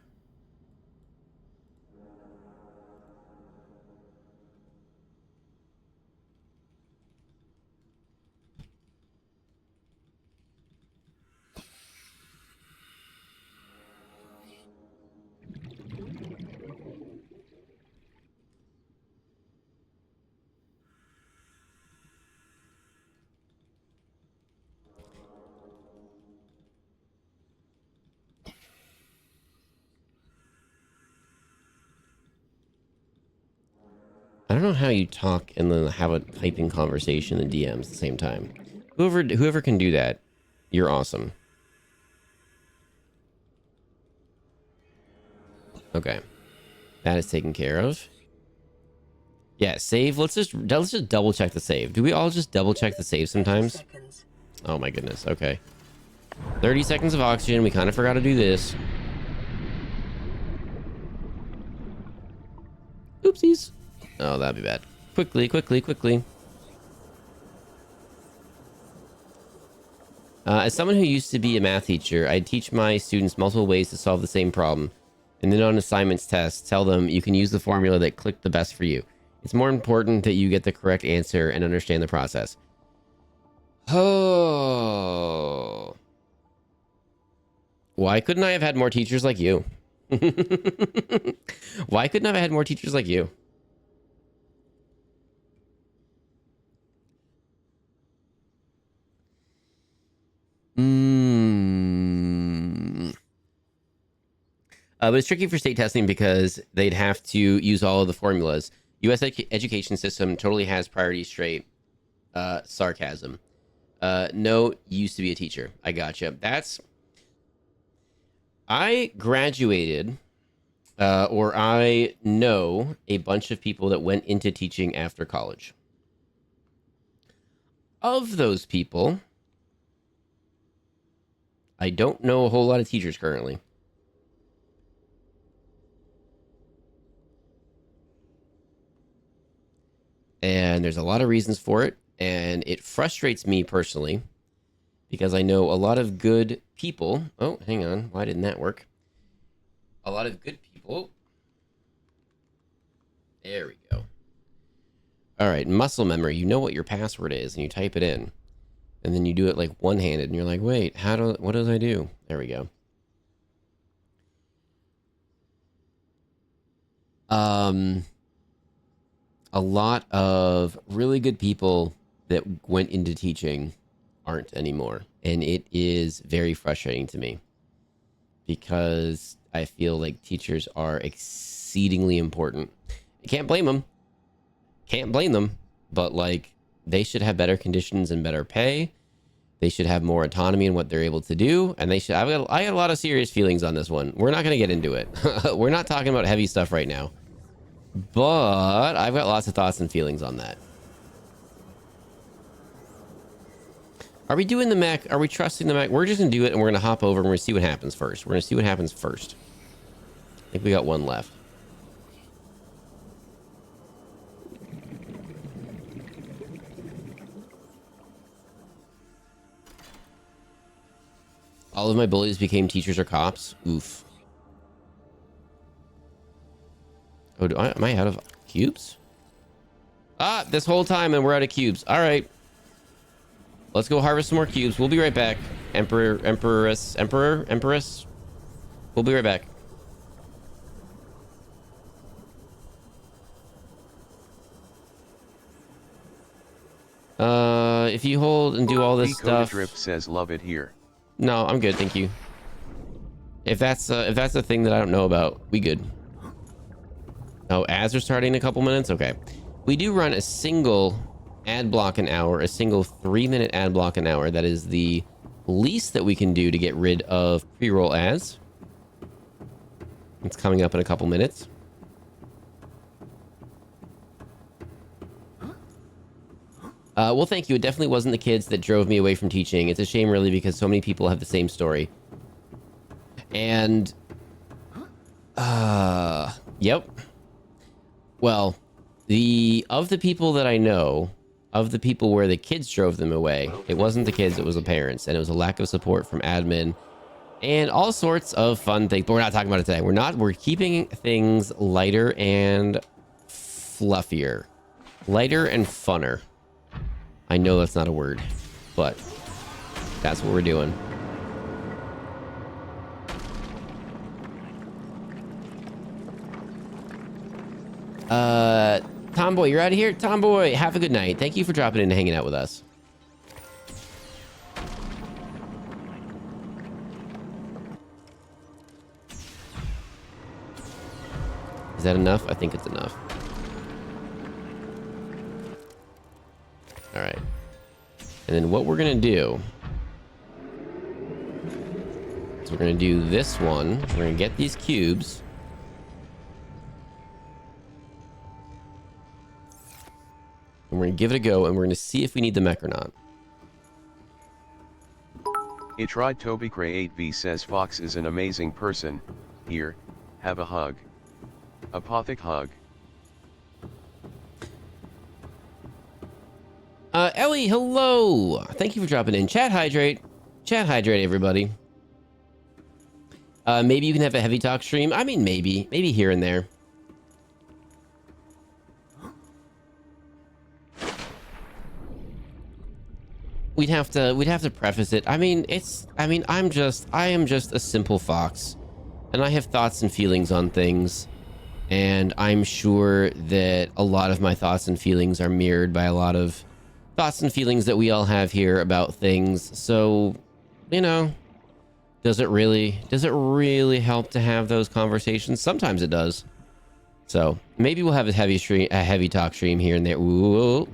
S1: I don't know how you talk and then have a typing conversation in the DMs at the same time. Whoever can do that, you're awesome. Okay, that is taken care of. Yeah, save. Let's just double check the save. Do we all just double check the save sometimes? Oh my goodness. Okay, 30 seconds of oxygen. We kind of forgot to do this. Oopsies. Oh, that'd be bad. Quickly, quickly, quickly. As someone who used to be a math teacher, I teach my students multiple ways to solve the same problem. And then on assignments tests, tell them you can use the formula that clicked the best for you. It's more important that you get the correct answer and understand the process. Oh. Why couldn't I have had more teachers like you? Why couldn't I have had more teachers like you? But it's tricky for state testing because they'd have to use all of the formulas. U.S. education system totally has priority straight. Sarcasm. No, used to be a teacher. I gotcha. I graduated, or I know a bunch of people that went into teaching after college. Of those people, I don't know a whole lot of teachers currently. And there's a lot of reasons for it. And it frustrates me personally because I know a lot of good people. Oh, hang on. Why didn't that work? A lot of good people. There we go. All right. Muscle memory. You know what your password is and you type it in. And then you do it like one-handed and you're like, wait, what do I do? There we go. A lot of really good people that went into teaching aren't anymore. And it is very frustrating to me because I feel like teachers are exceedingly important. I can't blame them. Can't blame them. But like, they should have better conditions and better pay. They should have more autonomy in what they're able to do. And they should, I got a lot of serious feelings on this one. We're not going to get into it. We're not talking about heavy stuff right now. But I've got lots of thoughts and feelings on that. Are we doing the mech? Are we trusting the mech? We're just going to do it and we're going to hop over and we're going to see what happens first. We're going to see what happens first. I think we got one left. All of my bullies became teachers or cops. Oof. Oh, am I out of cubes? Ah, this whole time and we're out of cubes. All right. Let's go harvest some more cubes. We'll be right back. Emperor. We'll be right back. If you hold and do all this stuff.
S6: Drip says love it here.
S1: No, I'm good, thank you. If that's a thing that I don't know about, we good. Oh, ads are starting in a couple minutes? Okay. We do run a single ad block an hour, a single 3-minute ad block an hour. That is the least that we can do to get rid of pre-roll ads. It's coming up in a couple minutes. Well, thank you. It definitely wasn't the kids that drove me away from teaching. It's a shame, really, because so many people have the same story. And, yep. Well, of the people that I know, of the people where the kids drove them away, it wasn't the kids, it was the parents. And it was a lack of support from admin and all sorts of fun things. But we're not talking about it today. We're keeping things lighter and fluffier. Lighter and funner. I know that's not a word, but that's what we're doing. Tomboy, you're out of here? Tomboy, have a good night. Thank you for dropping in and hanging out with us. Is that enough? I think it's enough. All right. And then what we're going to do is we're going to do this one. We're going to get these cubes. And we're going to give it a go, and we're going to see if we need the mech or not.
S6: It tried Toby Cray 8V says Fox is an amazing person. Here, have a hug. Apothic hug.
S1: Ellie, hello. Thank you for dropping in. Chat hydrate. Chat hydrate, everybody. Maybe you can have a heavy talk stream. I mean, maybe here and there. We'd have to preface it. I am just a simple fox, and I have thoughts and feelings on things, and I'm sure that a lot of my thoughts and feelings are mirrored by a lot of thoughts and feelings that we all have here about things. So, you know, does it really help to have those conversations? Sometimes it does. So maybe we'll have a heavy talk stream here and there. Ooh,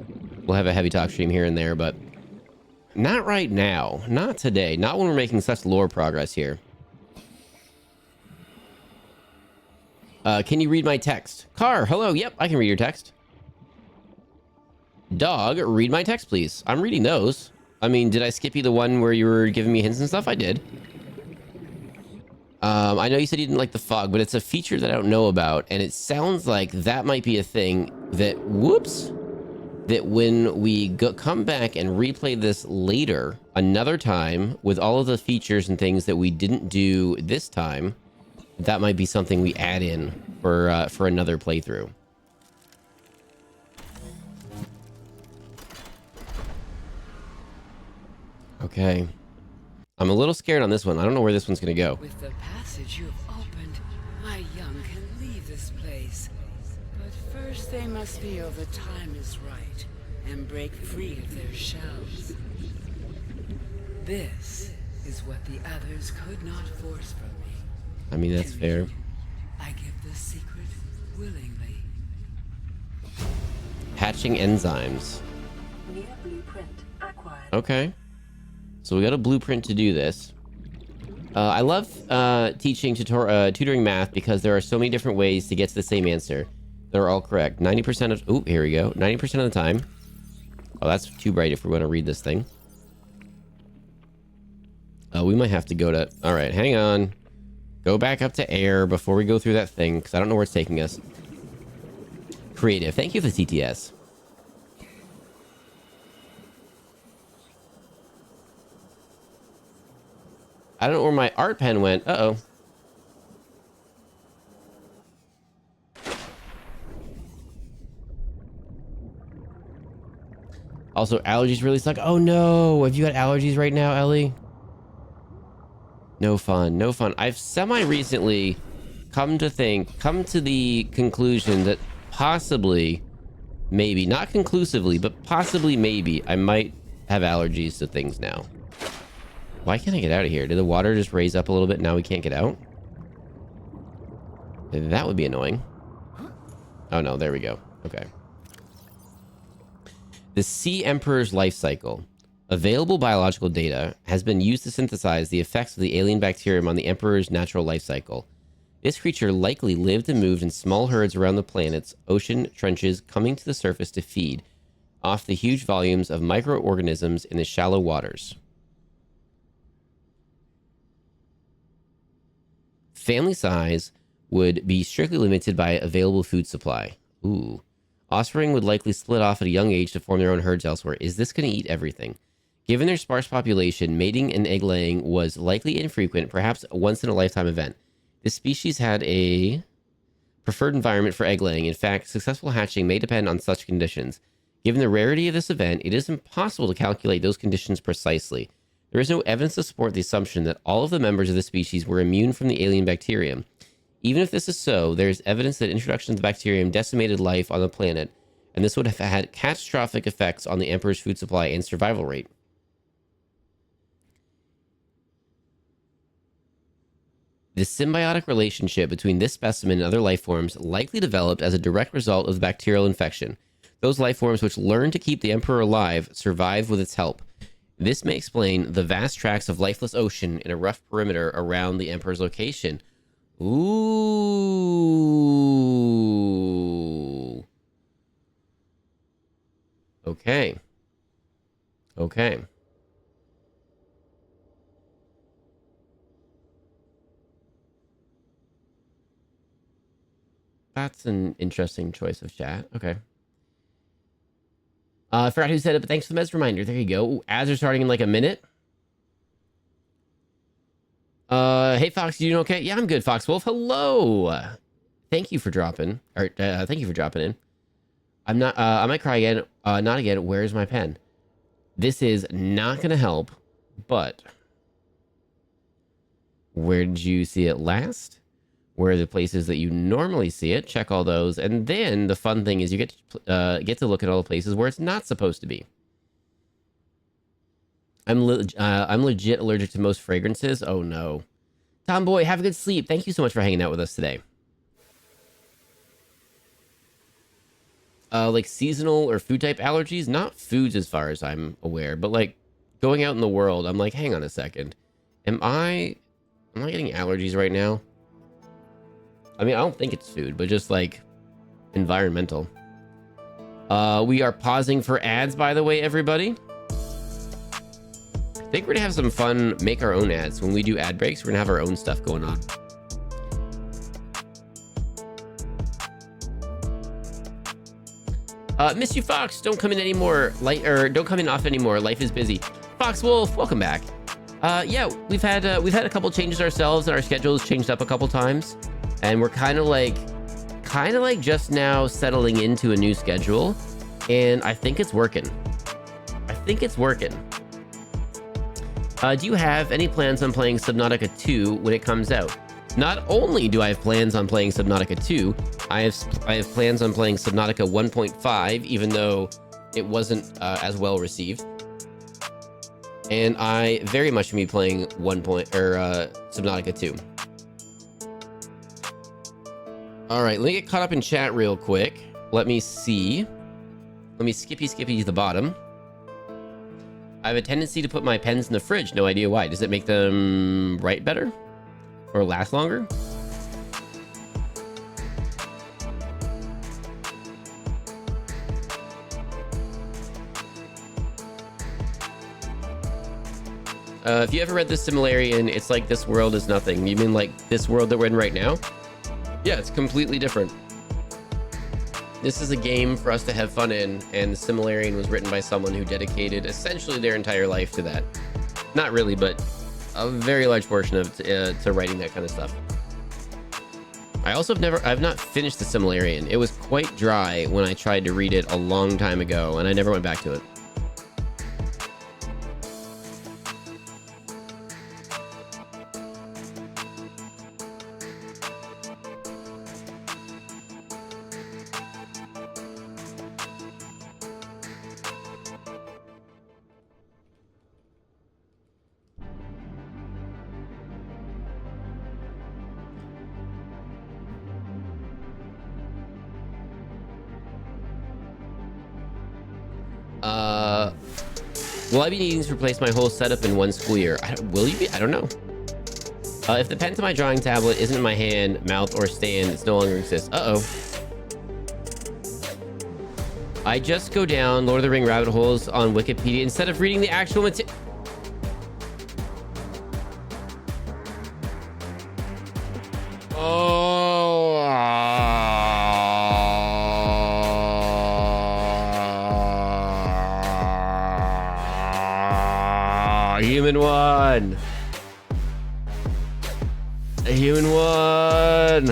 S1: we'll have a heavy talk stream here and there, but not right now. Not today. Not when we're making such lore progress here. Can you read my text? Car, hello. Yep, I can read your text. Dog, read my text, please. I'm reading those. I mean, did I skip you the one where you were giving me hints and stuff? I did. I know you said you didn't like the fog, but it's a feature that I don't know about, and it sounds like that might be a thing that, that when we come back and replay this later, another time, with all of the features and things that we didn't do this time, that might be something we add in for another playthrough. Okay. I'm a little scared on this one. I don't know where this one's gonna go.
S5: With the passage you have opened, my young can leave this place But first they must feel the time is right and break free of their shells. This is what the others could not force from me.
S1: I mean, that's fair.
S5: I give the secret willingly.
S1: Hatching enzymes.
S3: New blueprint acquired.
S1: Okay. So we got a blueprint to do this. I love teaching tutoring math because there are so many different ways to get to the same answer. They're all correct. 90% of... Oh, here we go. 90% of the time. Oh, that's too bright if we're going to read this thing. We might have to go to... All right, hang on. Go back up to air before we go through that thing, because I don't know where it's taking us. Creative. Thank you for the TTS. I don't know where my art pen went. Uh-oh. Also, allergies really suck. Oh no! Have you got allergies right now, Ellie? No fun. No fun. I've semi-recently come to the conclusion that possibly, maybe, not conclusively, but possibly maybe, I might have allergies to things now. Why can't I get out of here? Did the water just raise up a little bit and now we can't get out? That would be annoying. Oh no, there we go. Okay. The Sea Emperor's life cycle. Available biological data has been used to synthesize the effects of the alien bacterium on the Emperor's natural life cycle. This creature likely lived and moved in small herds around the planet's ocean trenches, coming to the surface to feed off the huge volumes of microorganisms in the shallow waters. Family size would be strictly limited by available food supply. Ooh. Offspring would likely split off at a young age to form their own herds elsewhere. Is this going to eat everything? Given their sparse population, mating and egg laying was likely infrequent, perhaps a once-in-a-lifetime event. This species had a preferred environment for egg laying. In fact, successful hatching may depend on such conditions. Given the rarity of this event, it is impossible to calculate those conditions precisely. There is no evidence to support the assumption that all of the members of the species were immune from the alien bacterium. Even if this is so, there is evidence that introduction of the bacterium decimated life on the planet, and this would have had catastrophic effects on the Emperor's food supply and survival rate. The symbiotic relationship between this specimen and other life forms likely developed as a direct result of the bacterial infection. Those life forms which learned to keep the Emperor alive survived with its help. This may explain the vast tracts of lifeless ocean in a rough perimeter around the Emperor's location. Ooh. Okay. Okay. That's an interesting choice of chat. Okay. I forgot who said it, but thanks for the mess reminder. There you go. Ooh, ads are starting in like a minute. Hey Fox, you doing okay? Yeah, I'm good, Foxwolf. Hello. Thank you for dropping. Or thank you for dropping in. I'm not. I might cry again. Not again. Where's my pen? This is not gonna help. But where did you see it last? Where are the places that you normally see it? Check all those, and then the fun thing is you get to look at all the places where it's not supposed to be. I'm legit allergic to most fragrances. Oh no. Tomboy, have a good sleep. Thank you so much for hanging out with us today. Like seasonal or food type allergies? Not foods as far as I'm aware, but like going out in the world, I'm like, hang on a second. Am I getting allergies right now? I mean, I don't think it's food, but just like environmental. We are pausing for ads, by the way, everybody. I think we're gonna have some fun, make our own ads. When we do ad breaks, we're gonna have our own stuff going on. Miss you, Fox. Don't come in anymore. Don't come in off anymore. Life is busy. Fox Wolf, welcome back. Yeah, we've had a couple changes ourselves, and our schedule's changed up a couple times, and we're kind of like just now settling into a new schedule, and I think it's working. Do you have any plans on playing Subnautica 2 when it comes out? Not only do I have plans on playing Subnautica 2, I have plans on playing Subnautica 1.5, even though it wasn't as well received. And I very much will be playing Subnautica 2. All right, let me get caught up in chat real quick. Let me see. Let me skippy to the bottom. I have a tendency to put my pens in the fridge. No idea why. Does it make them write better? Or last longer? If you ever read the Similarian, it's like this world is nothing. You mean like this world that we're in right now? Yeah, it's completely different. This is a game for us to have fun in, and the Similarian was written by someone who dedicated essentially their entire life to that. Not really, but a very large portion of to writing that kind of stuff. I also I've not finished the Similarian. It was quite dry when I tried to read it a long time ago, and I never went back to it. Will I be needing to replace my whole setup in one school year? Will you be? I don't know. If the pen to my drawing tablet isn't in my hand, mouth, or stand, it no longer exists. Uh-oh. I just go down Lord of the Ring rabbit holes on Wikipedia instead of reading the actual material. Human one. A human one.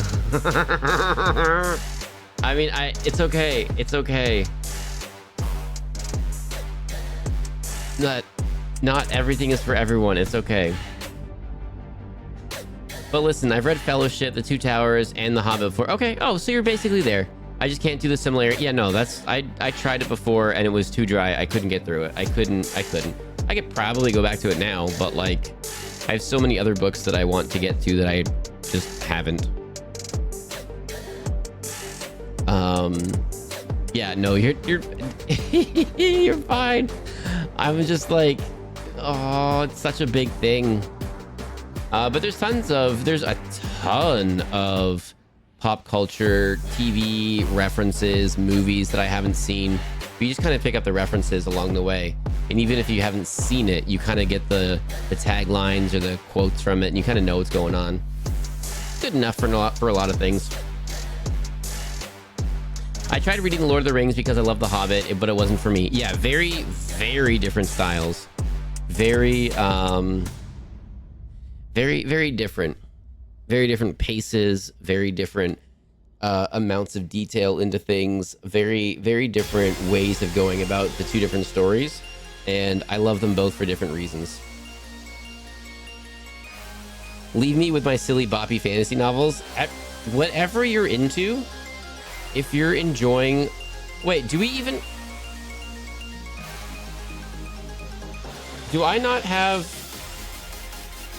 S1: I mean, it's okay. It's okay. Not everything is for everyone. It's okay. But listen, I've read Fellowship, The Two Towers, and The Hobbit before. Okay. Oh, so you're basically there. I just can't do the Similarity. Yeah, no, I tried it before and it was too dry. I couldn't get through it. I couldn't. I could probably go back to it now, but like, I have so many other books that I want to get to that I just haven't. Yeah, no, you're you're fine. I was just like, oh, it's such a big thing. But there's a ton of pop culture, TV references, movies that I haven't seen. But you just kind of pick up the references along the way. And even if you haven't seen it, you kind of get the taglines or the quotes from it, and you kind of know what's going on. Good enough for a lot of things. I tried reading The Lord of the Rings because I love The Hobbit, but it wasn't for me. Yeah, very, very different styles. Very, very different. Very different paces, very different amounts of detail into things, very, very different ways of going about the two different stories. And I love them both for different reasons. Leave me with my silly boppy fantasy novels. Whatever you're into, if you're enjoying... Wait, do we even... Do I not have...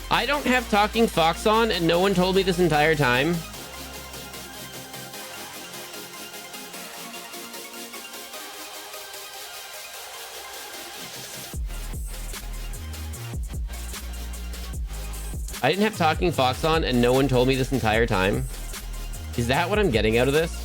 S1: I don't have Talking Fox on, and no one told me this entire time. I didn't have Talking Fox on, and no one told me this entire time. Is that what I'm getting out of this?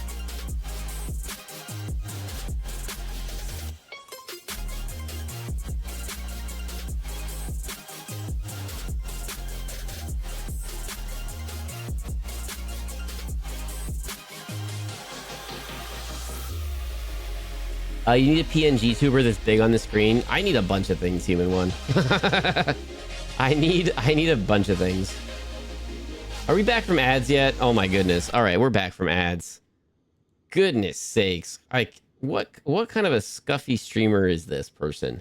S1: You need a PNG tuber that's big on the screen. I need a bunch of things, human one. I need a bunch of things. Are we back from ads yet? Oh my goodness. All right, we're back from ads. Goodness sakes. Like, what kind of a scuffy streamer is this person?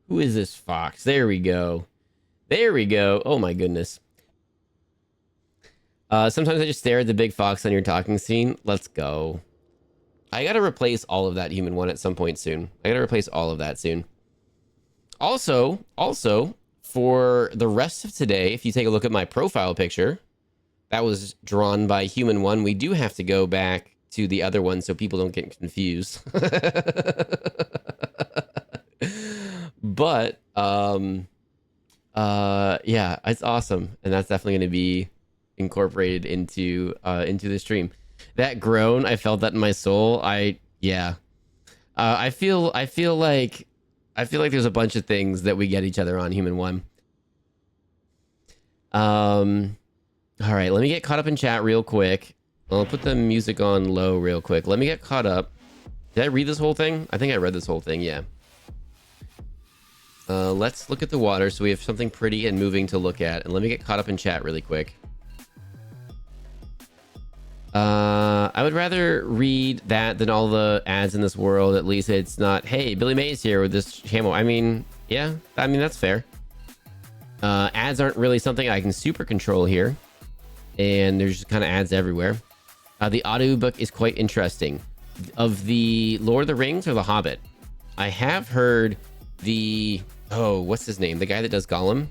S1: Who is this Fox? There we go. There we go. Oh my goodness. Sometimes I just stare at the big fox on your talking scene. Let's go. I gotta replace all of that human one at some point soon. I gotta replace all of that soon. Also, for the rest of today, if you take a look at my profile picture, that was drawn by human one. We do have to go back to the other one so people don't get confused. But, yeah, it's awesome. And that's definitely going to be incorporated into the stream. That groan, I felt that in my soul. Yeah. I feel like there's a bunch of things that we get each other on, human one. All right, let me get caught up in chat real quick. I'll put the music on low real quick. Let me get caught up. Did I read this whole thing? I think I read this whole thing, yeah. Let's look at the water so we have something pretty and moving to look at. And let me get caught up in chat really quick. I would rather read that than all the ads in this world. At least it's not, hey, Billy Mays here with this camo. I mean, yeah, I mean, that's fair. Ads aren't really something I can super control here. And there's just kind of ads everywhere. The audiobook is quite interesting. Of the Lord of the Rings or the Hobbit? I have heard what's his name? The guy that does Gollum.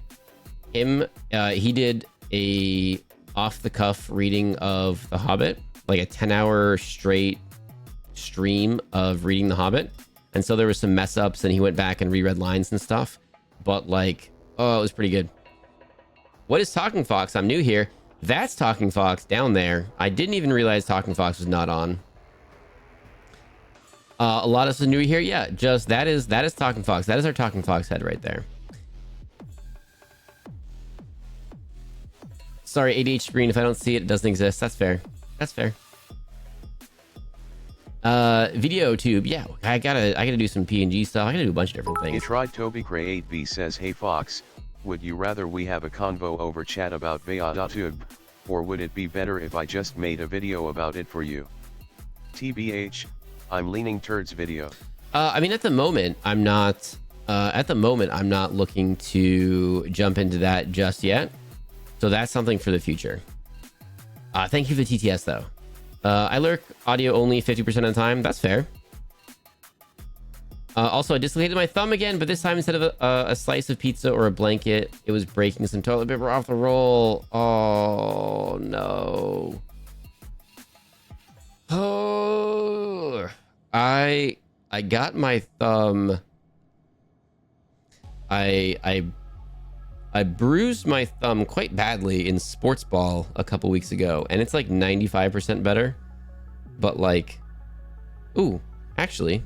S1: He did a off-the-cuff reading of The Hobbit, like a 10-hour straight stream of reading The Hobbit. And so there was some mess ups and he went back and reread lines and stuff. But like, oh, it was pretty good. What is Talking Fox? I'm new here. That's Talking Fox down there. I didn't even realize Talking Fox was not on. A lot of us are new here. Yeah, just that is Talking Fox. That is our Talking Fox head right there. Sorry, ADH screen. If I don't see it, it doesn't exist. That's fair. That's fair. Video tube. Yeah, I gotta do some PNG stuff. I gotta do a bunch of different things.
S6: He tried. Toby Gray 8B says, "Hey Fox, would you rather we have a convo over chat about VOD, or would it be better if I just made a video about it for you? TBH, I'm leaning turds video."
S1: I mean, at the moment, I'm not looking to jump into that just yet. So that's something for the future. Thank you for the TTS though. I lurk audio only 50% of the time. That's fair. Also, I dislocated my thumb again, but this time instead of a slice of pizza or a blanket, it was breaking some toilet paper off the roll. Oh no. Oh, I got my thumb. I bruised my thumb quite badly in sports ball a couple weeks ago, and it's like 95% better. But like, ooh, actually,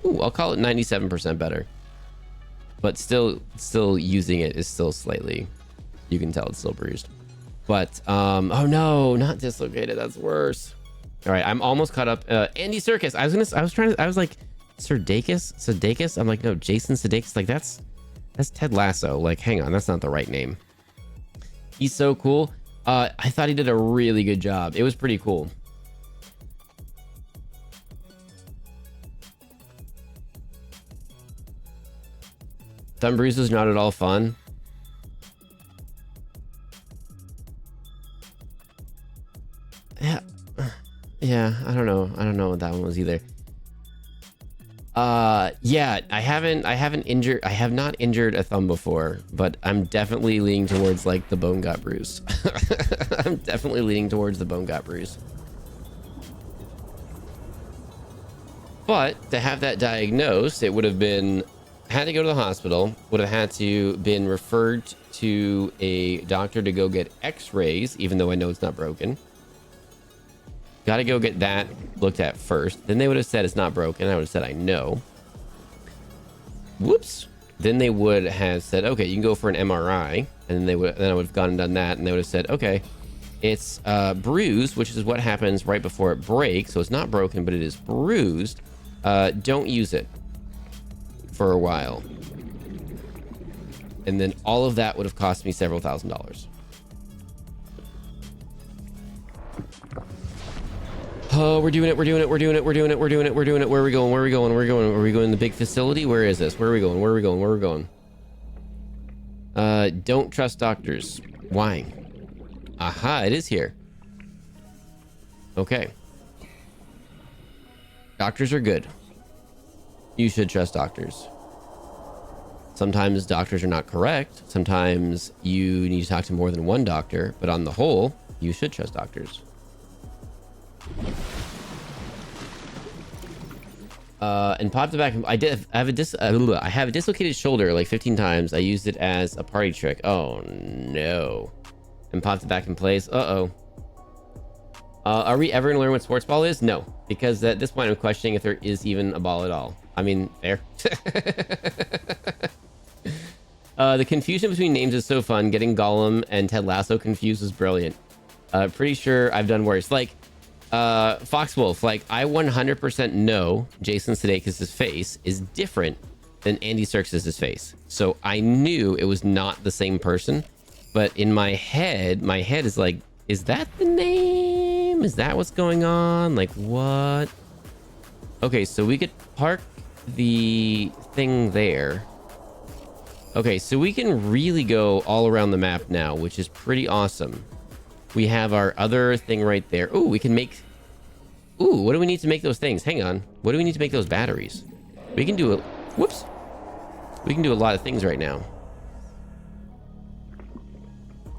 S1: I'll call it 97% better. But still using it is still slightly, you can tell it's still bruised. But oh no, not dislocated. That's worse. All right, I'm almost caught up. Andy Serkis. I was like Sudeikis. I'm like, no, Jason Sudeikis. Like that's Ted Lasso. Like, hang on, that's not the right name. He's so cool. I thought he did a really good job. It was pretty cool. Thumb bruises not at all fun. Yeah, I don't know what that one was either. Yeah, I have not injured a thumb before, but I'm definitely leaning towards like the bone got bruised. I'm definitely leaning towards the bone got bruised. But to have that diagnosed, it would have been had to go to the hospital, would have had to been referred to a doctor to go get x-rays, even though I know it's not broken. Got to go get that looked at first. Then they would have said it's not broken. I would have said I know. Whoops. Then they would have said, okay, you can go for an MRI. And then I would have gone and done that. And they would have said, okay, it's bruised, which is what happens right before it breaks. So it's not broken, but it is bruised. Don't use it for a while. And then all of that would have cost me several $1,000s. Oh, we're doing it. Where are we going? Are we going to the big facility? Where is this? Where are we going? Don't trust doctors. Why? Aha, it is here. Okay. Doctors are good. You should trust doctors. Sometimes doctors are not correct. Sometimes you need to talk to more than one doctor, but on the whole, you should trust doctors. And popped it back. I have a dislocated shoulder like 15 times. I used it as a party trick. Oh no. And popped it back in place. Uh-oh. Are we ever gonna learn what sports ball is? No, because at this point I'm questioning if there is even a ball at all. I mean, fair. The confusion between names is so fun. Getting Gollum and Ted Lasso confused was brilliant. Pretty sure I've done worse. Like, Foxwolf, like, I 100% know Jason Sudeikis' face is different than Andy Serkis' face. So I knew it was not the same person. But in my head is like, is that the name? Is that what's going on? Like, what? Okay, so we could park the thing there. Okay, so we can really go all around the map now, which is pretty awesome. We have our other thing right there. Ooh, we can make... Ooh, what do we need to make those things? Hang on. What do we need to make those batteries? We can do a... Whoops. We can do a lot of things right now.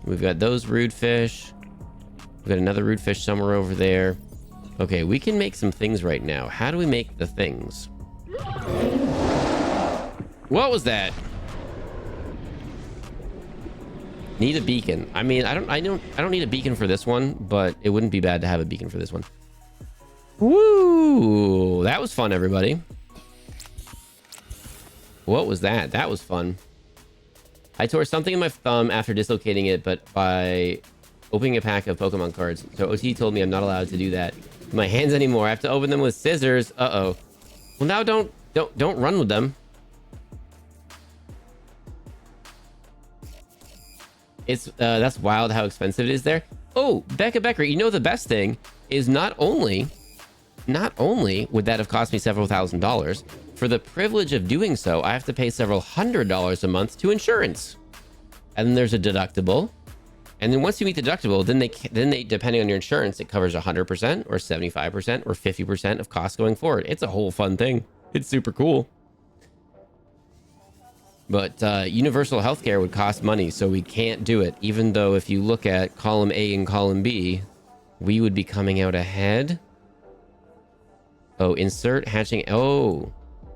S1: We've got those rude fish. We've got another rude fish somewhere over there. Okay, we can make some things right now. How do we make the things? What was that? Need a beacon. I mean, I don't need a beacon for this one, but it wouldn't be bad to have a beacon for this one. Woo! That was fun, everybody. What was that? That was fun. I tore something in my thumb after dislocating it, but by opening a pack of Pokemon cards. So OT told me I'm not allowed to do that with my hands anymore. I have to open them with scissors. Uh-oh. Well, now don't run with them. It's that's wild how expensive it is there. Oh, Becca Becker, you know the best thing is not only would that have cost me several $1,000s, for the privilege of doing so, I have to pay several $100s a month to insurance. And then there's a deductible. And then once you meet the deductible, then they depending on your insurance, it covers 100% or 75% or 50% of costs going forward. It's a whole fun thing. It's super cool. But universal healthcare would cost money, so we can't do it. Even though if you look at column A and column B, we would be coming out ahead. Oh, insert hatching. Oh,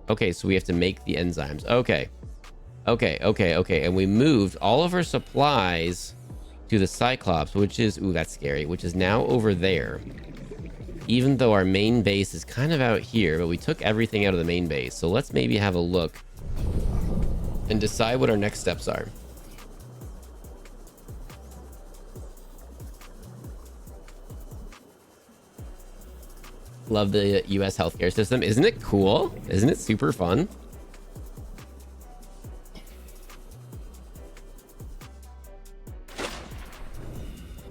S1: okay. So we have to make the enzymes. Okay. And we moved all of our supplies to the Cyclops, which is, ooh, that's scary, which is now over there. Even though our main base is kind of out here, but we took everything out of the main base. So let's maybe have a look and decide what our next steps are. Love the US healthcare system. Isn't it cool? Isn't it super fun?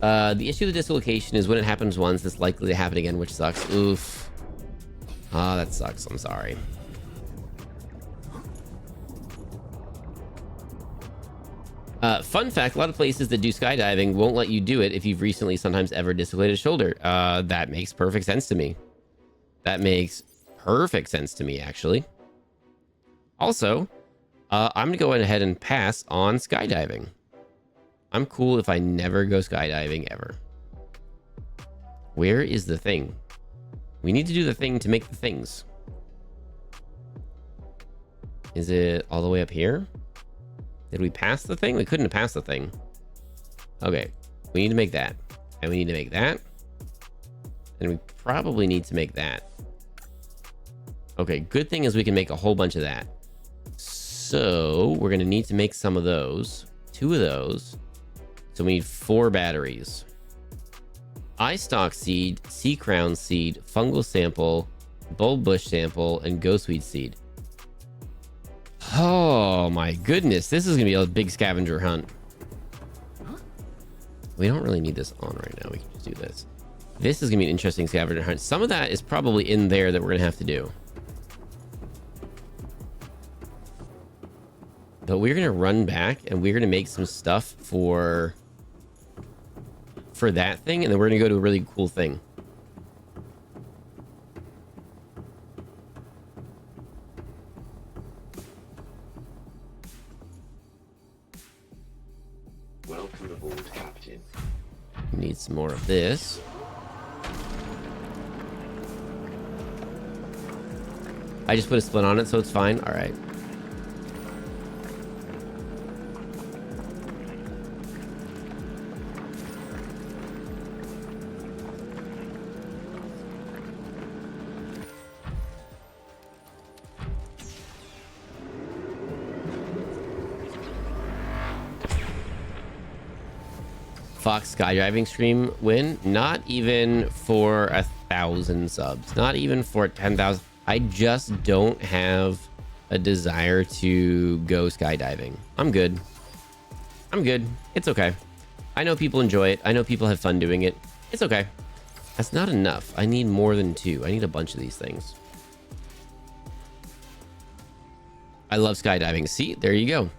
S1: The issue with dislocation is when it happens once, it's likely to happen again, which sucks. Oof. Ah, that sucks. I'm sorry. Fun fact, a lot of places that do skydiving won't let you do it if you've recently sometimes ever dislocated a shoulder. That makes perfect sense to me. That makes perfect sense to me, actually. Also, I'm going to go ahead and pass on skydiving. I'm cool if I never go skydiving ever. Where is the thing? We need to do the thing to make the things. Is it all the way up here? Did we pass the thing? We couldn't have passed the thing. Okay, we need to make that. And we need to make that. And we probably need to make that. Okay, good thing is we can make a whole bunch of that. So we're going to need to make some of those. 2 of those. So we need 4 batteries. Eye stalk seed, sea crown seed, fungal sample, bulb bush sample, and ghostweed seed. Oh my goodness, this is gonna be a big scavenger hunt. We don't really need this on right now. We can just do this. This is gonna be an interesting scavenger hunt. Some of that is probably in there that we're gonna have to do. But we're gonna run back and we're gonna make some stuff for for that thing, and then we're gonna go to a really cool thing.
S7: Welcome aboard, Captain.
S1: Need some more of this. I just put a split on it, so it's fine. All right. Fox skydiving stream win, not even for 1,000 subs, not even for 10,000. I just don't have a desire to go skydiving. I'm good. It's okay. I know people enjoy it. I know people have fun doing it. It's okay. That's not enough. I need more than 2. I need a bunch of these things. I love skydiving. See, there you go.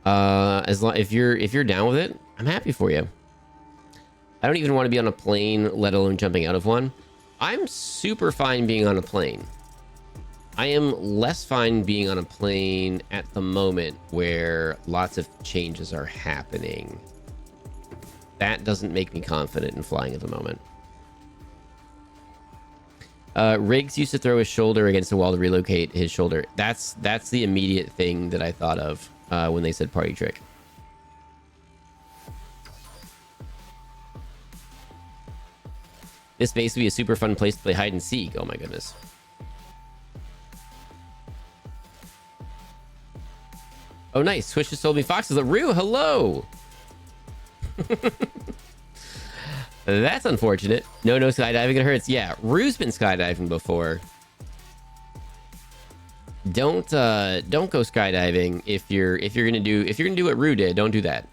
S1: As long if you're down with it, I'm happy for you. I don't even want to be on a plane, let alone jumping out of one. I'm super fine being on a plane. I am less fine being on a plane at the moment where lots of changes are happening. That doesn't make me confident in flying at the moment. Riggs used to throw his shoulder against the wall to relocate his shoulder. That's the immediate thing that I thought of when they said party trick. This base would be a super fun place to play hide and seek. Oh my goodness. Oh nice. Swish just told me Fox is a Rue. Hello. That's unfortunate. No skydiving. It hurts. Yeah, Rue's been skydiving before. Don't go skydiving if you're gonna do what Rue did. Don't do that.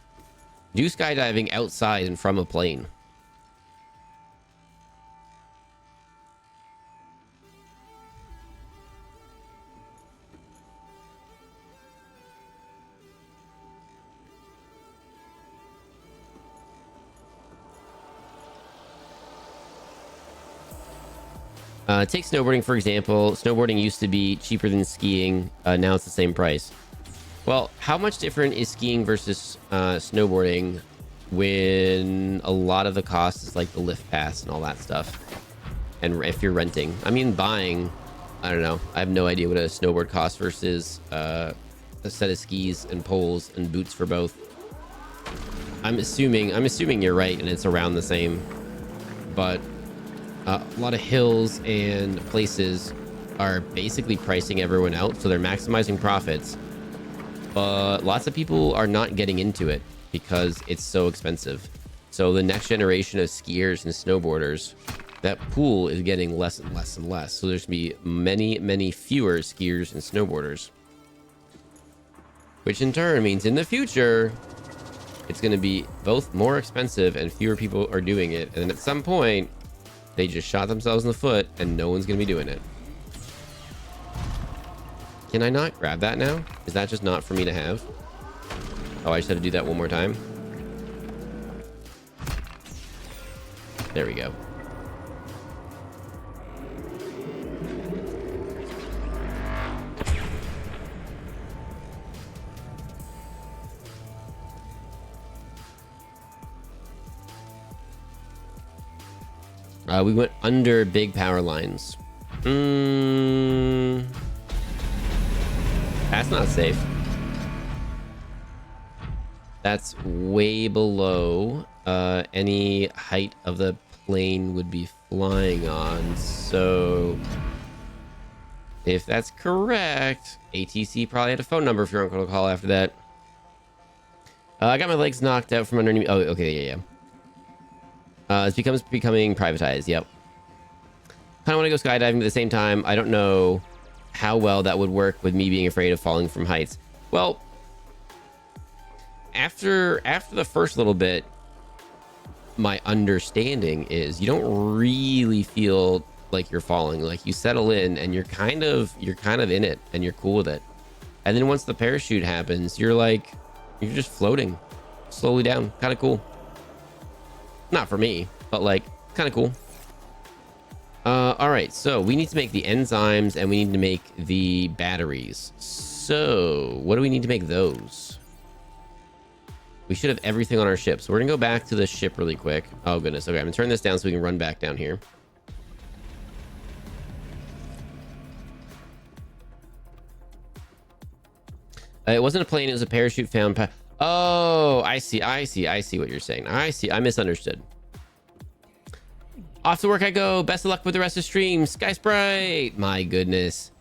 S1: Do skydiving outside and from a plane. Take snowboarding, for example. Snowboarding used to be cheaper than skiing. Now it's the same price. Well, how much different is skiing versus snowboarding when a lot of the cost is like the lift pass and all that stuff? And if you're renting, I mean, buying, I don't know. I have no idea what a snowboard costs versus a set of skis and poles and boots for both. I'm assuming you're right and it's around the same, but a lot of hills and places are basically pricing everyone out, so they're maximizing profits. But lots of people are not getting into it because it's so expensive. So the next generation of skiers and snowboarders, that pool is getting less and less and less. So there's going to be many fewer skiers and snowboarders. Which in turn means in the future, it's going to be both more expensive and fewer people are doing it. And then at some point, they just shot themselves in the foot and no one's going to be doing it. Can I not grab that now? Is that just not for me to have? Oh, I just had to do that one more time. There we go. We went under big power lines. That's not safe. That's way below any height of the plane would be flying on. So if that's correct, ATC probably had a phone number if you're going to call after that. I got my legs knocked out from underneath. Oh, okay, yeah. It's becoming privatized. Yep. Kind of want to go skydiving at the same time. I don't know how well that would work with me being afraid of falling from heights. Well, after the first little bit, my understanding is you don't really feel like you're falling. Like you settle in and you're kind of in it and you're cool with it. And then once the parachute happens, you're just floating slowly down. Kind of cool. Not for me, but like, kind of cool. All right, so we need to make the enzymes and we need to make the batteries. So what do we need to make those? We should have everything on our ship. So we're gonna go back to the ship really quick. Oh goodness. Okay, I'm gonna turn this down so we can run back down here. It wasn't a plane, it was a parachute found. Oh, I see what you're saying. I misunderstood. Off to work I go. Best of luck with the rest of the stream. Sky Sprite. My goodness.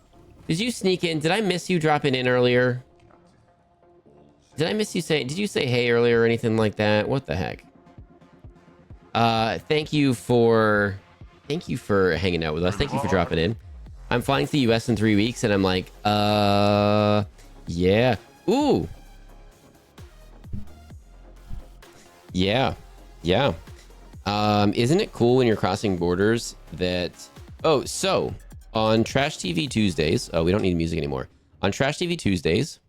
S1: Did you sneak in? Did I miss you dropping in earlier? Did I miss you did you say hey earlier or anything like that? What the heck? Thank you for hanging out with us. Thank you for dropping in. I'm flying to the US in 3 weeks and I'm like, yeah. Ooh. Yeah. Yeah. Isn't it cool when you're crossing borders that... Oh, so on Trash TV Tuesdays... Oh, we don't need music anymore. On Trash TV Tuesdays,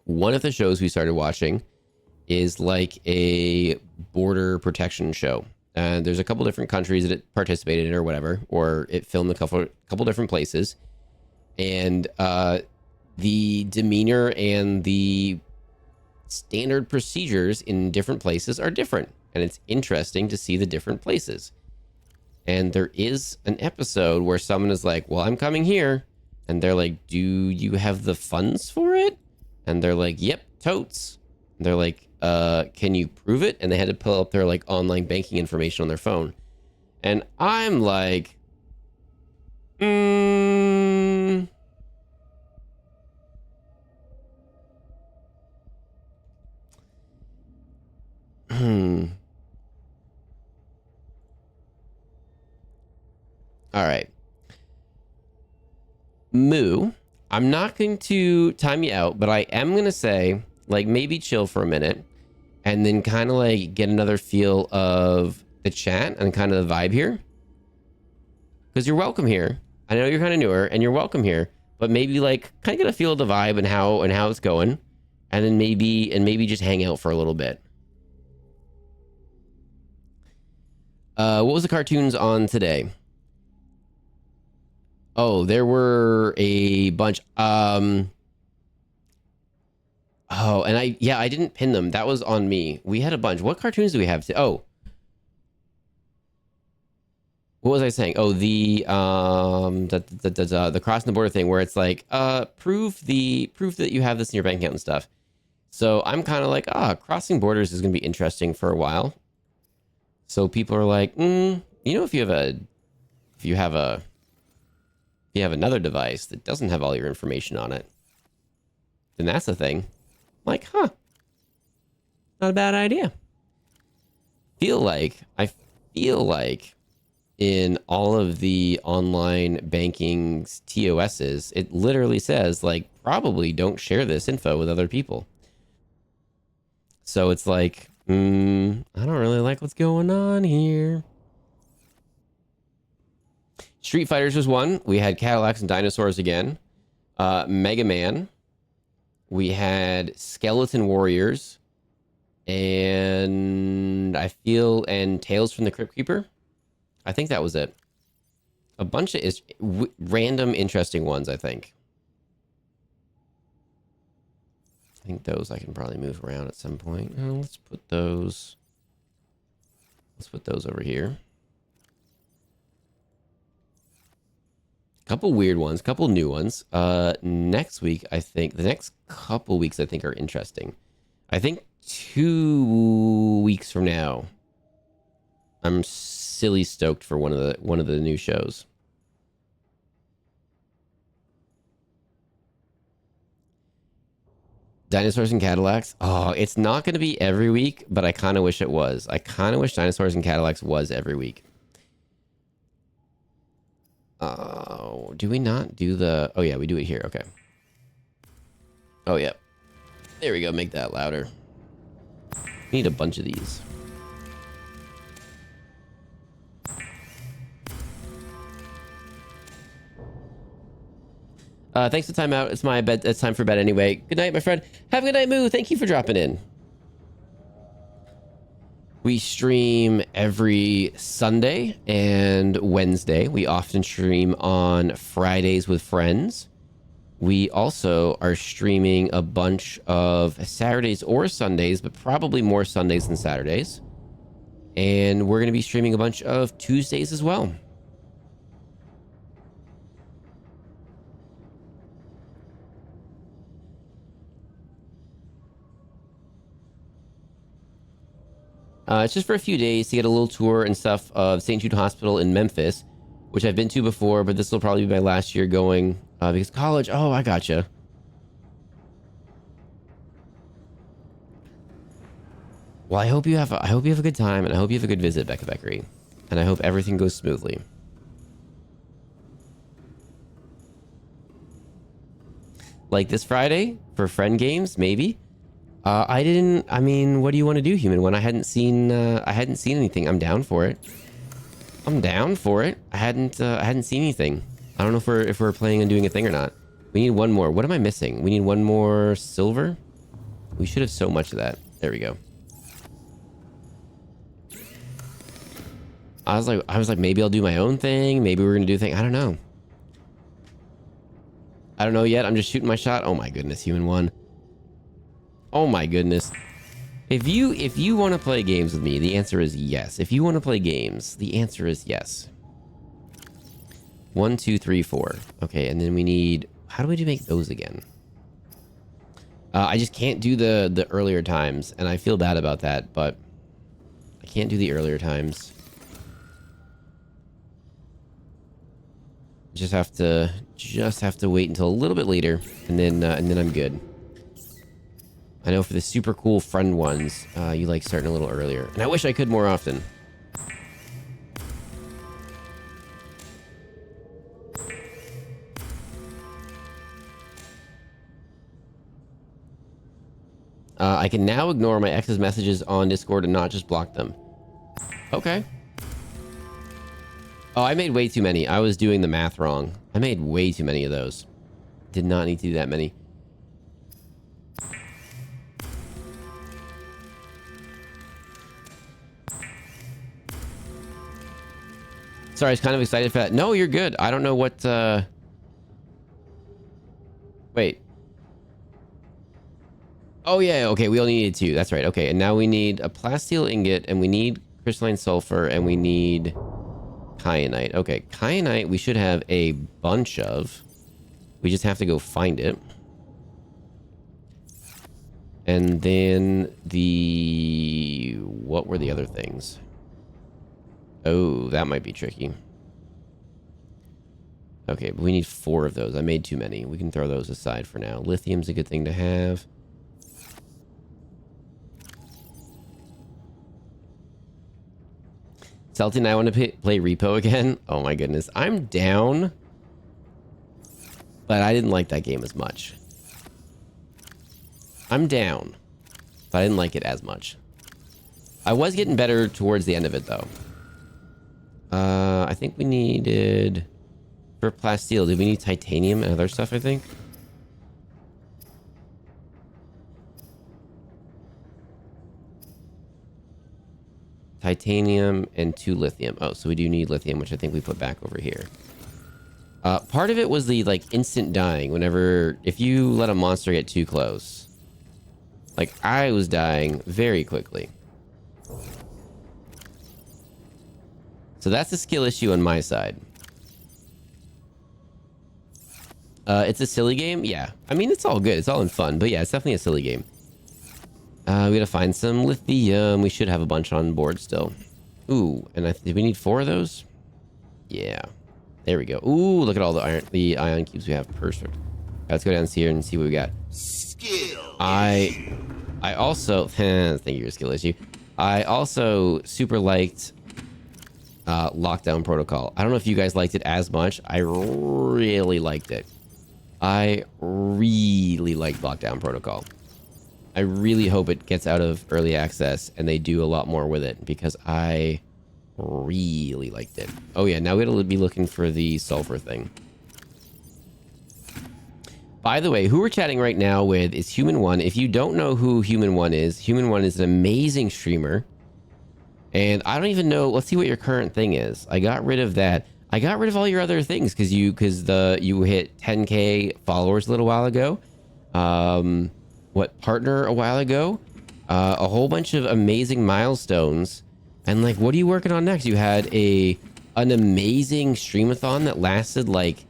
S1: one of the shows we started watching is like a border protection show. And there's a couple different countries that it participated in or whatever, or it filmed a couple different places. And the demeanor and the standard procedures in different places are different. And it's interesting to see the different places. And there is an episode where someone is like, well, I'm coming here. And they're like, do you have the funds for it? And they're like, yep, totes. And they're like, can you prove it? And they had to pull up their like online banking information on their phone. And I'm like, All right. Moo, I'm not going to time you out, but I am going to say, like, maybe chill for a minute and then kind of like get another feel of the chat and kind of the vibe here. Because you're welcome here. I know you're kind of newer and you're welcome here, but maybe like kind of get a feel of the vibe and how it's going. And then maybe just hang out for a little bit. What was the cartoons on today? Oh, there were a bunch. Oh, and I didn't pin them. That was on me. We had a bunch. What cartoons do we have? Oh, what was I saying? Oh, the crossing the border thing where it's like, proof that you have this in your bank account and stuff. So I'm kind of like, crossing borders is gonna be interesting for a while. So people are like, you know, if you have another device that doesn't have all your information on it, then that's the thing. I'm like, not a bad idea. I feel like in all of the online banking's TOSs, it literally says like, probably don't share this info with other people. So it's like, I don't really like what's going on here. Street Fighters was one. We had Cadillacs and Dinosaurs again. Mega Man. We had Skeleton Warriors. And Tales from the Crypt Keeper. I think that was it. A bunch of random interesting ones, I think. I think those I can probably move around at some point. Let's put those over here. Couple weird ones, couple new ones. Next week, I think the next couple weeks, I think are interesting. I think 2 weeks from now, I'm silly stoked for one of the new shows. Dinosaurs and Cadillacs. Oh, it's not going to be every week, but I kind of wish it was. I kind of wish Dinosaurs and Cadillacs was every week. Oh, do we not do the... Oh, yeah, we do it here. Okay. Oh, yeah. There we go. Make that louder. We need a bunch of these. Thanks for the timeout. It's my bed. It's time for bed anyway. Good night, my friend. Have a good night, Moo. Thank you for dropping in. We stream every Sunday and Wednesday. We often stream on Fridays with friends. We also are streaming a bunch of Saturdays or Sundays, but probably more Sundays than Saturdays. And we're going to be streaming a bunch of Tuesdays as well. It's just for a few days to get a little tour and stuff of St. Jude Hospital in Memphis, which I've been to before, but this will probably be my last year going because college. Oh, I gotcha. Well, I hope you have a good time, and I hope you have a good visit, Becca Beckery, and I hope everything goes smoothly. Like this Friday for friend games, maybe. I mean, what do you want to do, Human One? I hadn't seen anything. I'm down for it. I'm down for it. I hadn't seen anything. I don't know if we're planning on doing a thing or not. We need one more. What am I missing? We need one more silver. We should have so much of that. There we go. I was like, maybe I'll do my own thing. Maybe we're gonna do a thing. I don't know. I don't know yet. I'm just shooting my shot. Oh my goodness, Human One. Oh my goodness. If you want to play games with me, the answer is yes. If you want to play games, the answer is yes. 1, 2, 3, 4. Okay, and then we need... How do we make those again? I just can't do the earlier times, and I feel bad about that, but I can't do the earlier times. Just have to wait until a little bit later, and then I'm good. I know for the super cool friend ones, you like starting a little earlier. And I wish I could more often. I can now ignore my ex's messages on Discord and not just block them. Okay. Oh, I made way too many. I was doing the math wrong. I made way too many of those. Did not need to do that many. Sorry, I was kind of excited for that. No, you're good. I don't know what... Wait. Oh, yeah, okay. We only needed 2. That's right. Okay, and now we need a plasteel ingot, and we need crystalline sulfur, and we need kyanite. Okay, kyanite we should have a bunch of. We just have to go find it. And then the... What were the other things? Oh, that might be tricky. Okay, but we need 4 of those. I made too many. We can throw those aside for now. Lithium's a good thing to have. Celty and I want to play Repo again. Oh my goodness. I'm down. But I didn't like that game as much. I'm down. But I didn't like it as much. I was getting better towards the end of it, though. I think we needed... For plasteel, did we need titanium and other stuff, I think? Titanium and 2 lithium. Oh, so we do need lithium, which I think we put back over here. Part of it was the, like, instant dying whenever... If you let a monster get too close. Like, I was dying very quickly. So that's a skill issue on my side. It's a silly game? Yeah. I mean, it's all good. It's all in fun. But yeah, it's definitely a silly game. We gotta find some lithium. We should have a bunch on board still. Ooh, and did we need 4 of those? Yeah. There we go. Ooh, look at all the ion cubes we have. Perfect. Let's go down here and see what we got.
S8: Skill.
S1: I also... Thank you for skill issue. I also super liked... Lockdown Protocol. I don't know if you guys liked it as much. I really liked it. I really liked Lockdown Protocol. I really hope it gets out of early access and they do a lot more with it because I really liked it. Oh yeah, now we gotta be looking for the sulfur thing. By the way, who we're chatting right now with is Human One. If you don't know who Human One is an amazing streamer. And I don't even know. Let's see what your current thing is. I got rid of that. I got rid of all your other things because you hit 10K followers a little while ago. What, partner a while ago? A whole bunch of amazing milestones. And like, what are you working on next? You had an amazing streamathon that lasted like,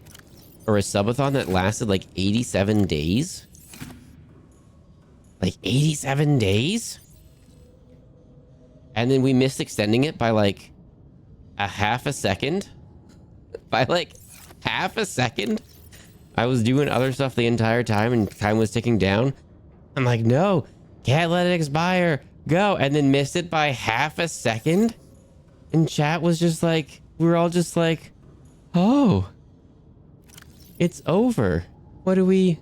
S1: or a subathon that lasted like 87 days. Like 87 days? And then we missed extending it by like a half a second. By like half a second. I was doing other stuff the entire time and time was ticking down. I'm like, no, can't let it expire. Go. And then missed it by half a second. And chat was just like, we were all just like, oh, it's over. What do we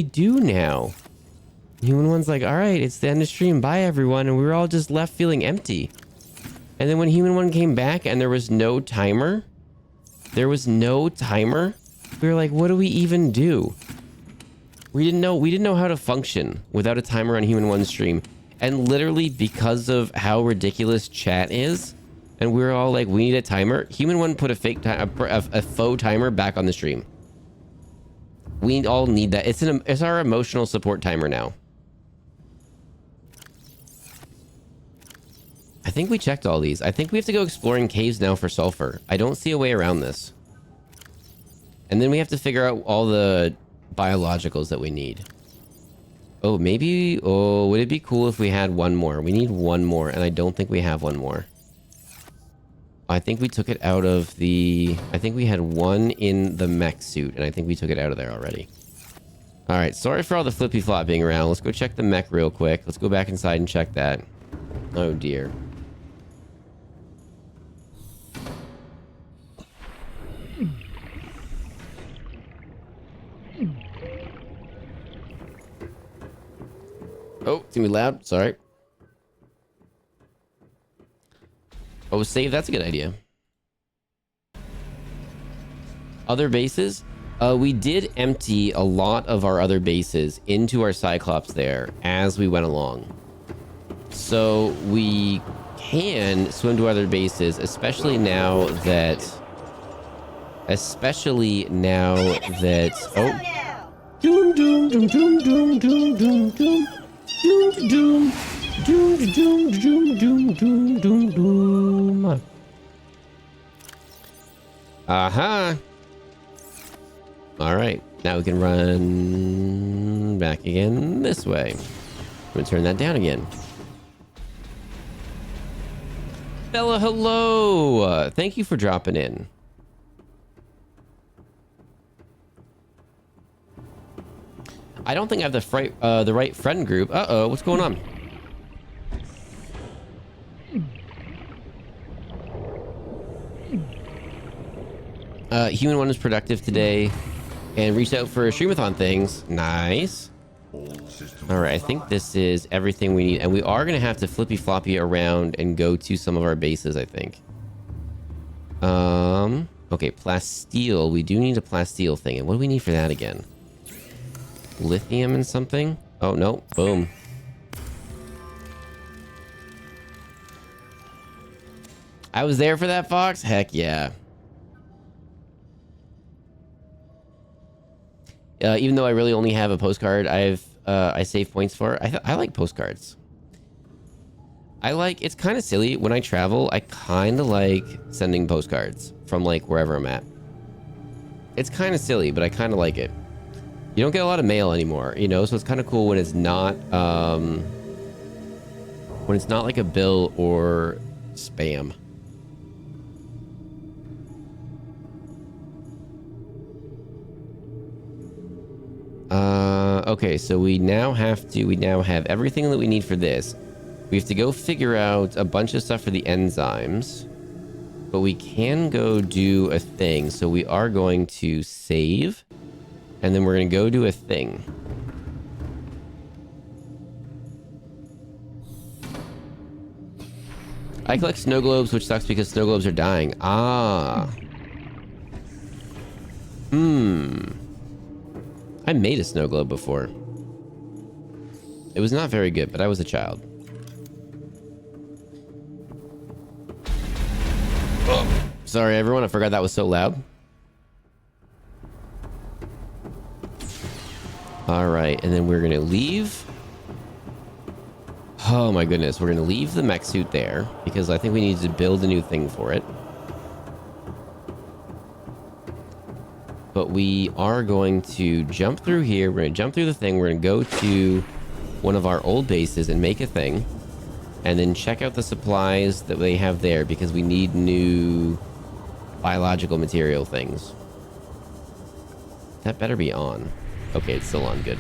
S1: do now? Human One's like, all right, it's the end of stream. Bye, everyone. And we were all just left feeling empty. And then when Human One came back and there was no timer, we were like, what do we even do? We didn't know how to function without a timer on Human One's stream. And literally because of how ridiculous chat is, and we were all like, we need a timer. Human One put a faux timer back on the stream. We all need that. It's our emotional support timer now. I think we checked all these. I think we have to go exploring caves now for sulfur. I don't see a way around this. And then we have to figure out all the biologicals that we need. Oh, maybe... Oh, would it be cool if we had one more? We need one more, and I don't think we have one more. I think we took it out of the... I think we had one in the mech suit, and I think we took it out of there already. Alright, sorry for all the flippy flopping around. Let's go check the mech real quick. Let's go back inside and check that. Oh, dear. Oh, it's gonna be loud. Sorry. Oh, save. That's a good idea. Other bases? We did empty a lot of our other bases into our Cyclops there as we went along. So we can swim to other bases, especially now that... Oh. Doom, doom, doom, doom, doom, doom, doom, doom. Doom, doom, doom, doom, doom, doom, doom, doom, doom. Aha. All right, now we can run back again this way. I'm gonna turn that down again. Bella, hello. Thank you for dropping in. I don't think I have the right friend group. Uh-oh, what's going on? Human One was productive today and reached out for streamathon things. Nice. All right, I think this is everything we need. And we are going to have to flippy floppy around and go to some of our bases, I think. Okay, plasteel. We do need a plasteel thing. And what do we need for that again? Lithium and something? Oh, no. Boom. I was there for that, Fox? Heck yeah. Even though I really only have a postcard I save points for. I like postcards. It's kind of silly. When I travel, I kind of like sending postcards from like wherever I'm at. It's kind of silly, but I kind of like it. You don't get a lot of mail anymore, you know, so it's kind of cool when it's not like a bill or spam. Okay, so we now have everything that we need for this. We have to go figure out a bunch of stuff for the enzymes, but we can go do a thing. So we are going to save. And then we're going to go do a thing. I collect snow globes, which sucks because snow globes are dying. Ah. I made a snow globe before. It was not very good, but I was a child. Sorry, everyone. I forgot that was so loud. All right, and then we're gonna leave. Oh my goodness, we're gonna leave the mech suit there because I think we need to build a new thing for it. But we are going to jump through here. We're gonna jump through the thing. We're gonna go to one of our old bases and make a thing, and then check out the supplies that they have there because we need new biological material things. That better be on. Okay, it's still on. Good.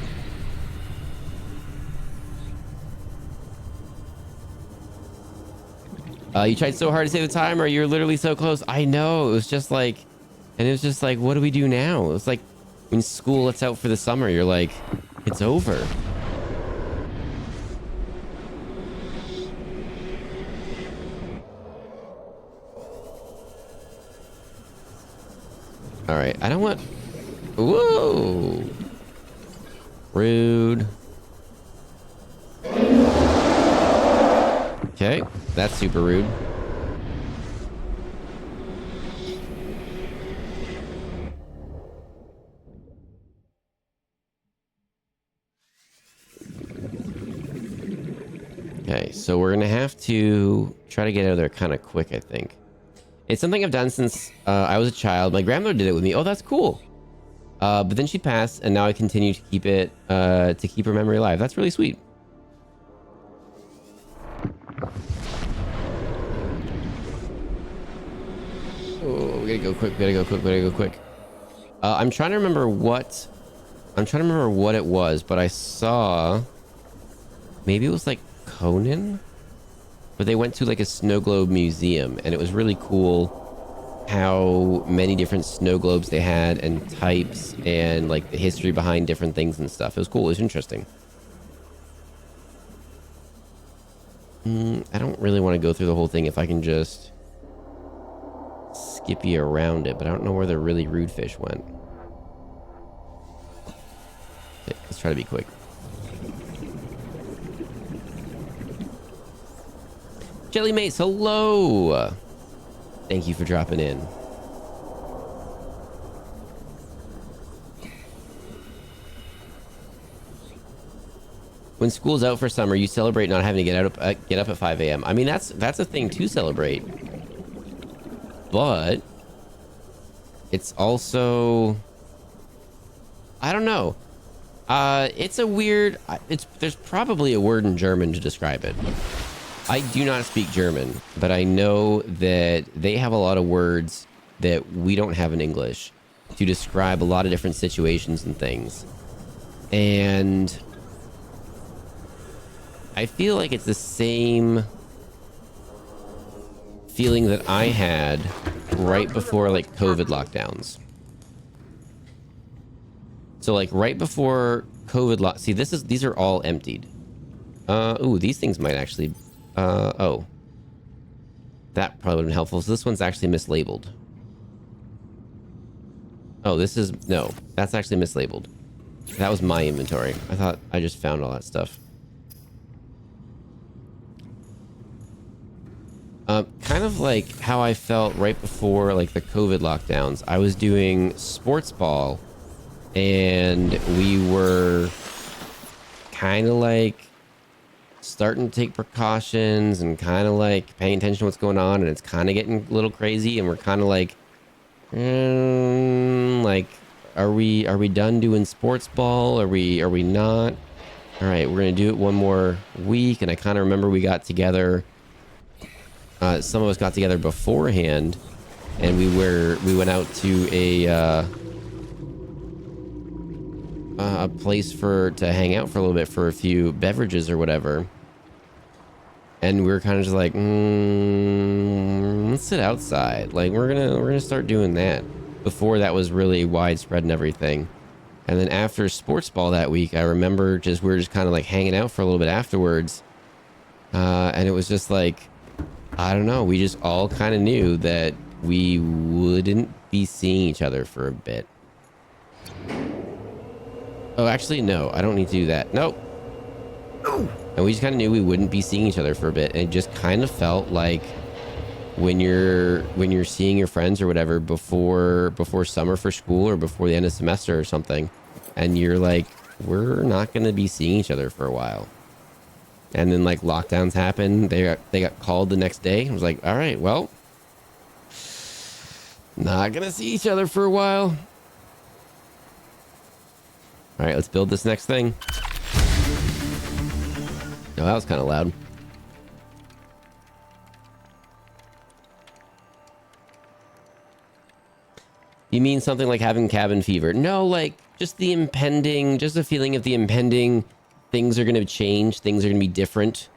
S1: You tried so hard to save the timer. You're literally so close. I know. It was just like, and it was just like, what do we do now? It was like when school lets out for the summer. You're like, it's over. All right. I don't want. Whoa. Rude. Okay, that's super rude. Okay, so we're gonna have to try to get out of there kind of quick, I think. It's something I've done since I was a child. My grandmother did it with me. Oh, that's cool. But then she passed, and now I continue to keep it, to keep her memory alive. That's really sweet. Oh, we gotta go quick. We gotta go quick. We gotta go quick. I'm trying to remember what. I'm trying to remember what it was, but I saw. Maybe it was like Conan, but they went to like a snow globe museum, and it was really cool how many different snow globes they had and types and like the history behind different things and stuff. It was cool. It was interesting. I don't really want to go through the whole thing if I can just skippy around it, but I don't know where the really rude fish went. Okay, let's try to be quick. Jelly Mace, hello! Thank you for dropping in. When school's out for summer, you celebrate not having to get up at 5 a.m. I mean, that's a thing to celebrate. But it's also, I don't know. It's a weird. There's probably a word in German to describe it. I do not speak German, but I know that they have a lot of words that we don't have in English to describe a lot of different situations and things. And I feel like it's the same feeling that I had right before like COVID lockdowns. So like right before COVID see, these are all emptied. Ooh, these things might actually, oh, that probably would have been helpful. So this one's actually mislabeled. Oh, no, that's actually mislabeled. That was my inventory. I thought I just found all that stuff. Kind of like how I felt right before like the COVID lockdowns. I was doing sports ball and we were kind of like starting to take precautions and kind of like paying attention to what's going on, and it's kind of getting a little crazy, and we're kind of like, like, are we done doing sports ball? Are we not? All right, we're gonna do it one more week. And I kind of remember we got together. Some of us got together beforehand, and we went out to a place to hang out for a little bit for a few beverages or whatever. And we were kind of just like, let's sit outside. Like we're gonna start doing that. Before that was really widespread and everything. And then after sports ball that week, I remember we were just kind of like hanging out for a little bit afterwards. And it was just like, I don't know. We just all kind of knew that we wouldn't be seeing each other for a bit. Oh, actually, no. I don't need to do that. Nope. And we just kind of knew we wouldn't be seeing each other for a bit. And it just kind of felt like when you're seeing your friends or whatever before summer for school or before the end of semester or something, and you're like, we're not going to be seeing each other for a while. And then like lockdowns happen. They got called the next day. I was like, all right, well, not going to see each other for a while. All right, let's build this next thing. Oh, that was kind of loud. You mean something like having cabin fever? No, like just the impending, just a feeling of the impending things are going to change. Things are going to be different.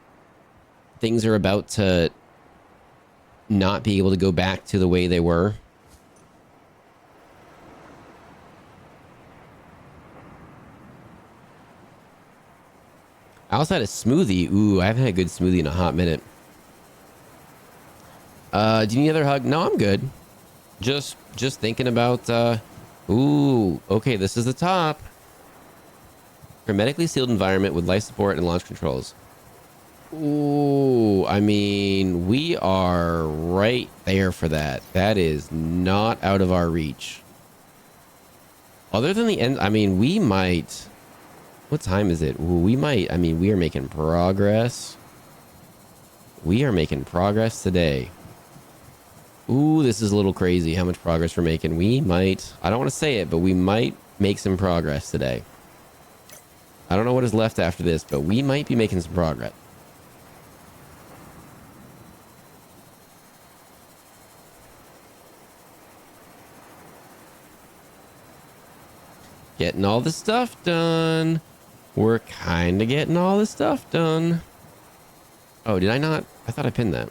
S1: Things are about to not be able to go back to the way they were. I also had a smoothie. Ooh, I haven't had a good smoothie in a hot minute. Do you need another hug? No, I'm good. Just thinking about, ooh, okay, this is the top. Hermetically sealed environment with life support and launch controls. Ooh, I mean, we are right there for that. That is not out of our reach. Other than the end, I mean, we might... What time is it? Ooh, we might... I mean, we are making progress. We are making progress today. Ooh, this is a little crazy how much progress we're making. We might... I don't want to say it, but we might make some progress today. I don't know what is left after this, but we might be making some progress. Getting all the stuff done. We're kind of getting all the stuff done. Oh, did I not? I thought I pinned that.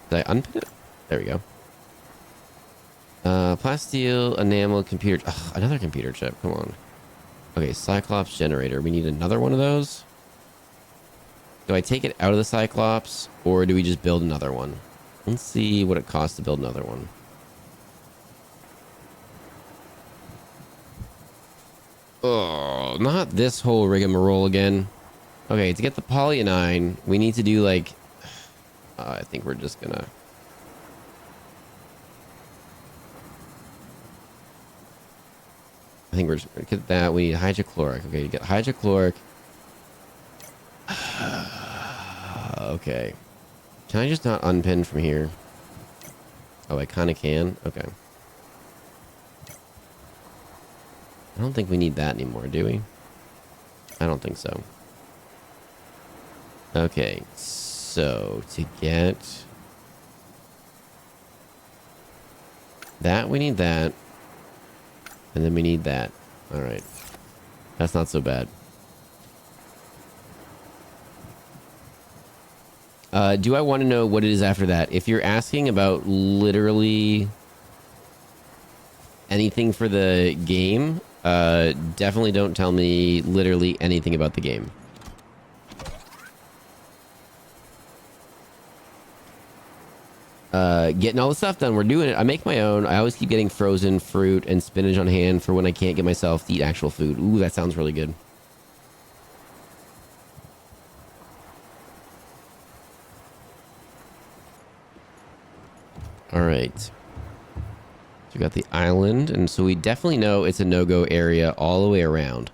S1: Did I unpin it? There we go. Plasteel, enamel, computer... Ugh, another computer chip. Come on. Okay, Cyclops generator. We need another one of those. Do I take it out of the Cyclops, or do we just build another one? Let's see what it costs to build another one. Oh, not this whole rigmarole again. Okay, to get the polyanion, we need to do like... I think we're just gonna... I think we're just gonna get that. We need hydrochloric. Okay, you get hydrochloric. Okay. Can I just not unpin from here? Oh, I kind of can. Okay. I don't think we need that anymore, do we? I don't think so. Okay, so to get that, we need that. And then we need that. All right. That's not so bad. Do I want to know what it is after that? If you're asking about literally anything for the game, definitely don't tell me literally anything about the game. Getting all the stuff done. We're doing it. I make my own. I always keep getting frozen fruit and spinach on hand for when I can't get myself to eat actual food. Ooh, that sounds really good. All right. So we got the island, and so we definitely know it's a no-go area all the way around.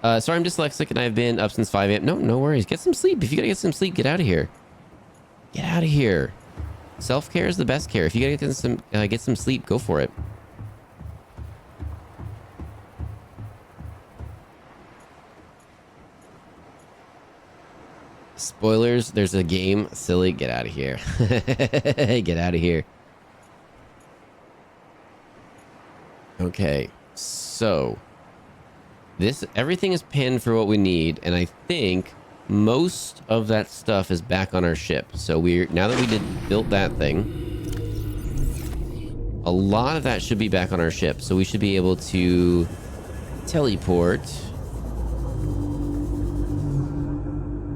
S1: Sorry, I'm dyslexic and I've been up since 5 a.m. No worries. Get some sleep. If you gotta get some sleep, get out of here. Get out of here. Self-care is the best care. If you gotta get some sleep, go for it. Spoilers, there's a game. Silly, get out of here. Get out of here. Okay, so everything is pinned for what we need, and I think most of that stuff is back on our ship. So now that we built that thing, a lot of that should be back on our ship. So we should be able to teleport.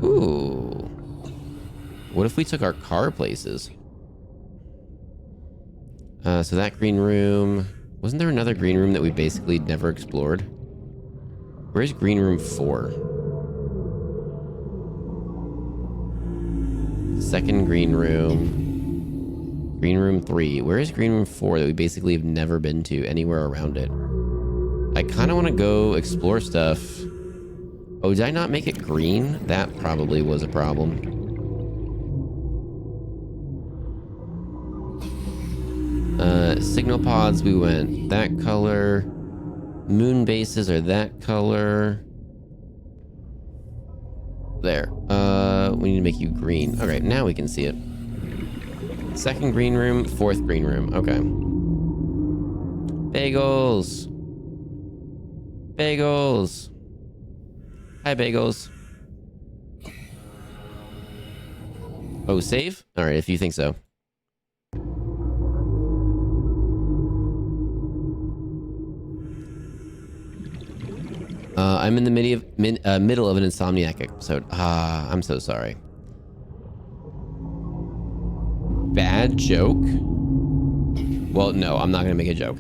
S1: Ooh. What if we took our car places? So that green room... Wasn't there another green room that we basically never explored? Where's green room 4? Second green room. Green room 3. Where is green room 4 that we basically have never been to anywhere around it? I kind of want to go explore stuff. Oh, did I not make it green? That probably was a problem. Signal pods, we went that color. Moon bases are that color. There. We need to make you green. Alright, now we can see it. Second green room, fourth green room. Okay. Bagels. Bagels. Hi, Bagels. Oh, save? Alright, if you think so. I'm in the middle of an Insomniac episode. Ah, I'm so sorry. Bad joke? Well, no, I'm not going to make a joke.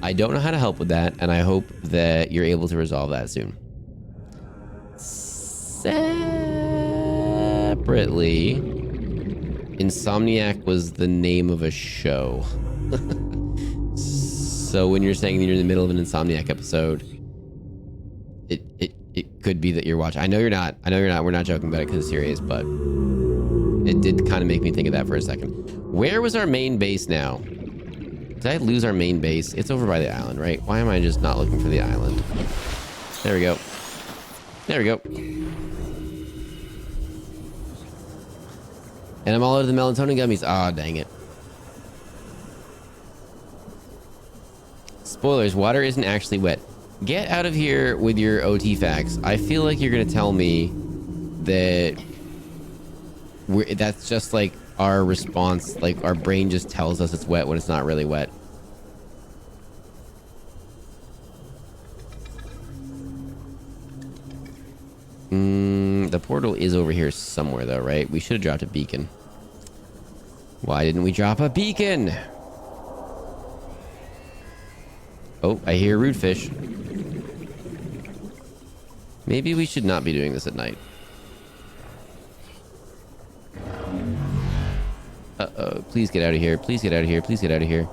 S1: I don't know how to help with that, and I hope that you're able to resolve that soon. Separately, Insomniac was the name of a show. So when you're saying that you're in the middle of an Insomniac episode, it could be that you're watching. I know you're not. We're not joking about it because it's serious, but it did kind of make me think of that for a second. Where was our main base now? Did I lose our main base? It's over by the island, right? Why am I just not looking for the island? There we go. There we go. And I'm all out of the melatonin gummies. Ah, dang it. Spoilers, water isn't actually wet. Get out of here with your OT facts. I feel like you're going to tell me that that's just like our response. Like our brain just tells us it's wet when it's not really wet. The portal is over here somewhere though, right? We should have dropped a beacon. Why didn't we drop a beacon? Oh, I hear root fish. Maybe we should not be doing this at night. Uh-oh. Please get out of here. Please get out of here. Please get out of here.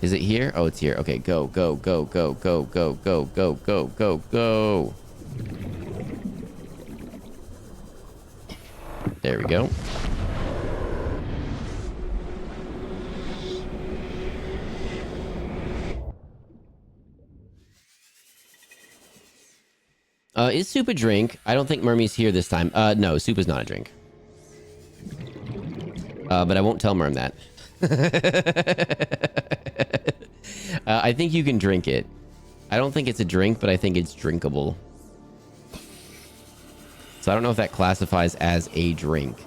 S1: Is it here? Oh, it's here. Okay, go, go, go, go, go, go, go, go, go, go, go. There we go. Is soup a drink? I don't think Mermy's here this time. No, soup is not a drink. But I won't tell Merm that. I think you can drink it. I don't think it's a drink, but I think it's drinkable. So I don't know if that classifies as a drink.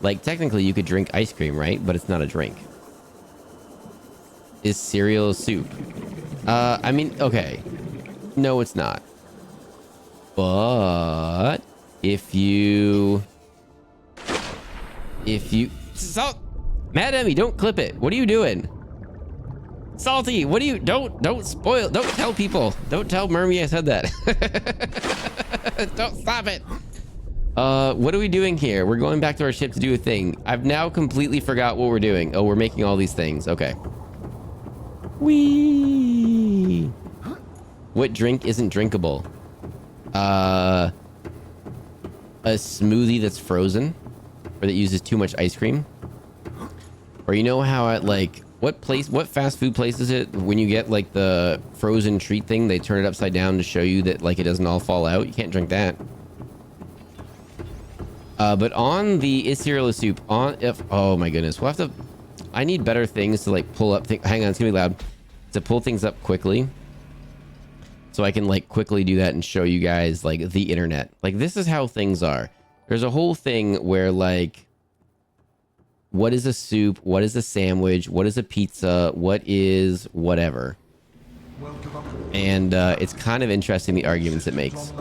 S1: Like, technically you could drink ice cream, right? But it's not a drink. Is cereal soup? I mean, okay. No, it's not. But if you Salt, Mad Emmy, don't clip it. What are you doing? Salty, what do you don't spoil, don't tell people. Don't tell Mermy I said that. Don't stop it. What are we doing here? We're going back to our ship to do a thing. I've now completely forgot what we're doing. Oh, we're making all these things. Okay. Whee! What drink isn't drinkable? A smoothie that's frozen or that uses too much ice cream. Or you know how at like what fast food place is it when you get like the frozen treat thing, they turn it upside down to show you that like it doesn't all fall out? You can't drink that. But on the is cereal a soup on if oh my goodness, we'll have to I need better things to like pull up hang on, it's gonna be loud, to pull things up quickly. So I can like quickly do that and show you guys like the internet. Like this is how things are. There's a whole thing where like, what is a soup? What is a sandwich? What is a pizza? What is whatever? And it's kind of interesting the arguments it makes.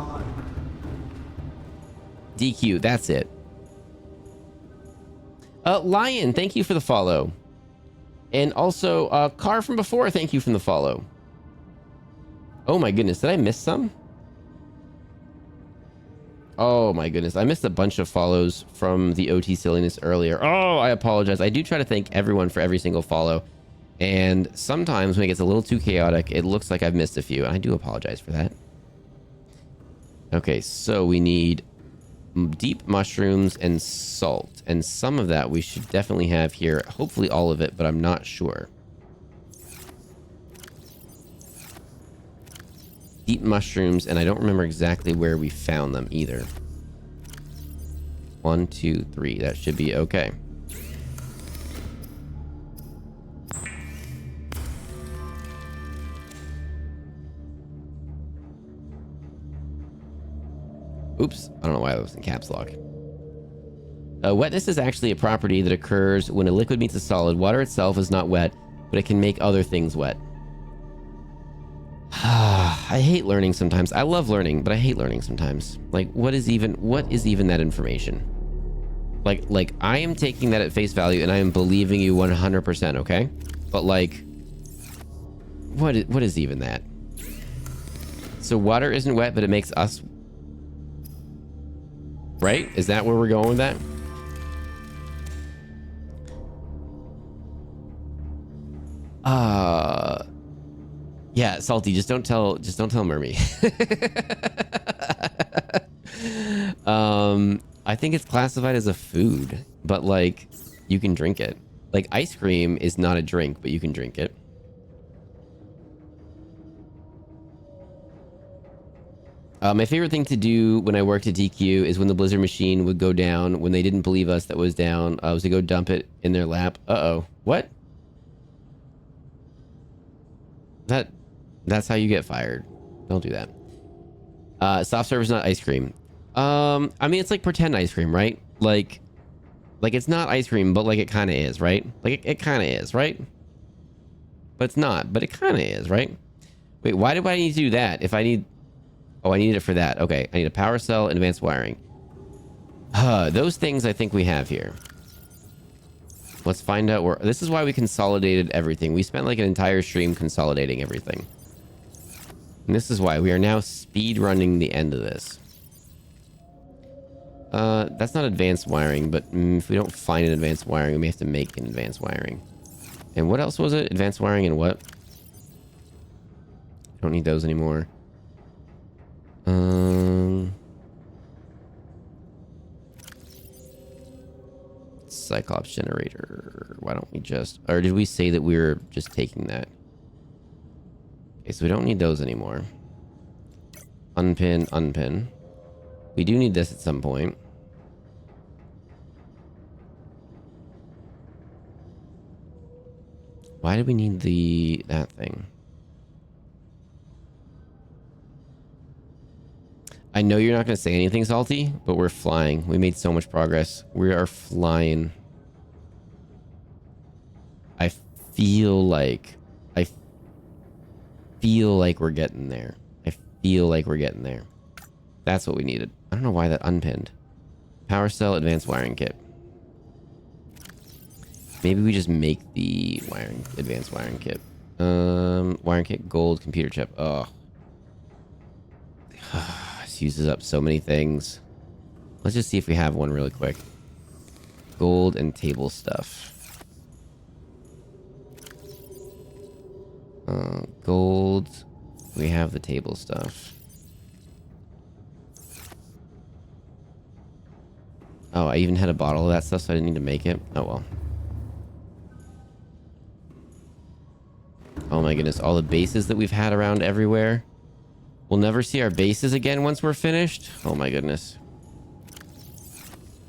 S1: DQ, that's it. Lion, thank you for the follow. And also, Car from before, thank you from the follow. Oh my goodness, did I miss some? Oh my goodness. I missed a bunch of follows from the OT silliness earlier. Oh, I apologize. I do try to thank everyone for every single follow. And sometimes when it gets a little too chaotic, it looks like I've missed a few. And I do apologize for that. Okay, so we need deep mushrooms and salt. And some of that we should definitely have here. Hopefully all of it, but I'm not sure. Deep mushrooms, and I don't remember exactly where we found them either. 1, 2, 3. That should be okay. Oops, I don't know why I was in caps lock. Wetness is actually a property that occurs when a liquid meets a solid. Water itself is not wet, but it can make other things wet. I hate learning sometimes. I love learning, but I hate learning sometimes. Like, what is even that information? Like I am taking that at face value and I am believing you 100%, okay? But like, what is even that? So water isn't wet, but it makes us, right? Is that where we're going with that? Yeah, Salty, just don't tell Mermy. I think it's classified as a food, but like you can drink it. Like ice cream is not a drink, but you can drink it. My favorite thing to do when I worked at DQ is when the Blizzard machine would go down, when they didn't believe us that was down, was to go dump it in their lap. Uh-oh. What? That's how you get fired. Don't do that. Soft serve is not ice cream. I mean, it's like pretend ice cream, right? Like it's not ice cream, but like it kind of is, right? Like it kind of is, right? But it's not, but it kind of is, right? Wait, why do I need to do that? If I need... Oh, I need it for that. Okay, I need a power cell and advanced wiring. Those things I think we have here. Let's find out where... This is why we consolidated everything. We spent like an entire stream consolidating everything. And this is why we are now speed running the end of this. That's not advanced wiring, but if we don't find an advanced wiring, we may have to make an advanced wiring. And what else was it? Advanced wiring and what? Don't need those anymore. Cyclops generator. Why don't we just... Or did we say that we were just taking that? Okay, so we don't need those anymore. Unpin, unpin. We do need this at some point. Why do we need that thing? I know you're not going to say anything, Salty, but we're flying. We made so much progress. We are flying. I feel like we're getting there. I feel like we're getting there. That's what we needed. I don't know why that unpinned. Power cell, advanced wiring kit. Maybe we just make the advanced wiring kit. Wiring kit, gold, computer chip. Oh. This uses up so many things. Let's just see if we have one really quick. Gold and table stuff. Gold. We have the table stuff. Oh, I even had a bottle of that stuff, so I didn't need to make it. Oh, well. Oh my goodness, all the bases that we've had around everywhere. We'll never see our bases again once we're finished. Oh my goodness.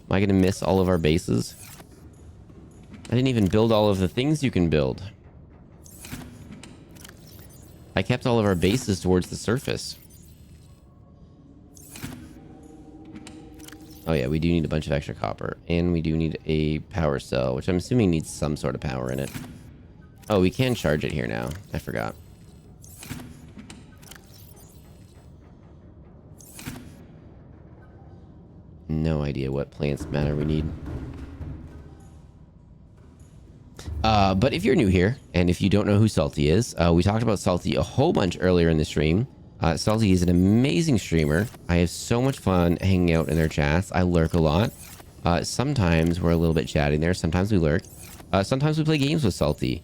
S1: Am I going to miss all of our bases? I didn't even build all of the things you can build. I kept all of our bases towards the surface. Oh yeah, we do need a bunch of extra copper. And we do need a power cell, which I'm assuming needs some sort of power in it. Oh, we can charge it here now. I forgot. No idea what plants matter we need. But if you're new here, and if you don't know who Salty is, we talked about Salty a whole bunch earlier in the stream. Salty is an amazing streamer. I have so much fun hanging out in their chats. I lurk a lot. Sometimes we're a little bit chatting there. Sometimes we lurk. Sometimes we play games with Salty.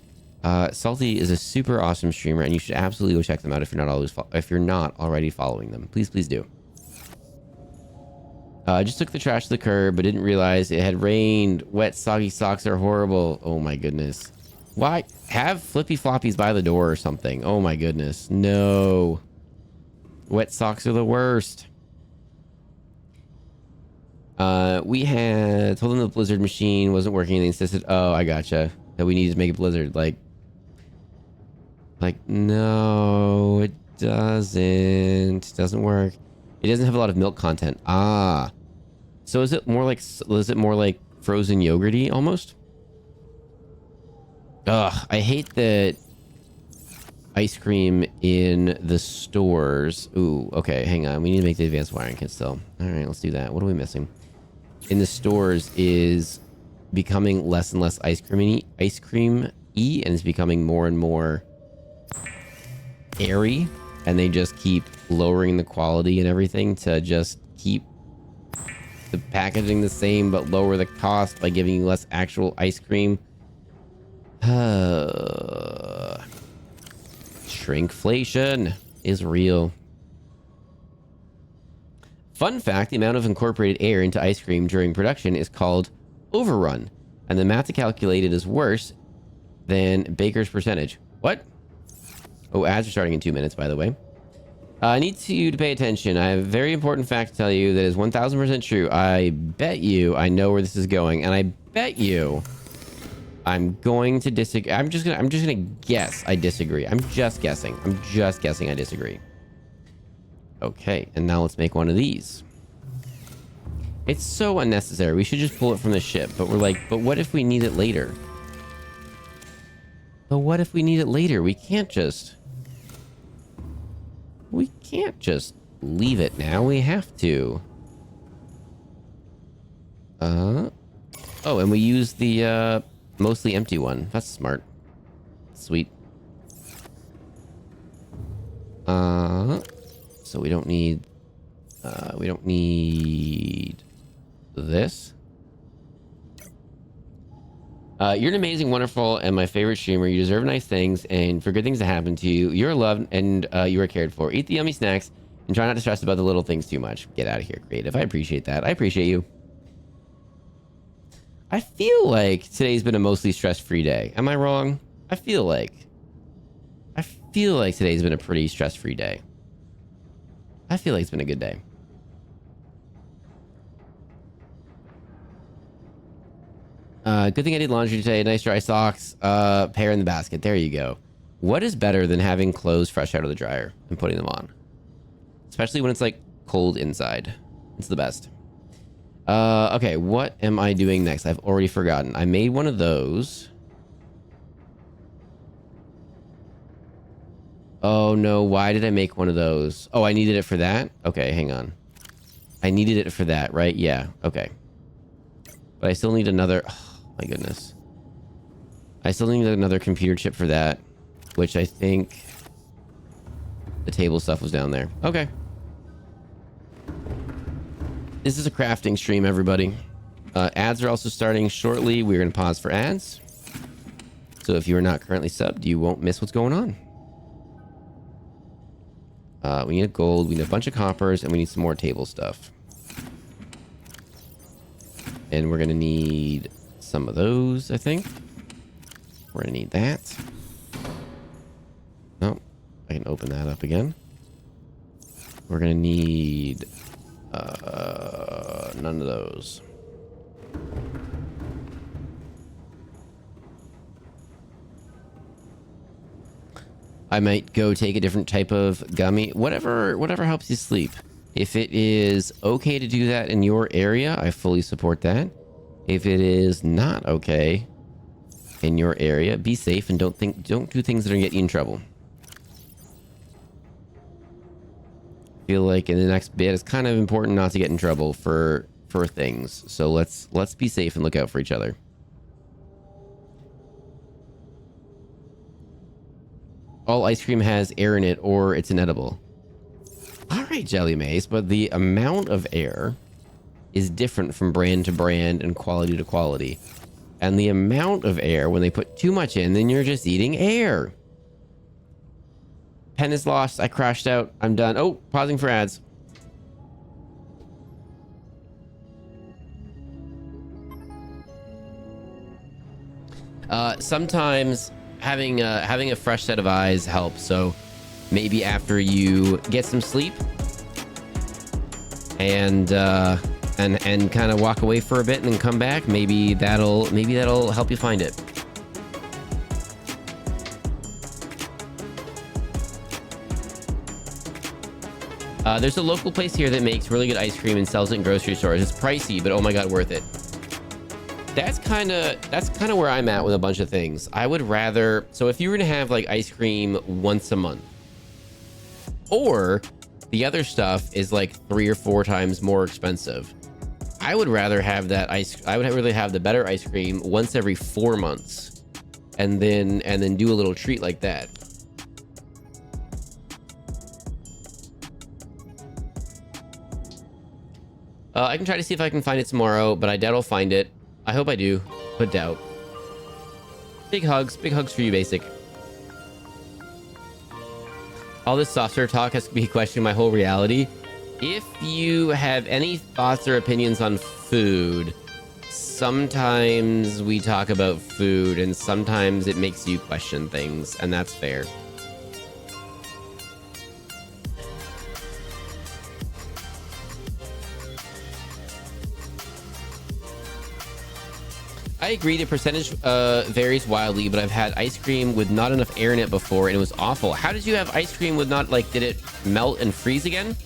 S1: Salty is a super awesome streamer, and you should absolutely go check them out if you're not already following them. Please, please do. I just took the trash to the curb, but didn't realize it had rained. Wet, soggy socks are horrible. Oh my goodness. Why? Have flippy floppies by the door or something. Oh my goodness. No. Wet socks are the worst. We had told them the blizzard machine wasn't working and they insisted, oh, I gotcha, that we needed to make a blizzard. Like, no, it doesn't. It doesn't work. It doesn't have a lot of milk content. Ah. So is it more like frozen yogurty almost? Ugh, I hate that ice cream in the stores. Ooh, okay, hang on. We need to make the advanced wiring kit still. All right, let's do that. What are we missing? In the stores is becoming less and less ice creamy, and it's becoming more and more airy, and they just keep lowering the quality and everything to just keep the packaging the same but lower the cost by giving you less actual ice cream. Shrinkflation is real. Fun fact, the amount of incorporated air into ice cream during production is called overrun, and the math to calculate it is worse than Baker's percentage. What? Oh, ads are starting in 2 minutes, by the way. I need you to pay attention. I have a very important fact to tell you that is 1000% true. I bet you I know where this is going, and I bet you I'm going to disagree. I'm just gonna guess I disagree. I'm just guessing I disagree. Okay, and now let's make one of these. It's so unnecessary. We should just pull it from the ship, but we're like, but what if we need it later? We can't just leave it now. We have to. Oh, and we use the mostly empty one. That's smart. Sweet. So we don't need this. You're an amazing, wonderful, and my favorite streamer. You deserve nice things and for good things to happen to you. You're loved and you are cared for. Eat the yummy snacks and try not to stress about the little things too much. Get out of here, creative. I appreciate that. I appreciate you. I feel like today's been a mostly stress-free day. Am I wrong? I feel like today's been a pretty stress-free day. I feel like it's been a good day. Good thing I did laundry today. Nice dry socks. Pair in the basket. There you go. What is better than having clothes fresh out of the dryer and putting them on? Especially when it's like cold inside. It's the best. Okay, what am I doing next? I've already forgotten. I made one of those. Oh no, why did I make one of those? Oh, I needed it for that? Okay, hang on. I needed it for that, right? Yeah, okay. But I still need another... Oh, my goodness. I still need another computer chip for that, which I think the table stuff was down there. Okay. This is a crafting stream, everybody. Ads are also starting shortly. We're going to pause for ads. So if you are not currently subbed, you won't miss what's going on. We need a gold, we need a bunch of coppers, and we need some more table stuff. And we're going to need some of those, I think. We're going to need that. Oh, I can open that up again. We're going to need... none of those. I might go take a different type of gummy. Whatever helps you sleep. If it is okay to do that in your area, I fully support that. If it is not okay in your area, be safe and don't do things that are gonna get you in trouble. I feel like in the next bit, it's kind of important not to get in trouble for things. So let's be safe and look out for each other. All ice cream has air in it, or it's inedible. All right, Jelly Maze, but the amount of air is different from brand to brand and quality to quality. And the amount of air, when they put too much in, then you're just eating air. Pen is lost. I crashed out. I'm done. Oh, pausing for ads. Sometimes having a fresh set of eyes helps. So maybe after you get some sleep and kind of walk away for a bit and then come back, maybe that'll help you find it. There's a local place here that makes really good ice cream and sells it in grocery stores. It's pricey, but oh my god, worth it. That's kind of where I'm at with a bunch of things. I would rather, so if you were to have like ice cream once a month, or the other stuff is like 3 or 4 times more expensive, I would rather have that I would really have the better ice cream once every 4 months, and then do a little treat like that. I can try to see if I can find it tomorrow, but I doubt I'll find it. I hope I do, but doubt. Big hugs for you, Basic. All this soft serve talk has to be questioning my whole reality. If you have any thoughts or opinions on food, sometimes we talk about food and sometimes it makes you question things, and that's fair. I agree the percentage varies wildly, but I've had ice cream with not enough air in it before and it was awful. How did you have ice cream with not, like, did it melt and freeze again?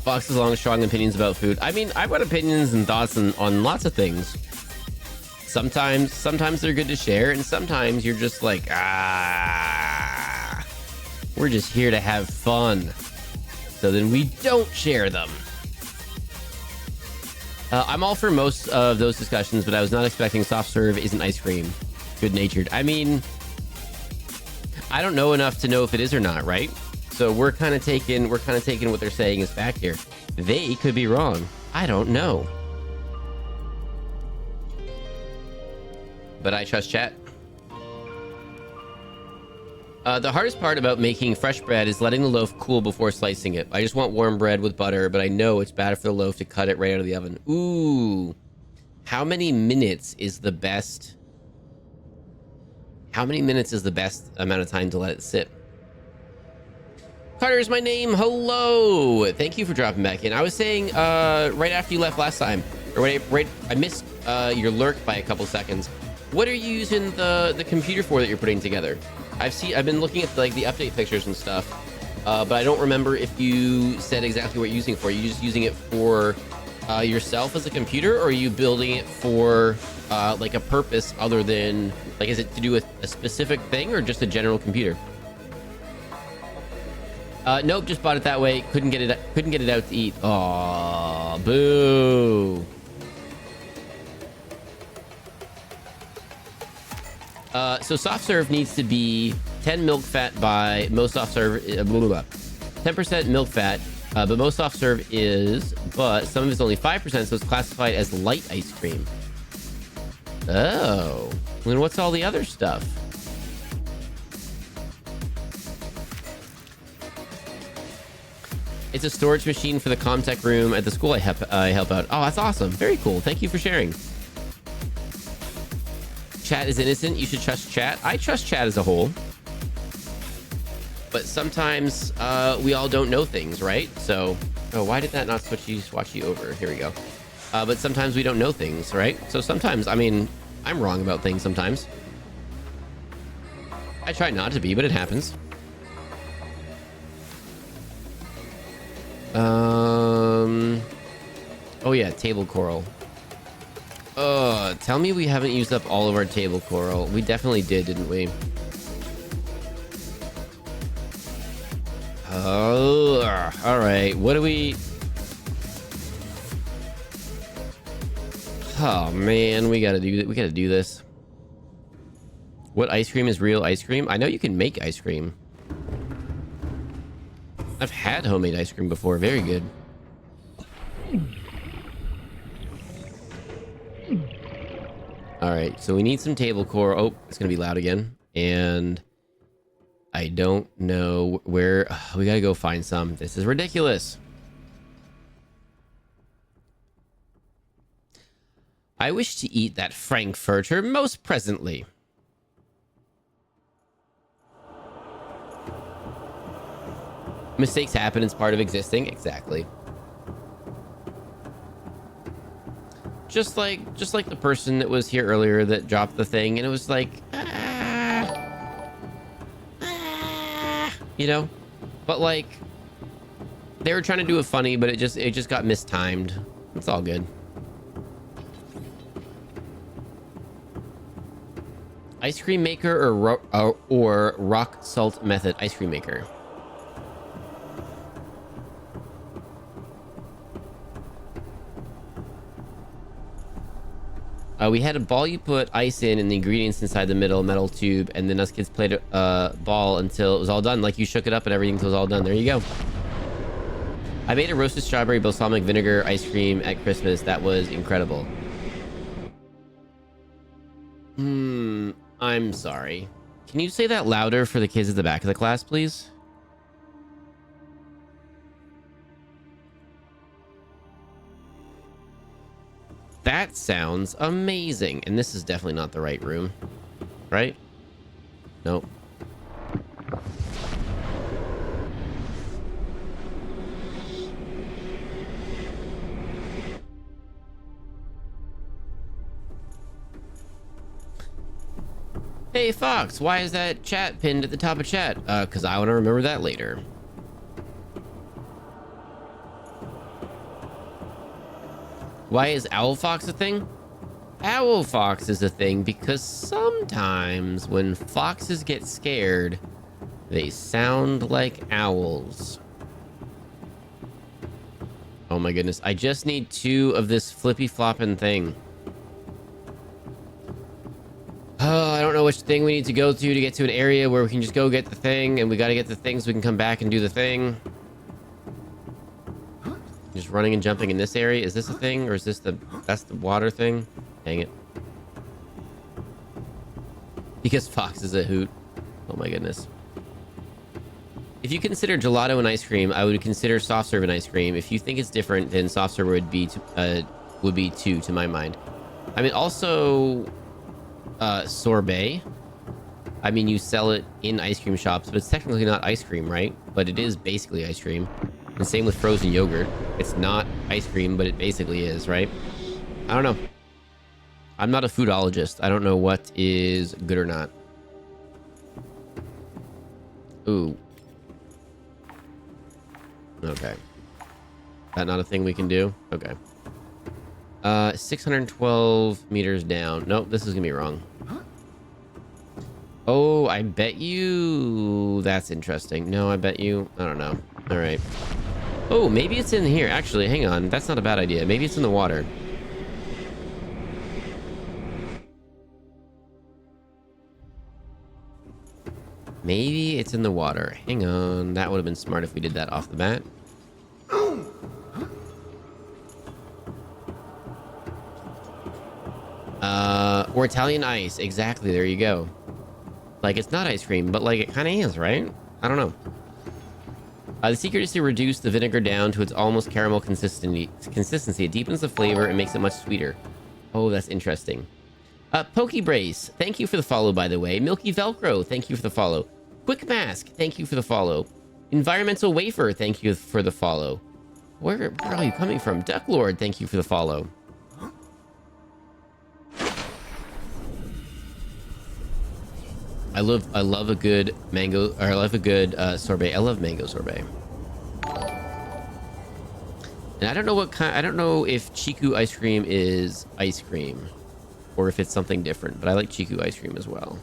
S1: Fox has long, strong opinions about food. I mean, I've got opinions and thoughts on lots of things. Sometimes they're good to share, and sometimes you're just like, we're just here to have fun. So then we don't share them. I'm all for most of those discussions, but I was not expecting soft serve isn't ice cream. Good-natured. I mean, I don't know enough to know if it is or not, right? So we're kind of taking what they're saying as fact here. They could be wrong. I don't know. But I trust chat. The hardest part about making fresh bread is letting the loaf cool before slicing it. I just want warm bread with butter, but I know it's bad for the loaf to cut it right out of the oven. Ooh. How many minutes is the best? How many minutes is the best amount of time to let it sit? Carter is my name. Hello. Thank you for dropping back in. I was saying right after you left last time, or I missed your lurk by a couple seconds. What are you using the computer for that you're putting together? I've been looking at like the update pictures and stuff, but I don't remember if you said exactly what you're using it for. Are you just using it for yourself as a computer, or are you building it for like a purpose other than, like, is it to do with a specific thing or just a general computer? Nope, just bought it that way. Couldn't get it out to eat. Aw, boo. So soft serve needs to be 10 milk fat by most soft serve, 10% milk fat, but most soft serve is, but some of it's only 5%, so it's classified as light ice cream. Oh, then what's all the other stuff? It's a storage machine for the Comtech room at the school I help out. Oh, that's awesome. Very cool. Thank you for sharing. Chat is innocent. You should trust chat. I trust chat as a whole. But sometimes we all don't know things, right? So, oh, why did that not switch you over? Here we go. But sometimes we don't know things, right? So sometimes, I mean, I'm wrong about things sometimes. I try not to be, but it happens. Oh yeah, table coral. Tell me we haven't used up all of our table coral. We definitely did, didn't we? Oh, all right. What do we... Oh man, we gotta do this. What ice cream is real ice cream? I know you can make ice cream. I've had homemade ice cream before. Very good. All right, so we need some table core. Oh, it's gonna be loud again. And I don't know where. We gotta go find some. This is ridiculous. I wish to eat that frankfurter most presently. Mistakes happen. It's part of existing. Exactly. Just like the person that was here earlier that dropped the thing, and it was like, you know, but like they were trying to do it funny, but it just got mistimed. It's all good. Ice cream maker or rock salt method ice cream maker. We had a ball you put ice in and the ingredients inside the middle metal tube, and then us kids played a ball until it was all done. Like you shook it up and everything until it was all done. There you go. I made a roasted strawberry balsamic vinegar ice cream at Christmas. That was incredible. I'm sorry. Can you say that louder for the kids at the back of the class, please? That sounds amazing. And this is definitely not the right room, right? Nope. Hey, Fox, why is that chat pinned at the top of chat? Because I want to remember that later. Why is Owl Fox a thing? Owl Fox is a thing because sometimes when foxes get scared, they sound like owls. Oh my goodness. I just need 2 of this flippy flopping thing. Oh, I don't know which thing we need to go to get to an area where we can just go get the thing, and we got to get the thing so we can come back and do the thing. Just running and jumping in this area. Is this a thing, or is this that's the water thing? Dang it. Because Fox is a hoot. Oh my goodness. If you consider gelato and ice cream, I would consider soft serve and ice cream. If you think it's different, then soft serve would be 2 to my mind. I mean, also sorbet. I mean, you sell it in ice cream shops, but it's technically not ice cream, right? But it is basically ice cream. And same with frozen yogurt. It's not ice cream, but it basically is, right? I don't know. I'm not a foodologist. I don't know what is good or not. Ooh. Okay. That not a thing we can do? Okay. 612 meters down. Nope, this is gonna be wrong. Oh, I bet you... That's interesting. No, I bet you... I don't know. All right. Oh, maybe it's in here. Actually, hang on. That's not a bad idea. Maybe it's in the water. Maybe it's in the water. Hang on. That would have been smart if we did that off the bat. Or Italian ice. Exactly. There you go. Like, it's not ice cream, but like it kind of is, right? I don't know. The secret is to reduce the vinegar down to its almost caramel consistency. It deepens the flavor and makes it much sweeter. Oh, that's interesting. Pokey Brace, thank you for the follow, by the way. Milky Velcro, thank you for the follow. Quick Mask, thank you for the follow. Environmental Wafer, thank you for the follow. Where are you coming from? Duck Lord, thank you for the follow. I love a good mango, or I love a good sorbet. I love mango sorbet. And I don't know what kind, I don't know if Chiku ice cream is ice cream or if it's something different, but I like Chiku ice cream as well.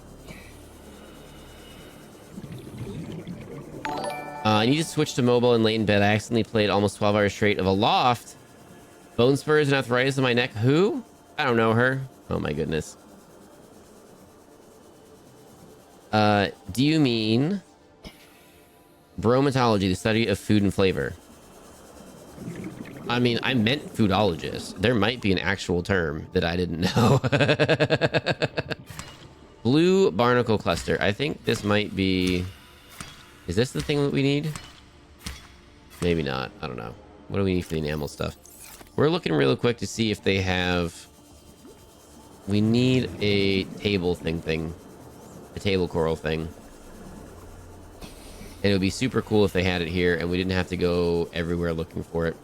S1: I need to switch to mobile and late in bed. I accidentally played almost 12 hours straight of Aloft. Bone spurs and arthritis in my neck. Who? I don't know her. Oh my goodness. Do you mean bromatology, the study of food and flavor? I mean, I meant foodologist. There might be an actual term that I didn't know. Blue barnacle cluster. I think this might be... Is this the thing that we need? Maybe not. I don't know. What do we need for the enamel stuff? We're looking real quick to see if they have... We need a table thing. A table coral thing. And it would be super cool if they had it here and we didn't have to go everywhere looking for it.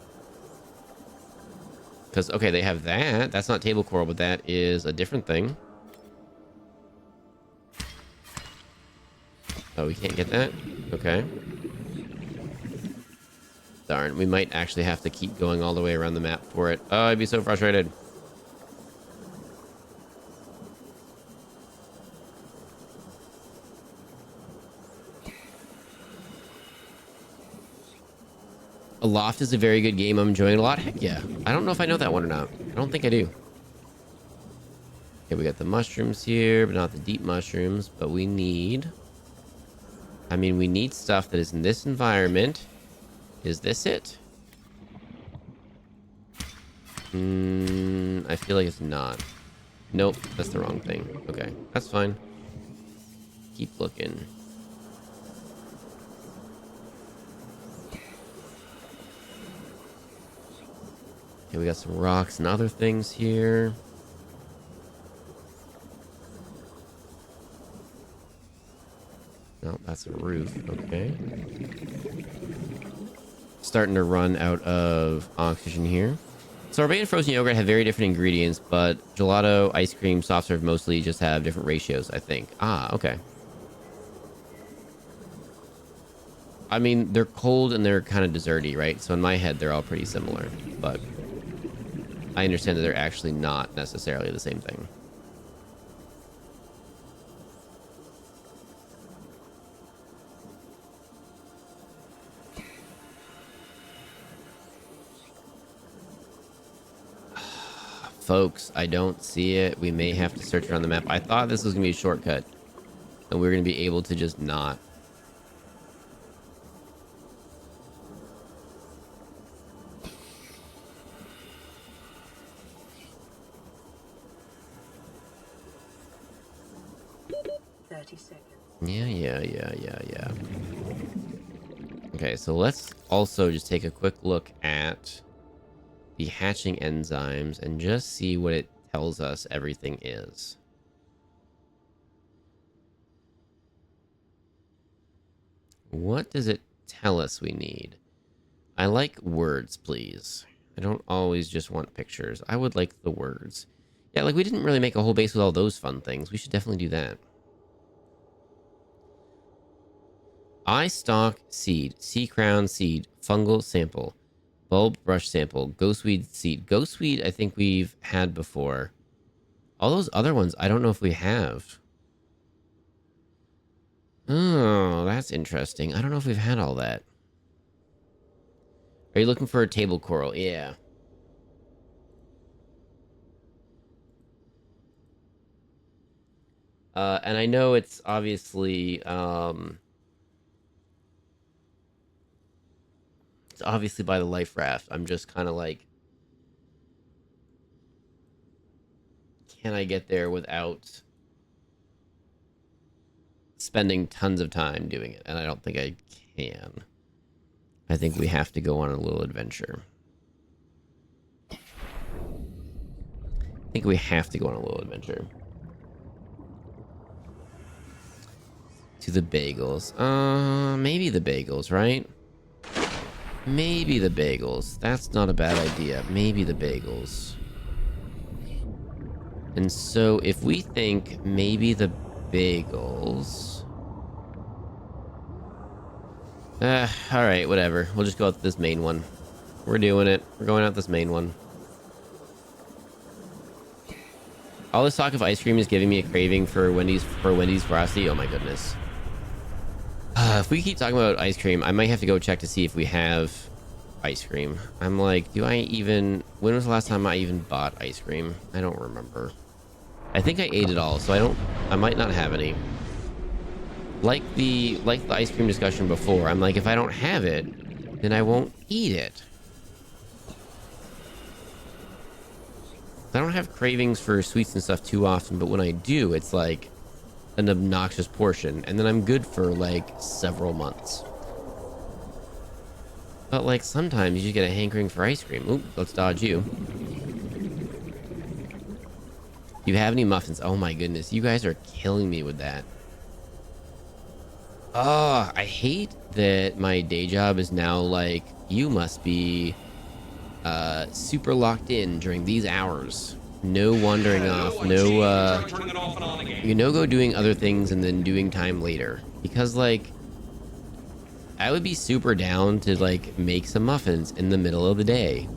S1: Because, okay, they have that. That's not table coral, but that is a different thing. Oh, we can't get that? Okay. Darn, we might actually have to keep going all the way around the map for it. Oh, I'd be so frustrated. Aloft is a very good game. I'm enjoying it a lot. Heck yeah. I don't know if I know that one or not. I don't think I do. Okay, we got the mushrooms here, but not the deep mushrooms. But we need... I mean, we need stuff that is in this environment. Is this it? I feel like it's not. Nope, that's the wrong thing. Okay, that's fine. Keep looking. Okay, we got some rocks and other things here. No, that's a roof. Okay. Starting to run out of oxygen here. Sorbet and frozen yogurt have very different ingredients, but gelato, ice cream, soft serve mostly just have different ratios, I think. Ah, okay. I mean, they're cold and they're kind of desserty, right? So in my head, they're all pretty similar, but I understand that they're actually not necessarily the same thing. Folks, I don't see it. We may have to search around the map. I thought this was going to be a shortcut. And we were going to be able to just not. Yeah. Okay, so let's also just take a quick look at the hatching enzymes and just see what it tells us everything is. What does it tell us we need? I like words, please. I don't always just want pictures. I would like the words. Yeah, like we didn't really make a whole base with all those fun things. We should definitely do that. Eye stalk seed, sea crown seed, fungal sample, bulb brush sample, ghostweed seed. Ghostweed, I think we've had before. All those other ones, I don't know if we have. Oh, that's interesting. I don't know if we've had all that. Are you looking for a table coral? Yeah. And I know it's obviously, it's obviously by the life raft. I'm just kind of like, can I get there without spending tons of time doing it? And I don't think I can. I think we have to go on a little adventure. I think we have to go on a little adventure. To the bagels. Maybe the bagels, right? Maybe the bagels. That's not a bad idea. Maybe the bagels. And so if we think maybe the bagels... all right, whatever. We'll just go out this main one. We're doing it. We're going out this main one. All this talk of ice cream is giving me a craving for Wendy's Frosty. Oh my goodness. If we keep talking about ice cream, I might have to go check to see if we have ice cream. I'm like, do I even... When was the last time I even bought ice cream? I don't remember. I think I ate it all, so I might not have any. Like the ice cream discussion before, I'm like, if I don't have it, then I won't eat it. I don't have cravings for sweets and stuff too often, but when I do, it's like an obnoxious portion, and then I'm good for like several months. But like sometimes you just get a hankering for ice cream. Oop, let's dodge you. Do you have any muffins? Oh my goodness, you guys are killing me with that. Oh, I hate that my day job is now like, you must be super locked in during these hours. No wandering off, no go doing other things and then doing time later. Because like, I would be super down to like make some muffins in the middle of the day.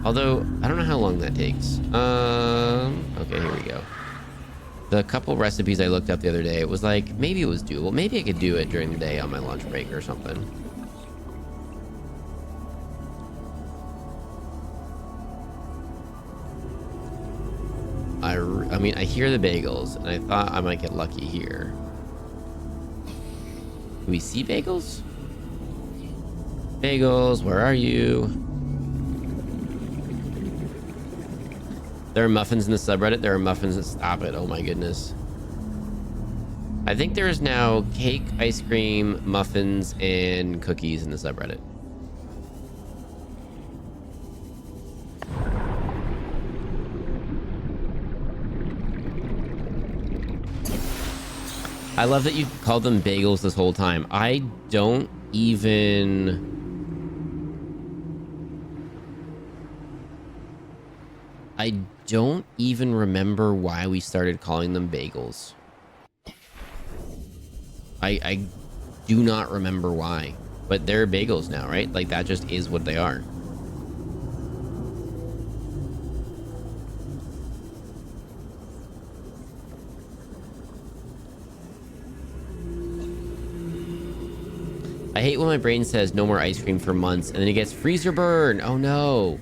S1: Although, I don't know how long that takes. Okay, here we go. The couple recipes I looked up the other day, it was like, maybe it was doable. Maybe I could do it during the day on my lunch break or something. I mean, I hear the bagels, and I thought I might get lucky here. Do we see bagels? Bagels, where are you? There are muffins in the subreddit. There are muffins that stop it. Oh my goodness. I think there is now cake, ice cream, muffins, and cookies in the subreddit. I love that you called them bagels this whole time. I don't even... remember why we started calling them bagels. I do not remember why. But they're bagels now, right? Like, that just is what they are. I hate when my brain says no more ice cream for months, and then it gets freezer burn. Oh no.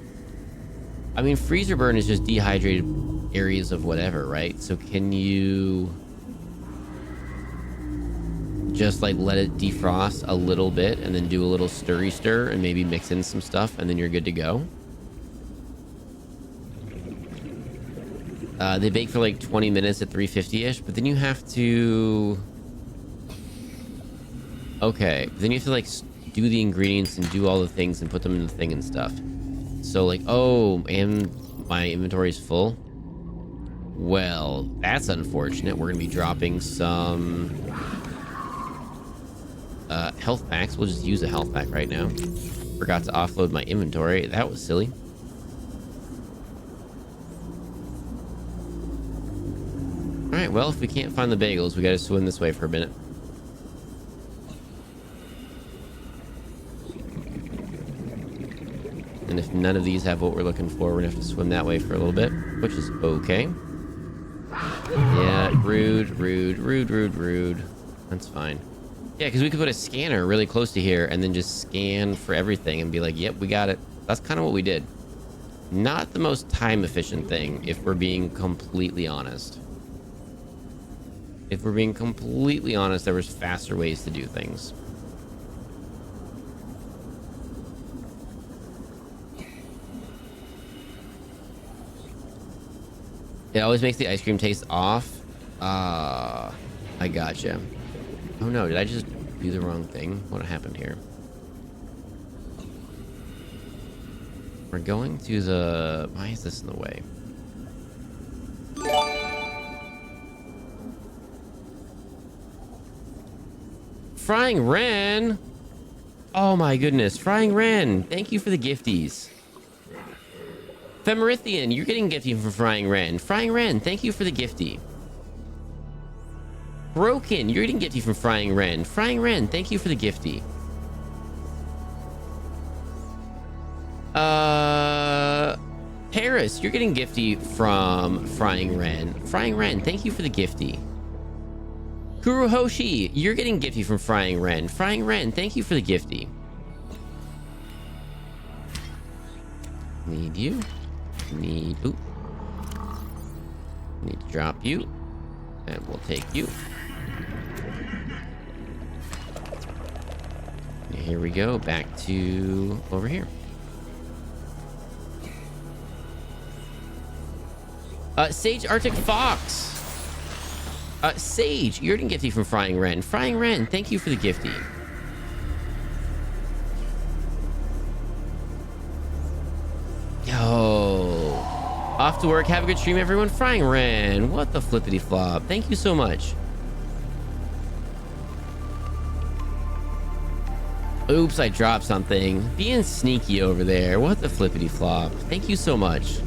S1: I mean, freezer burn is just dehydrated areas of whatever, right? So can you just like let it defrost a little bit and then do a little stirry stir and maybe mix in some stuff and then you're good to go? They bake for like 20 minutes at 350-ish, but then you have to... Okay, then you have to like do the ingredients and do all the things and put them in the thing and stuff. So like, oh, and my inventory is full. Well, that's unfortunate. We're gonna be dropping some health packs. We'll just use a health pack right now. Forgot to offload my inventory. That was silly. All right, well, if we can't find the bagels, we gotta swim this way for a minute. And if none of these have what we're looking for, we're gonna have to swim that way for a little bit, which is okay. Yeah, rude. That's fine. Yeah, because we could put a scanner really close to here and then just scan for everything and be like, yep, we got it. That's kind of what we did. Not the most time efficient thing, if we're being completely honest. If we're being completely honest, there was faster ways to do things. It always makes the ice cream taste off. I gotcha. Oh no, did I just do the wrong thing? What happened here? We're going to the... Why is this in the way? Frying Ren! Oh my goodness. Frying Ren, thank you for the gifties. Femerithian, you're getting gifty from Frying Ren. Frying Ren, thank you for the gifty. Broken, you're getting gifty from Frying Ren. Frying Ren, thank you for the gifty. Paris, you're getting gifty from Frying Ren. Frying Ren, thank you for the gifty. Kurohoshi, you're getting gifty from Frying Ren. Frying Ren, thank you for the gifty. Need you. Need to drop you. And we'll take you. Here we go. Back to over here. Sage Arctic Fox. Sage, you're getting gifty from Frying Ren. Frying Ren, thank you for the gifty. Yo. Off to work. Have a good stream, everyone. Frying Ren. What the flippity flop. Thank you so much. Oops, I dropped something. Being sneaky over there. What the flippity flop. Thank you so much.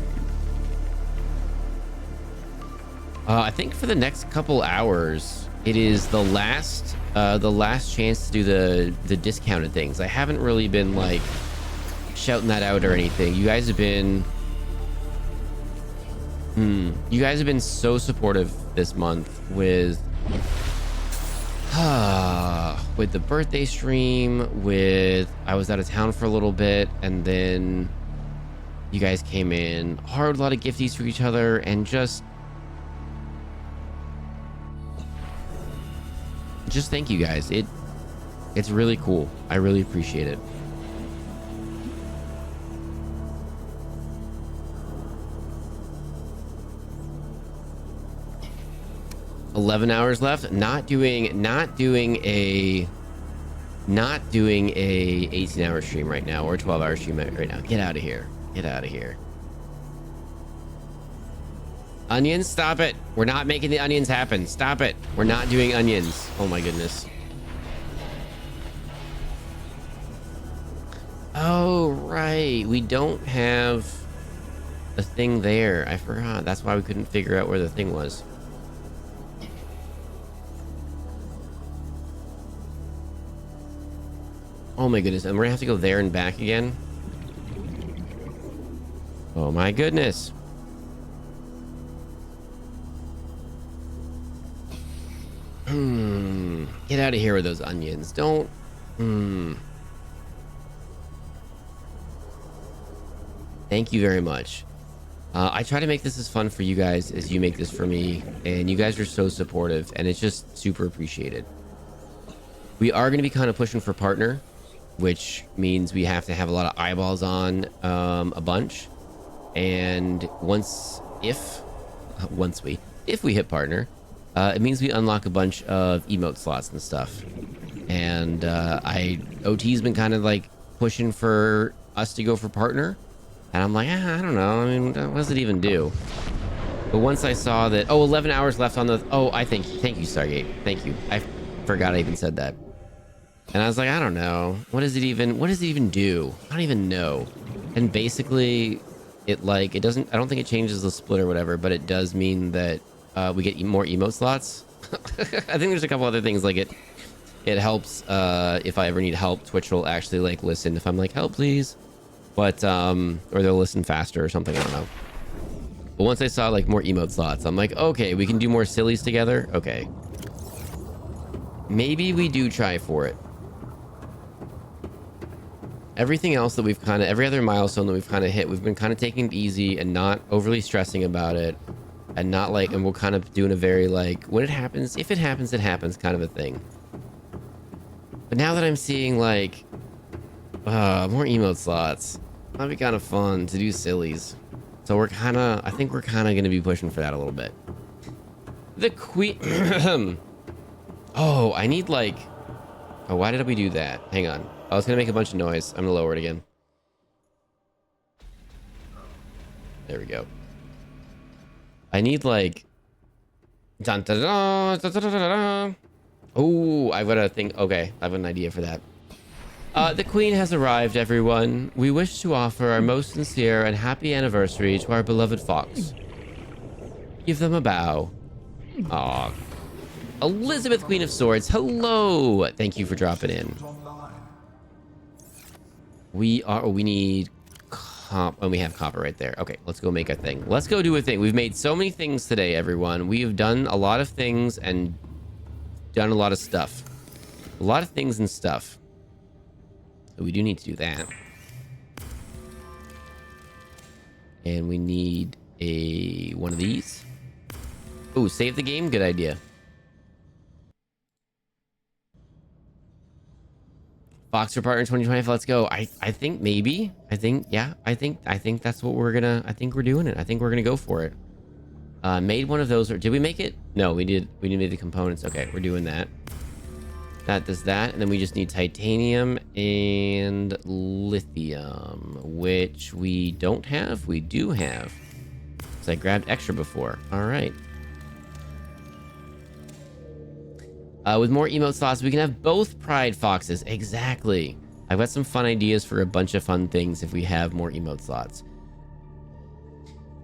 S1: I think for the next couple hours, it is the last chance to do the discounted things. I haven't really been like shouting that out or anything. You guys have been so supportive this month with the birthday stream, I was out of town for a little bit, and then you guys came in, hard a lot of gifties for each other, and just thank you guys. It's really cool. I really appreciate it. $11 hours left. Not doing a 18-hour stream right now, or 12-hour stream right now. Get out of here. Get out of here. Onions, stop it. We're not making the onions happen. Stop it. We're not doing onions. Oh my goodness. Oh, right. We don't have the thing there. I forgot. That's why we couldn't figure out where the thing was. Oh my goodness. And we're gonna have to go there and back again. Oh my goodness. Get out of here with those onions. Don't. Thank you very much. I try to make this as fun for you guys as you make this for me, and you guys are so supportive, and it's just super appreciated. We are going to be kind of pushing for partner, which means we have to have a lot of eyeballs on a bunch. And if we hit partner, it means we unlock a bunch of emote slots and stuff. And OT's been kind of like pushing for us to go for partner, and I'm like, I don't know. I mean, what does it even do? But once I saw that, 11 hours left on the, thank you, Stargate. Thank you. I forgot I even said that. And I was like, I don't know. What does it even do? I don't even know. And basically, I don't think it changes the split or whatever, but it does mean that we get more emote slots. I think there's a couple other things, like it helps if I ever need help, Twitch will actually like listen if I'm like, help please. But or they'll listen faster or something, I don't know. But once I saw like more emote slots, I'm like, okay, we can do more sillies together. Okay. Maybe we do try for it. Everything else that every other milestone that we've kind of hit, we've been kind of taking it easy and not overly stressing about it. And we're kind of doing a very like, when it happens, if it happens, it happens kind of a thing. But now that I'm seeing like, more emote slots, that'd be kind of fun to do sillies. So I think we're kind of going to be pushing for that a little bit. The queen, I need like, why did we do that? Hang on. I was going to make a bunch of noise. I'm going to lower it again. There we go. I need like, dun, dun, dun, dun, dun, dun, dun. Oh, I've got a thing. Okay, I have an idea for that. The Queen has arrived, everyone. We wish to offer our most sincere and happy anniversary to our beloved Fox. Give them a bow. Aw. Elizabeth, Queen of Swords, hello! Thank you for dropping in. We need oh, we have copper right there. Okay, let's go make a thing. Let's go do a thing. We've made so many things today, everyone. We have done a lot of things and done a lot of stuff. A lot of things and stuff. So we do need to do that. And we need one of these. Ooh, save the game. Good idea. Fox for partner 2025. Let's go. I think maybe. I think that's what we're gonna. I think we're doing it. I think we're gonna go for it. Made one of those, or did we make it? No, we did. We didn't make the components. Okay, we're doing that. That does that, and then we just need titanium and lithium, which we don't have. We do have, because I grabbed extra before. All right. With more emote slots, we can have both Pride Foxes. Exactly. I've got some fun ideas for a bunch of fun things if we have more emote slots.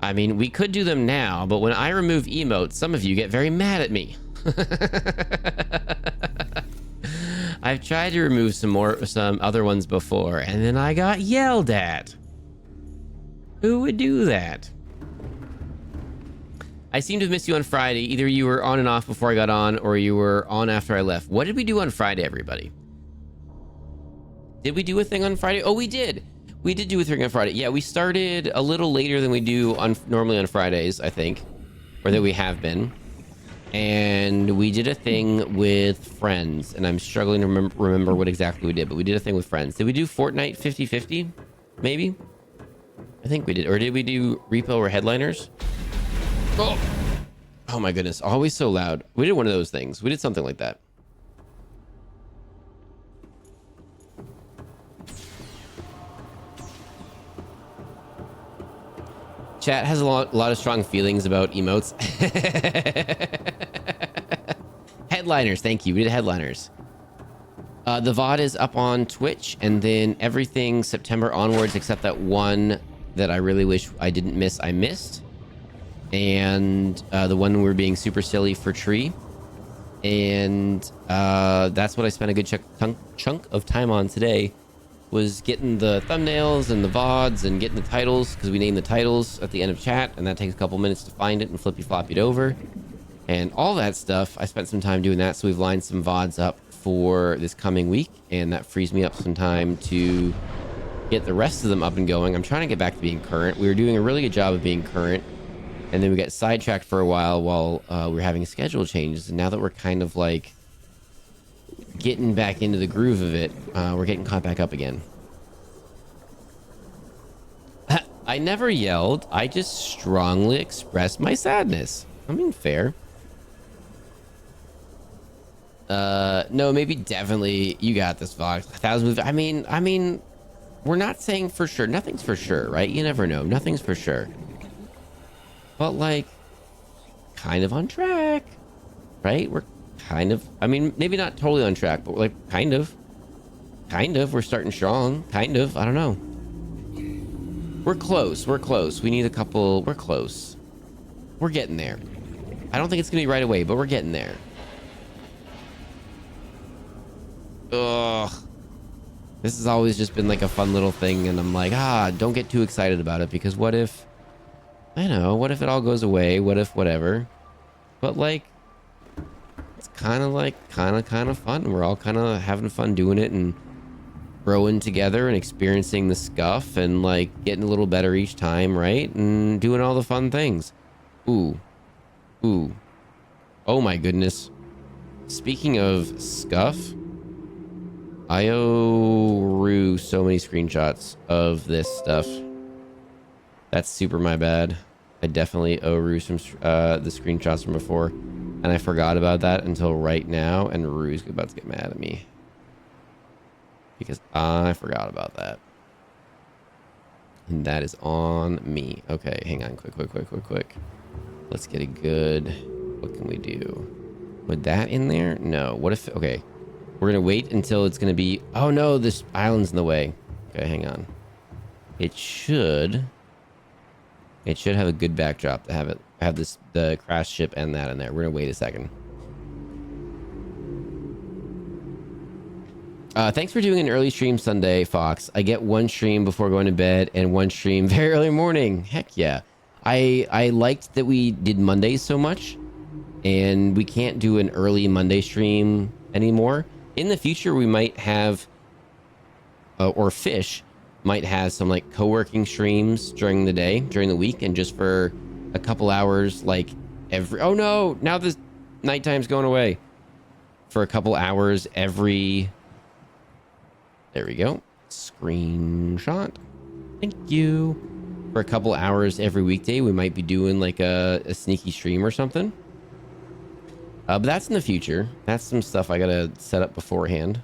S1: I mean, we could do them now, but when I remove emotes, some of you get very mad at me. I've tried to remove some other ones before, and then I got yelled at. Who would do that? I seem to have missed you on Friday. Either you were on and off before I got on, or you were on after I left. What did we do on Friday, everybody? Did we do a thing on Friday? Oh, we did. We did do a thing on Friday. Yeah, we started a little later than we do normally on Fridays, I think. Or that we have been. And we did a thing with friends. And I'm struggling to remember what exactly we did. But we did a thing with friends. Did we do Fortnite 50-50? Maybe? I think we did. Or did we do Repo or Headliners? Oh my goodness, always so loud. We did one of those things. We did something like that. Chat has a lot of strong feelings about emotes. Headliners, thank you. We did Headliners. The VOD is up on Twitch, and then everything September onwards except that one that I really wish I didn't miss, I missed. And the one we were being super silly for Tree. And that's what I spent a good chunk of time on today, was getting the thumbnails and the VODs and getting the titles, because we name the titles at the end of chat, and that takes a couple minutes to find it and flippy-floppy it over. And all that stuff, I spent some time doing that, so we've lined some VODs up for this coming week, and that frees me up some time to get the rest of them up and going. I'm trying to get back to being current. We were doing a really good job of being current. And then we got sidetracked for a while we were having schedule changes. And now that we're kind of like getting back into the groove of it, we're getting caught back up again. I never yelled. I just strongly expressed my sadness. I mean, fair. No, maybe definitely. You got this, Vox. 1,000. I mean, we're not saying for sure. Nothing's for sure, right? You never know. Nothing's for sure. But like, kind of on track, right? We're kind of, I mean, maybe not totally on track, but we're like kind of, we're starting strong, kind of, I don't know. We're close. We need a couple, we're close. We're getting there. I don't think it's gonna be right away, but we're getting there. Ugh. This has always just been like a fun little thing, and I'm like, don't get too excited about it, because what if, I know, what if it all goes away? What if whatever? But like, it's kind of fun. We're all kind of having fun doing it and growing together and experiencing the scuff and like getting a little better each time, right? And doing all the fun things. Ooh. Oh my goodness. Speaking of scuff, I owe Rue so many screenshots of this stuff. That's super my bad. I definitely owe Rue some the screenshots from before, and I forgot about that until right now, and Rue's about to get mad at me because I forgot about that, and that is on me. Okay, hang on, quick. Let's get a good. What can we do? With that in there? No. What if? Okay. We're gonna wait until it's gonna be. Oh no, this island's in the way. Okay, hang on. It should have a good backdrop to have this the crash ship and that in there. We're gonna wait a second. Thanks for doing an early stream Sunday, Fox. I get one stream before going to bed and one stream very early morning. Heck yeah. I liked that we did Mondays so much, and we can't do an early Monday stream anymore. In the future, we might have, or Fish might have some like co-working streams during the day, during the week, and just for a couple hours, like every. Oh no! Now this nighttime's going away. For a couple hours every. There we go. Screenshot. Thank you. For a couple hours every weekday, we might be doing like a sneaky stream or something. But that's in the future. That's some stuff I gotta set up beforehand.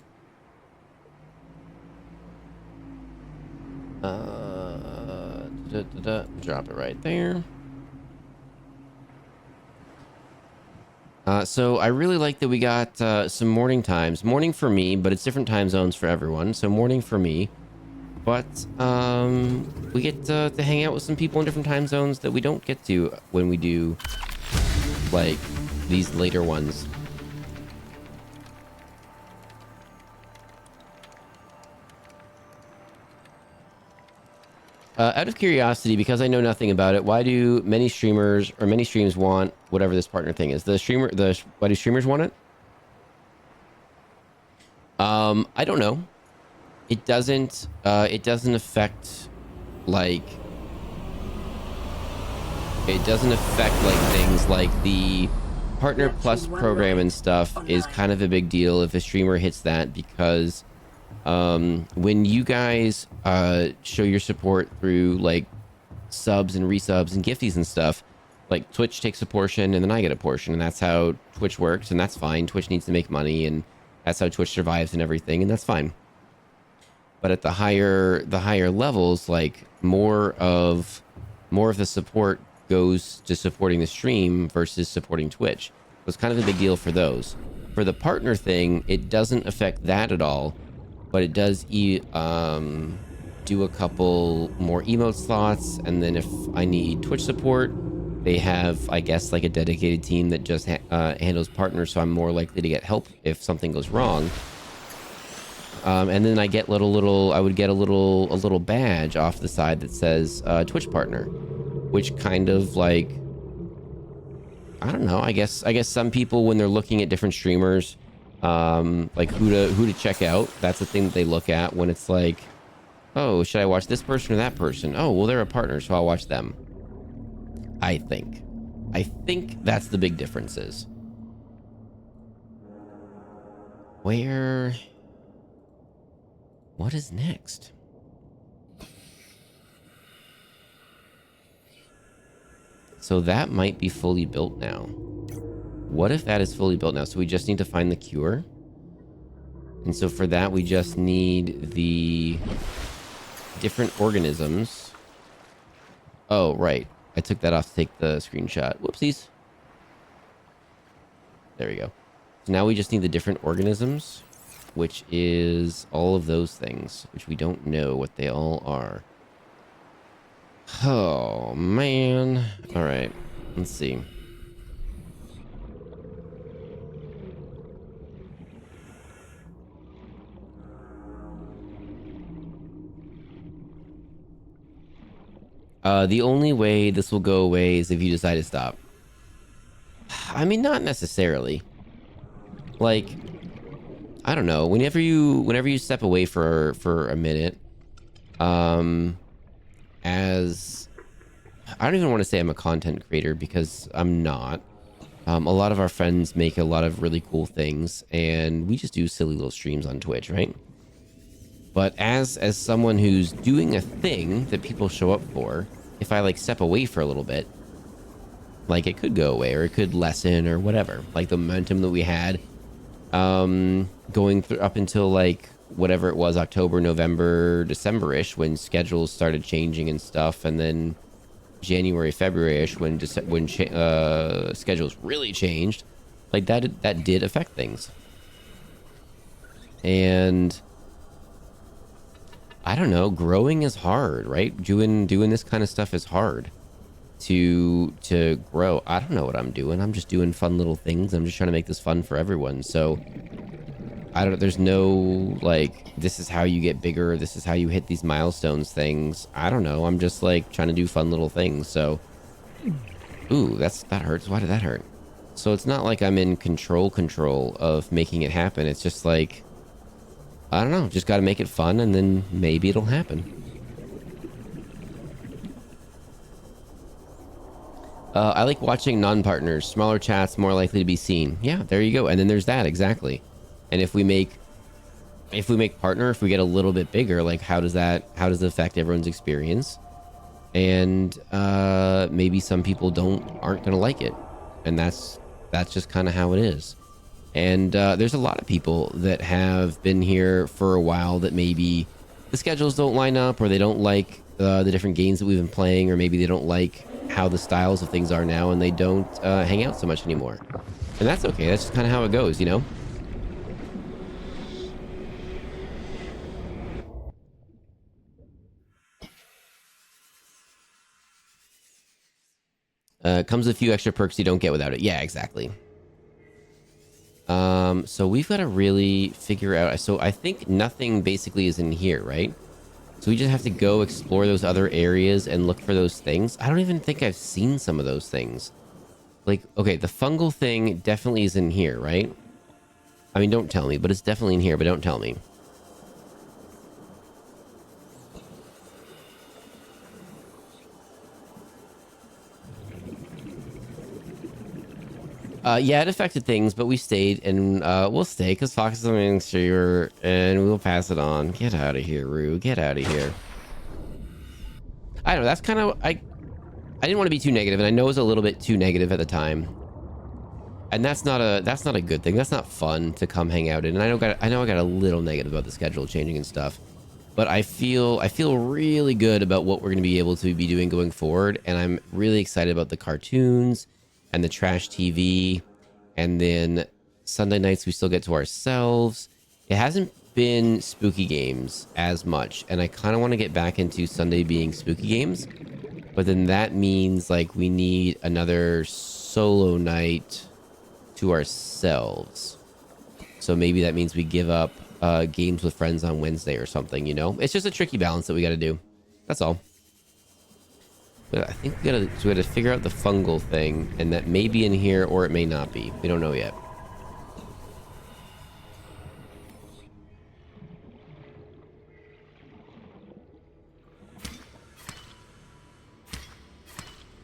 S1: Drop it right there. So I really like that we got some morning times. Morning for me, but it's different time zones for everyone. So morning for me. But we get to hang out with some people in different time zones that we don't get to when we do like these later ones. Out of curiosity, because I know nothing about it, why do many streamers or many streams want whatever this partner thing is? Why do streamers want it? I don't know. It doesn't affect like things like the Partner Plus program and stuff is kind of a big deal if a streamer hits that, because when you guys show your support through like subs and resubs and gifties and stuff, like Twitch takes a portion and then I get a portion, and that's how Twitch works, and that's fine. Twitch needs to make money, and that's how Twitch survives and everything, and that's fine. But at the higher levels, like more of the support goes to supporting the stream versus supporting Twitch. So it's kind of a big deal for those. For the partner thing, it doesn't affect that at all, but it does do a couple more emote slots, and then if I need Twitch support, they have, I guess, like a dedicated team that just handles partners, so I'm more likely to get help if something goes wrong. And then I get I would get a little badge off the side that says Twitch partner, which kind of like, I don't know. I guess some people, when they're looking at different streamers, like who to check out, that's the thing that they look at when it's like, oh, should I watch this person or that person? Oh, well, they're a partner, so I'll watch them. I think that's the big differences. What is next? So that might be fully built now. What if that is fully built now? So we just need to find the cure. And so for that, we just need the different organisms. Oh, right. I took that off to take the screenshot. Whoopsies. There we go. So now we just need the different organisms, which is all of those things, which we don't know what they all are. Oh, man. All right. Let's see. The only way this will go away is if you decide to stop. I mean, not necessarily. Like, I don't know. Whenever you step away for a minute, as I don't even want to say I'm a content creator, because I'm not. A lot of our friends make a lot of really cool things, and we just do silly little streams on Twitch, right? But as someone who's doing a thing that people show up for, if I like step away for a little bit, like it could go away or it could lessen or whatever. Like the momentum that we had going through up until like whatever it was, October, November, December-ish, when schedules started changing and stuff, and then January, February-ish when schedules really changed. Like that did affect things. And I don't know, growing is hard, right? Doing this kind of stuff is hard to grow. I don't know what I'm doing. I'm just doing fun little things. I'm just trying to make this fun for everyone. So I don't, there's no like, this is how you get bigger. This is how you hit these milestones things. I don't know. I'm just like trying to do fun little things. So, ooh, that hurts. Why did that hurt? So it's not like I'm in control of making it happen. It's just like, I don't know, just got to make it fun and then maybe it'll happen. I like watching non-partners. Smaller chats, more likely to be seen. Yeah, there you go. And then there's that, exactly. And if we make partner, if we get a little bit bigger, like how does it affect everyone's experience? And maybe some people aren't gonna like it. And that's just kind of how it is. And there's a lot of people that have been here for a while that maybe the schedules don't line up, or they don't like the different games that we've been playing, or maybe they don't like how the styles of things are now, and they don't hang out so much anymore. And that's okay. That's just kind of how it goes, you know? Comes with a few extra perks you don't get without it. Yeah, exactly. So we've got to really figure out. So I think nothing basically is in here, right? So we just have to go explore those other areas and look for those things. I don't even think I've seen some of those things. Like, okay, the fungal thing definitely is in here, right? I mean, don't tell me, but it's definitely in here, but don't tell me. Yeah, it affected things, but we stayed, and we'll stay because Fox is a streamer, and we'll pass it on. Get out of here, Rue. Get out of here. I don't know. That's kind of I didn't want to be too negative, and I know it was a little bit too negative at the time. And that's not a good thing. That's not fun to come hang out in. And I know I got a little negative about the schedule changing and stuff, but I feel really good about what we're going to be able to be doing going forward, and I'm really excited about the cartoons and the trash TV, and then Sunday nights we still get to ourselves. It hasn't been spooky games as much, and I kind of want to get back into Sunday being spooky games, but then that means like we need another solo night to ourselves. So maybe that means we give up games with friends on Wednesday or something, you know? It's just a tricky balance that we got to do. That's all. But I think we gotta figure out the fungal thing, and that may be in here or it may not be. We don't know yet.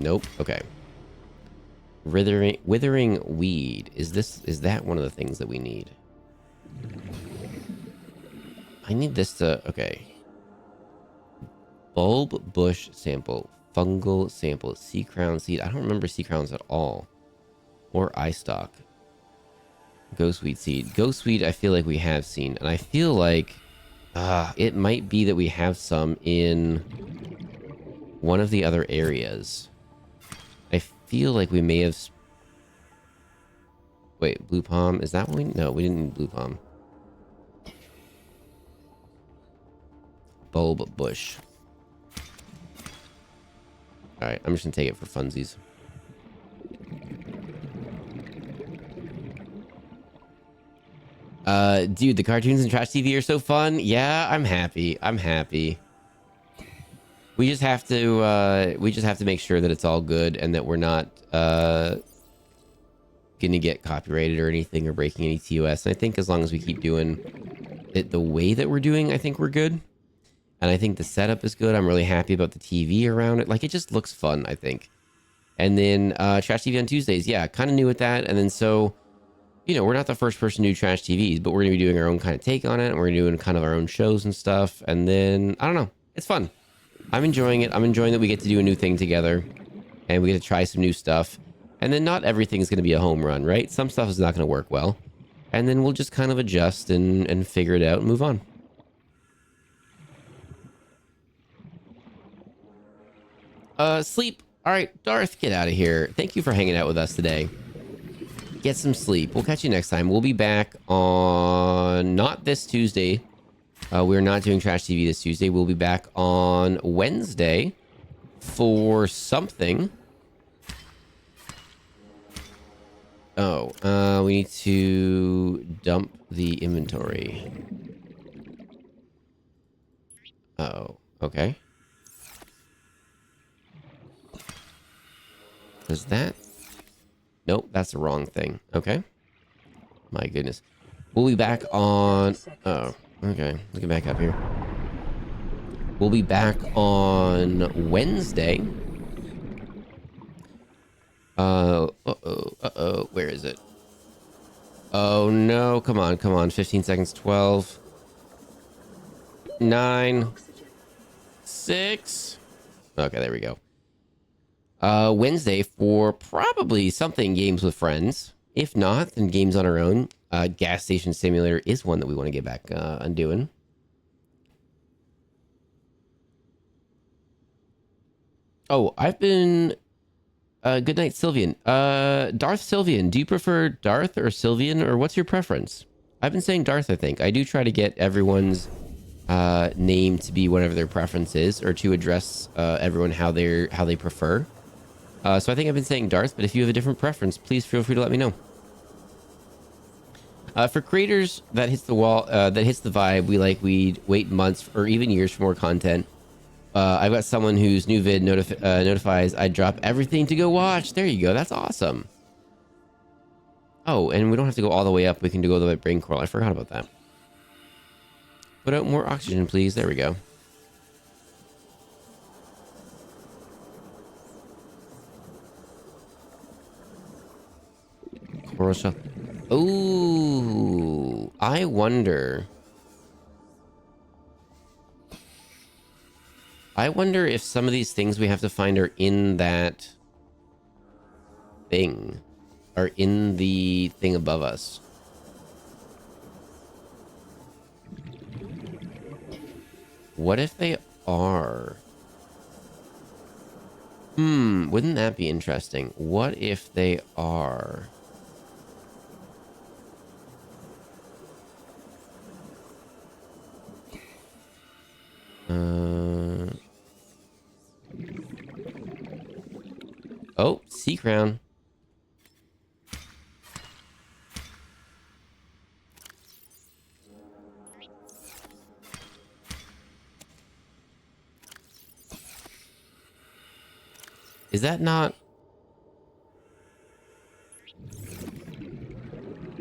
S1: Nope. Okay. Withering weed. Is that one of the things that we need? I need this to, okay. Bulb bush sample. Fungal sample. Sea crown seed. I don't remember sea crowns at all. Or eye stalk. Ghostweed seed. Ghostweed I feel like we have seen. And I feel like it might be that we have some in one of the other areas. I feel like we may have... Wait, blue palm. Is that what we... No, we didn't need blue palm. Bulb bush. Alright, I'm just gonna take it for funsies. Dude, the cartoons and trash TV are so fun. Yeah, I'm happy. I'm happy. We just have to make sure that it's all good and that we're not gonna get copyrighted or anything or breaking any TOS. And I think as long as we keep doing it the way that we're doing, I think we're good. And I think the setup is good. I'm really happy about the TV around it. Like, it just looks fun, I think. And then Trash TV on Tuesdays. Yeah, kind of new with that. And then so, you know, we're not the first person to do Trash TVs, but we're going to be doing our own kind of take on it. And we're going to be doing kind of our own shows and stuff. And then, I don't know. It's fun. I'm enjoying it. I'm enjoying that we get to do a new thing together. And we get to try some new stuff. And then not everything's going to be a home run, right? Some stuff is not going to work well. And then we'll just kind of adjust and figure it out and move on. Sleep. All right, Darth, get out of here. Thank you for hanging out with us today. Get some sleep. We'll catch you next time. We'll be back on not this Tuesday. We're not doing Trash TV this Tuesday. We'll be back on Wednesday for something. Oh, we need to dump the inventory. Oh, okay. Does that? Nope, that's the wrong thing. Okay. My goodness. We'll be back on... Oh, okay. Let's get back up here. We'll be back on Wednesday. Uh-oh. Where is it? Oh, no. Come on, come on. 15 seconds. 12. 9. 6. Okay, there we go. Wednesday for probably something games with friends. If not, then games on our own. Gas Station Simulator is one that we want to get back on doing. Oh, I've been... good night, Sylvian. Darth Sylvian, do you prefer Darth or Sylvian, or what's your preference? I've been saying Darth, I think. I do try to get everyone's name to be whatever their preference is, or to address everyone how they prefer. So I think I've been saying Darth, but if you have a different preference, please feel free to let me know. For creators that hits the wall, that hits the vibe, we'd wait months or even years for more content. I've got someone whose new vid notifies I drop everything to go watch. There you go. That's awesome. Oh, and we don't have to go all the way up. We can go all the way to brain coral. I forgot about that. Put out more oxygen, please. There we go. Coral shell. Ooh, I wonder if some of these things we have to find are in that thing, are in the thing above us. What if they are? Wouldn't that be interesting? What if they are? Oh, sea crown. Is that not?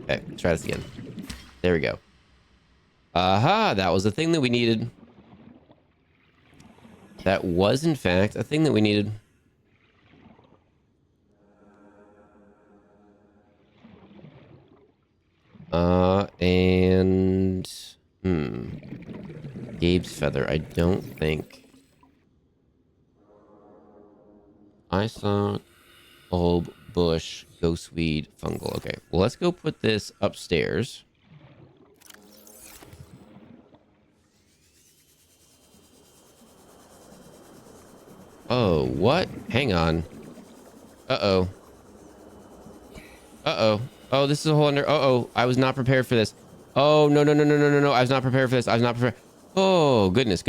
S1: Okay, try this again. There we go. Aha, that was the thing that we needed. That was, in fact, a thing that we needed. And... Gabe's feather, I don't think... I saw bulb, bush, ghostweed, fungal. Okay, well, let's go put this upstairs. Oh, what? Hang on. Uh-oh. Uh-oh. Oh, this is a whole under... Uh-oh. I was not prepared for this. Oh, no. I was not prepared for this. I was not prepared. Oh, goodness.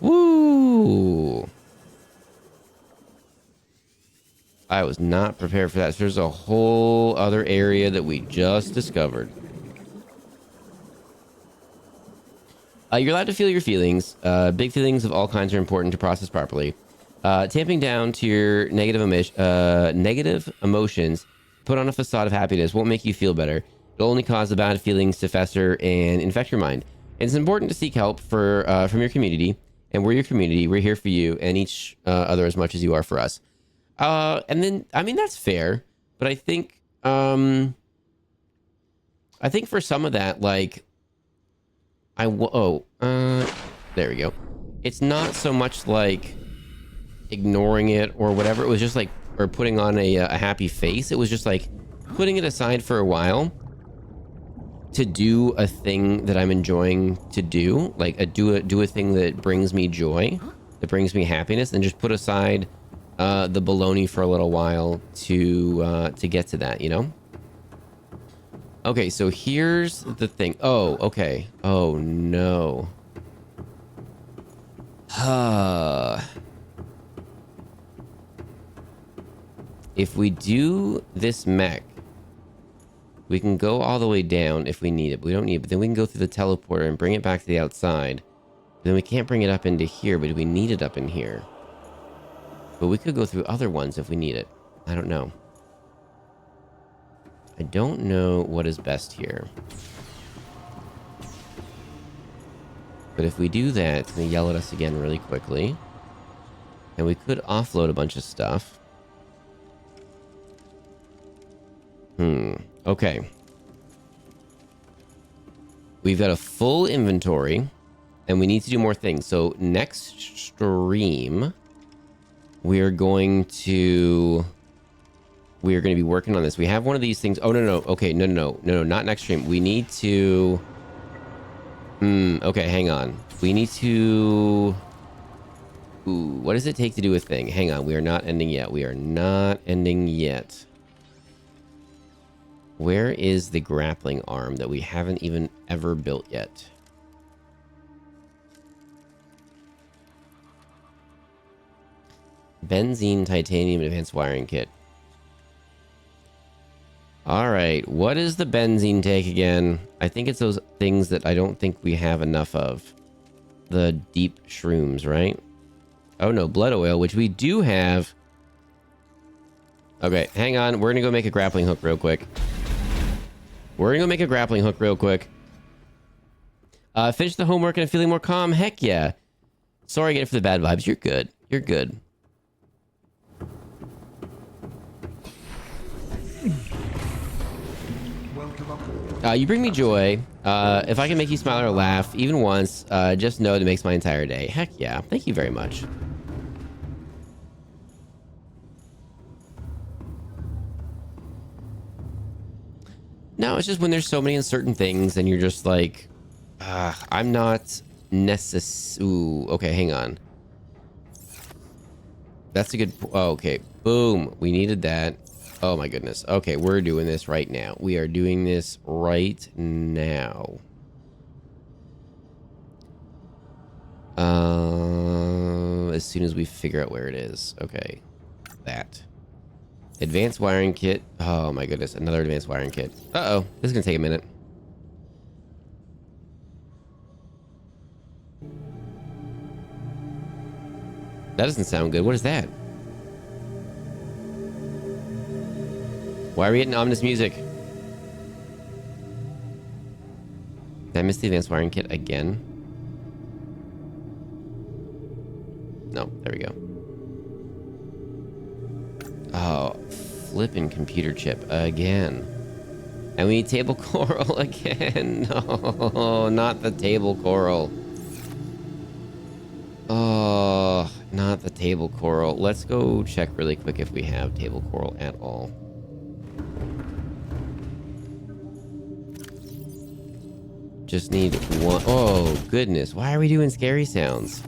S1: Woo! I was not prepared for that. So there's a whole other area that we just discovered. You're allowed to feel your feelings. Big feelings of all kinds are important to process properly. Tamping down to your negative emotions, put on a facade of happiness, won't make you feel better. It'll only cause the bad feelings to fester and infect your mind. It's important to seek help from your community, and we're your community. We're here for you and each other as much as you are for us. And then, I mean, that's fair, but I think for some of that, like, there we go. It's not so much like ignoring it or whatever. It was just like, or putting on a happy face. It was just like putting it aside for a while to do a thing that I'm enjoying to do, like do a thing that brings me joy, that brings me happiness, and just put aside the baloney for a little while to get to that, you know? Okay, so here's the thing. Oh, okay. Oh, no. If we do this mech, we can go all the way down if we need it. We don't need it, but then we can go through the teleporter and bring it back to the outside. Then we can't bring it up into here, but do we need it up in here? But we could go through other ones if we need it. I don't know. I don't know what is best here. But if we do that, it's going to yell at us again really quickly. And we could offload a bunch of stuff. Okay. We've got a full inventory. And we need to do more things. So next stream, we're going to be working on this. We have one of these things. Oh, no. Okay, no, not next stream. We need to... okay, hang on. We need to... Ooh, what does it take to do a thing? Hang on, we are not ending yet. We are not ending yet. Where is the grappling arm that we haven't even ever built yet? Benzene, titanium, advanced wiring kit. All right, what does the benzene take again? I think it's those things that I don't think we have enough of. The deep shrooms, right? Oh no, blood oil, which we do have. Okay, hang on. We're gonna go make a grappling hook real quick. Finish the homework and feeling more calm. Heck yeah. Sorry again for the bad vibes. You're good. You're good. You bring me joy. If I can make you smile or laugh, even once, just know it makes my entire day. Heck yeah. Thank you very much. No, it's just when there's so many uncertain things and you're just like, I'm not Ooh, okay, hang on. That's a good... Oh, okay. Boom. We needed that. Oh my goodness. Okay, we're doing this right now. We are doing this right now. As soon as we figure out where it is. Okay. That. Advanced wiring kit. Oh my goodness. Another advanced wiring kit. Uh-oh. This is gonna take a minute. That doesn't sound good. What is that? Why are we getting ominous music? Did I miss the advanced wiring kit again? No, there we go. Oh, flipping computer chip again. And we need table coral again. No, not the table coral. Oh, not the table coral. Let's go check really quick if we have table coral at all. Just need one. Oh, goodness. Why are we doing scary sounds?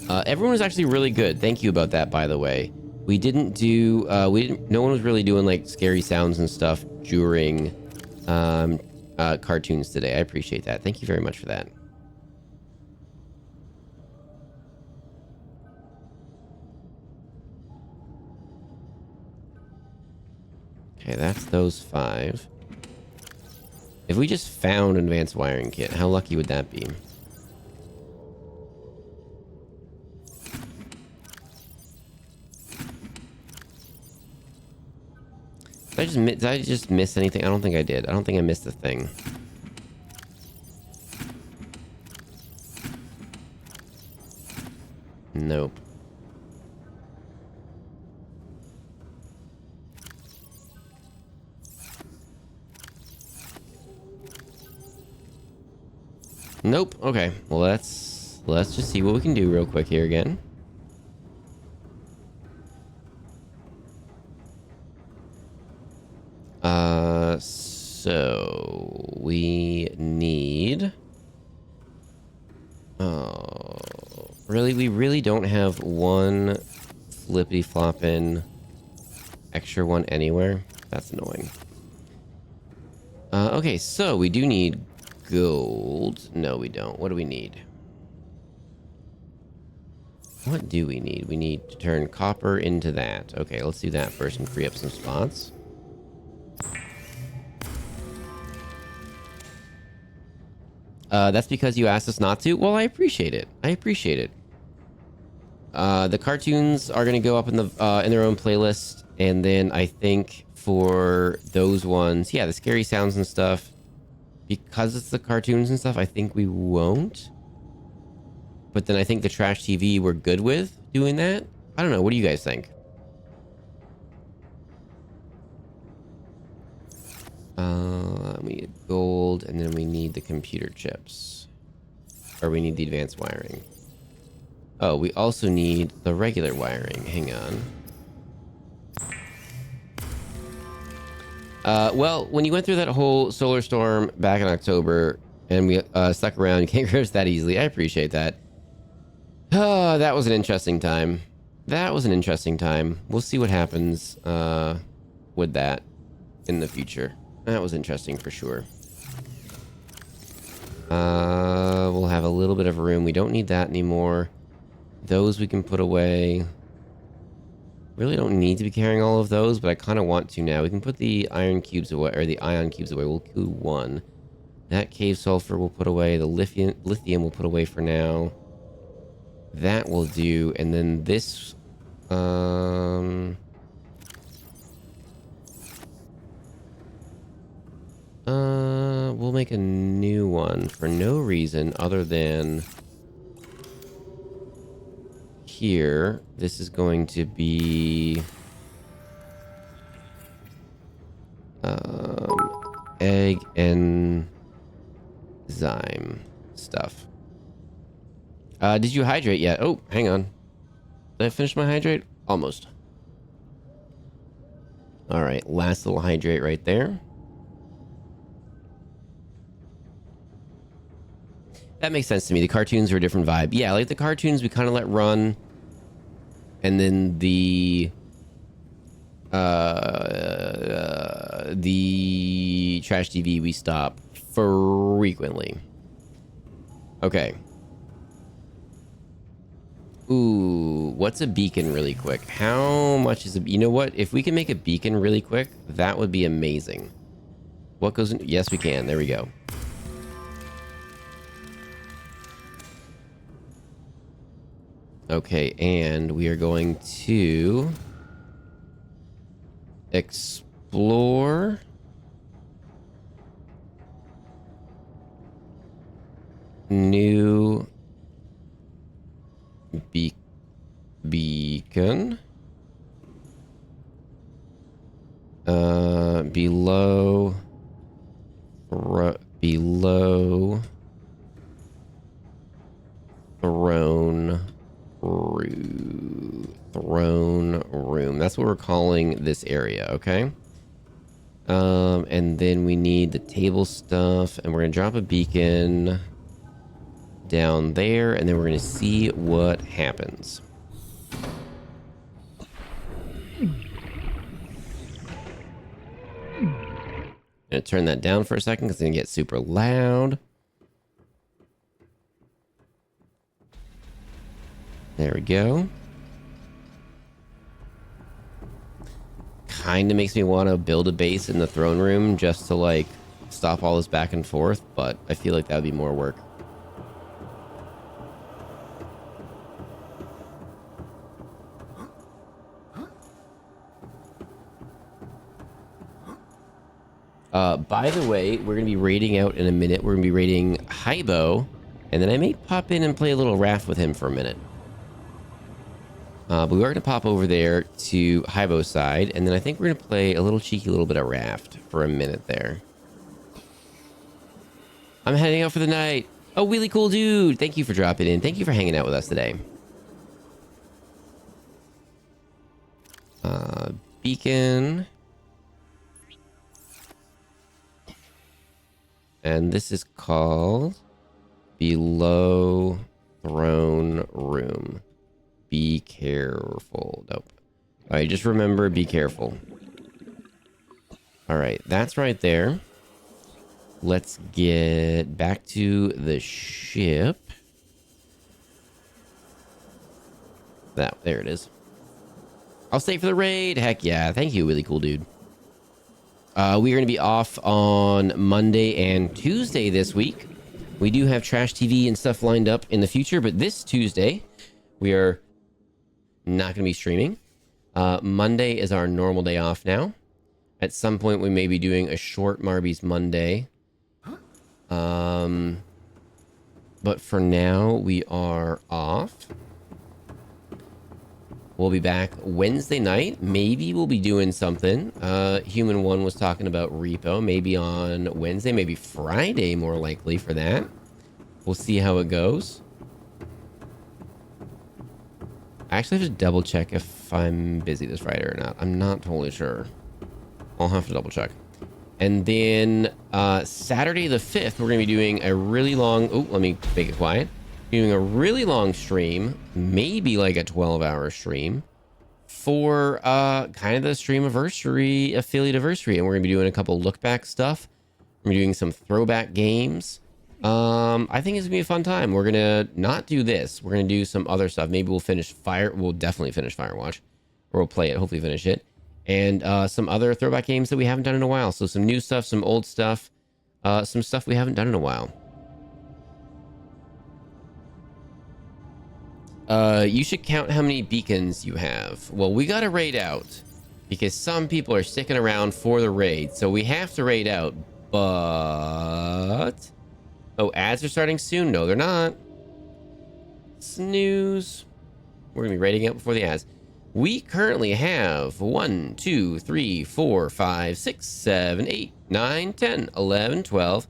S1: Everyone was actually really good. Thank you about that, by the way. We didn't do... no one was really doing, like, scary sounds and stuff during cartoons today. I appreciate that. Thank you very much for that. Okay, that's those 5. If we just found an advanced wiring kit, how lucky would that be? Did I just miss anything? I don't think I did. I don't think I missed a thing. Nope. Nope. Okay. Well, let's just see what we can do real quick here again. So we need... Oh, really? We really don't have one flippity-floppin' extra one anywhere? That's annoying. Okay, so we do need gold. No, we don't. What do we need? What do we need? We need to turn copper into that. Okay, let's do that first and free up some spots. That's because you asked us not to? Well, I appreciate it. I appreciate it. The cartoons are going to go up in their own playlist. And then I think for those ones, yeah, the scary sounds and stuff, because it's the cartoons and stuff, I think we won't. But then I think the trash TV we're good with doing that. I don't know. What do you guys think? We need gold, and then we need the computer chips. Or we need the advanced wiring. Oh, we also need the regular wiring. Hang on. Well, when you went through that whole solar storm back in October, and we stuck around, you can't crash that easily. I appreciate that. Oh, that was an interesting time. That was an interesting time. We'll see what happens with that in the future. That was interesting for sure. We'll have a little bit of room. We don't need that anymore. Those we can put away. Really don't need to be carrying all of those, but I kind of want to now. We can put the iron cubes away, or the ion cubes away. We'll do one. That cave sulfur we'll put away. The lithium we'll put away for now. That will do. And then this... we'll make a new one for no reason other than... Here, this is going to be... egg enzyme stuff. Did you hydrate yet? Oh, hang on. Did I finish my hydrate? Almost. All right, last little hydrate right there. That makes sense to me. The cartoons are a different vibe. Yeah, like the cartoons we kind of let run. And then the trash TV we stop frequently. Okay. Ooh, what's a beacon really quick? How much is a... You know what? If we can make a beacon really quick, that would be amazing. What goes in... Yes, we can. There we go. Okay, and we are going to explore new beacon below throne room. That's what we're calling this area, okay? And then we need the table stuff, and we're gonna drop a beacon down there, and then we're gonna see what happens. Gonna turn that down for a second because it's gonna get super loud. There we go. Kind of makes me want to build a base in the throne room just to like stop all this back and forth, but I feel like that would be more work. By the way, we're going to be raiding out in a minute. We're going to be raiding Hybo, and then I may pop in and play a little raft with him for a minute. But we are going to pop over there to Hybo's side, and then I think we're going to play a little cheeky little bit of raft for a minute there. I'm heading out for the night. Oh, really cool dude. Thank you for dropping in. Thank you for hanging out with us today. Beacon. And this is called Below Throne Room. Be careful. Nope. All right, just remember, be careful. All right, that's right there. Let's get back to the ship. There it is. I'll stay for the raid. Heck yeah. Thank you, really cool dude. We are going to be off on Monday and Tuesday this week. We do have Trash TV and stuff lined up in the future, but this Tuesday, we are not going to be streaming. Monday is our normal day off now. At some point, we may be doing a short Marby's Monday. But for now, we are off. We'll be back Wednesday night. Maybe we'll be doing something. Human One was talking about repo. Maybe on Wednesday, maybe Friday, more likely for that. We'll see how it goes. I actually have to double check if I'm busy this Friday or not. I'm not totally sure. I'll have to double check. And then Saturday the 5th, we're going to be doing a really long... Oh, let me make it quiet. Doing a really long stream, maybe like a 12-hour stream for kind of the streamiversary, affiliate anniversary, and we're gonna be doing a couple look back stuff. We're doing some throwback games. I think it's gonna be a fun time. We're gonna not do this. We're gonna do some other stuff. Maybe we'll finish We'll definitely finish Firewatch, or we'll play it. Hopefully finish it, and some other throwback games that we haven't done in a while. So some new stuff, some old stuff, some stuff we haven't done in a while. You should count how many beacons you have. Well, we gotta raid out because some people are sticking around for the raid, so we have to raid out. But oh, ads are starting soon. No, they're not. Snooze. We're gonna be raiding out before the ads. We currently have 1, 2, 3, 4, 5, 6, 7, 8, 9, 10, 11, 12,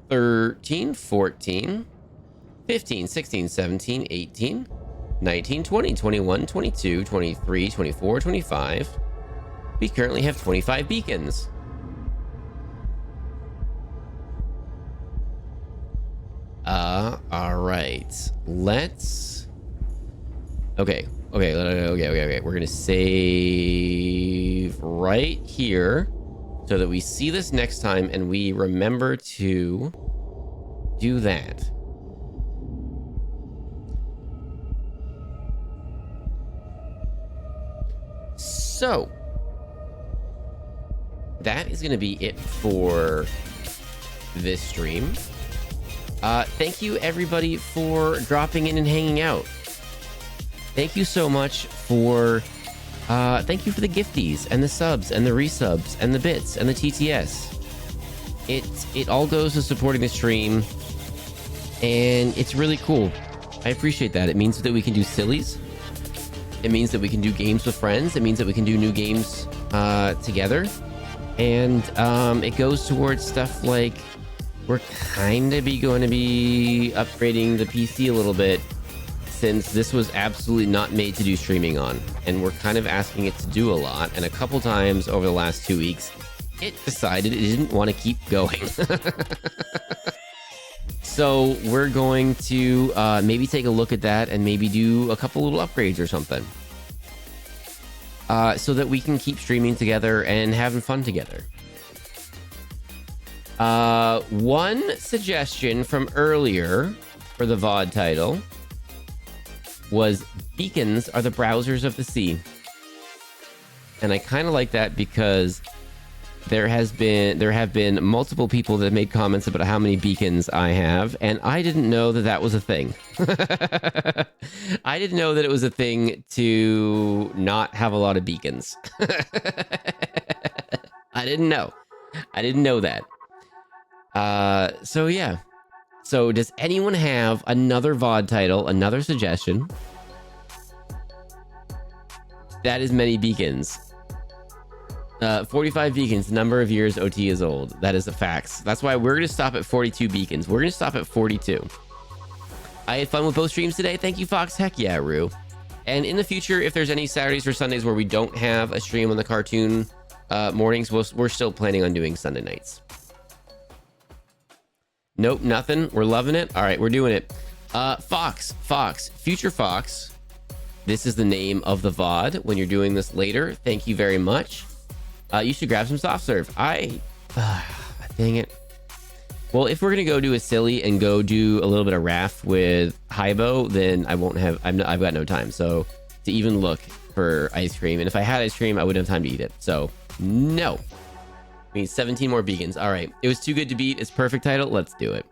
S1: 13, 14. 15, 16, 17, 18, 19, 20, 21, 22, 23, 24, 25. We currently have 25 beacons. All right. Let's... Okay. We're going to save right here so that we see this next time and we remember to do that. So, that is going to be it for this stream. Thank you, everybody, for dropping in and hanging out. Thank you so much for... thank you for the gifties, and the subs, and the resubs, and the bits, and the TTS. It all goes to supporting the stream, and it's really cool. I appreciate that. It means that we can do sillies. It means that we can do games with friends. It means that we can do new games together. And it goes towards stuff like we're kind of going to be upgrading the PC a little bit since this was absolutely not made to do streaming on. And we're kind of asking it to do a lot. And a couple times over the last 2 weeks, it decided it didn't want to keep going. So we're going to maybe take a look at that and maybe do a couple little upgrades or something. So that we can keep streaming together and having fun together. One suggestion from earlier for the VOD title was beacons are the browsers of the sea. And I kind of like that because there have been multiple people that have made comments about how many beacons I have, and I didn't know that that was a thing. I didn't know that it was a thing to not have a lot of beacons. I didn't know that. So yeah. So does anyone have another VOD title, another suggestion that is many beacons? 45 beacons, number of years OT is old. That is a fact. That's why we're going to stop at 42 beacons. We're going to stop at 42. I had fun with both streams today. Thank you, Fox. Heck yeah, Rue. And in the future, if there's any Saturdays or Sundays where we don't have a stream on the cartoon mornings, we're still planning on doing Sunday nights. Nope, nothing. We're loving it. All right, we're doing it. Fox, Future Fox. This is the name of the VOD when you're doing this later. Thank you very much. You should grab some soft serve. Dang it. Well, if we're gonna go do a silly and go do a little bit of raft with Hybo, then I won't have. I've got no time. So to even look for ice cream, and if I had ice cream, I wouldn't have time to eat it. So no. I mean, 17 more vegans. All right, it was too good to beat. It's perfect title. Let's do it.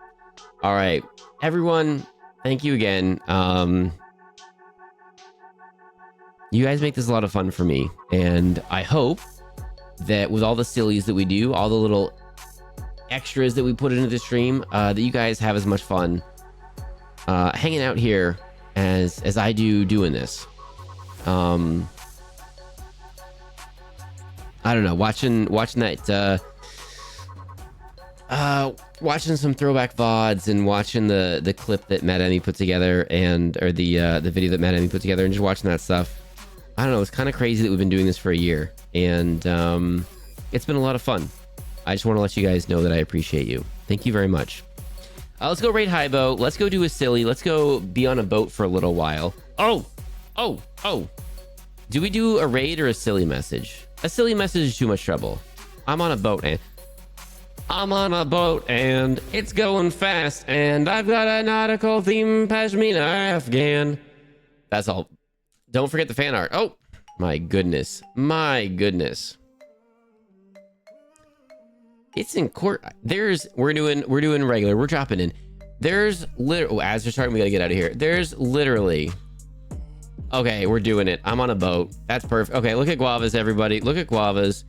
S1: All right, everyone. Thank you again. You guys make this a lot of fun for me, and I hope that with all the sillies that we do, all the little extras that we put into the stream, that you guys have as much fun hanging out here as I do doing this. I don't know, watching that watching some throwback VODs and watching the clip that Matt Emmy put together, or the video that Matt Emmy put together, and just watching that stuff. I don't know, it's kind of crazy that we've been doing this for a year, and it's been a lot of fun. I just want to let you guys know that I appreciate you. Thank you very much. Let's go raid Hybo. Let's go do a silly. Let's go be on a boat for a little while. Oh. Do we do a raid or a silly message? A silly message is too much trouble. I'm on a boat and it's going fast, and I've got a nautical theme pashmina Afghan. That's all. Don't forget the fan art. Oh my goodness. It's in court. We're doing regular. We're dropping in. There's literally, as we're starting, we gotta get out of here. There's literally, okay, we're doing it. I'm on a boat. That's perfect. Okay, look at guavas, everybody. Look at guavas.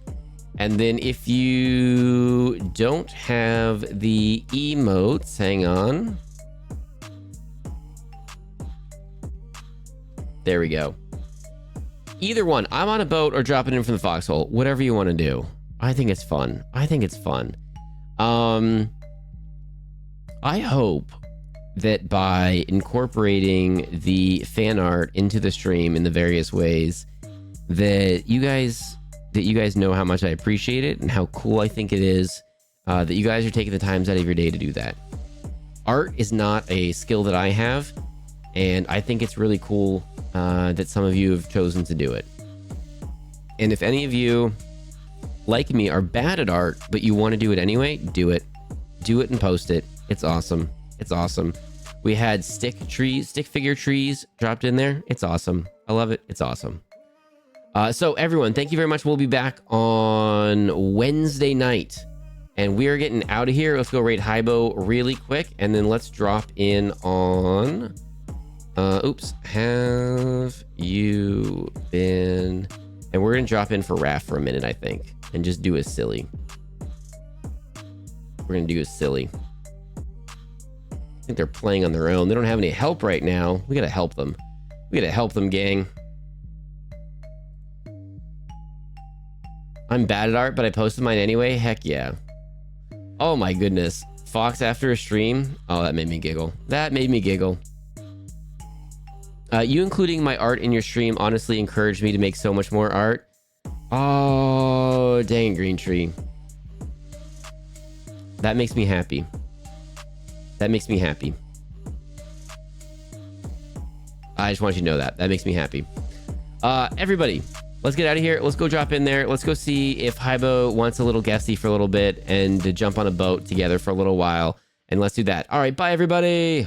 S1: And then if you don't have the emotes, hang on. There we go. Either one. I'm on a boat or dropping in from the foxhole. Whatever you want to do. I think it's fun. I hope that by incorporating the fan art into the stream in the various ways, that you guys know how much I appreciate it and how cool I think it is that you guys are taking the times out of your day to do that. Art is not a skill that I have, and I think it's really cool that some of you have chosen to do it. And if any of you, like me, are bad at art, but you want to do it anyway, do it. Do it and post it. It's awesome. We had stick figure trees dropped in there. It's awesome. I love it. It's awesome. So everyone, thank you very much. We'll be back on Wednesday night, and we are getting out of here. Let's go raid Hybo really quick, and then let's drop in on have you been, and we're gonna drop in for Raph for a minute, I think, and just do a silly. We're gonna do a silly. I think they're playing on their own. They don't have any help right now. We gotta help them. Gang. I'm bad at art, but I posted mine anyway. Heck yeah. Oh my goodness. Fox after a stream. Oh, that made me giggle. You including my art in your stream honestly encouraged me to make so much more art. Oh, dang, Green Tree. That makes me happy. I just want you to know that. That makes me happy. Everybody, let's get out of here. Let's go drop in there. Let's go see if Hybo wants a little guesty for a little bit and to jump on a boat together for a little while. And let's do that. All right, bye, everybody.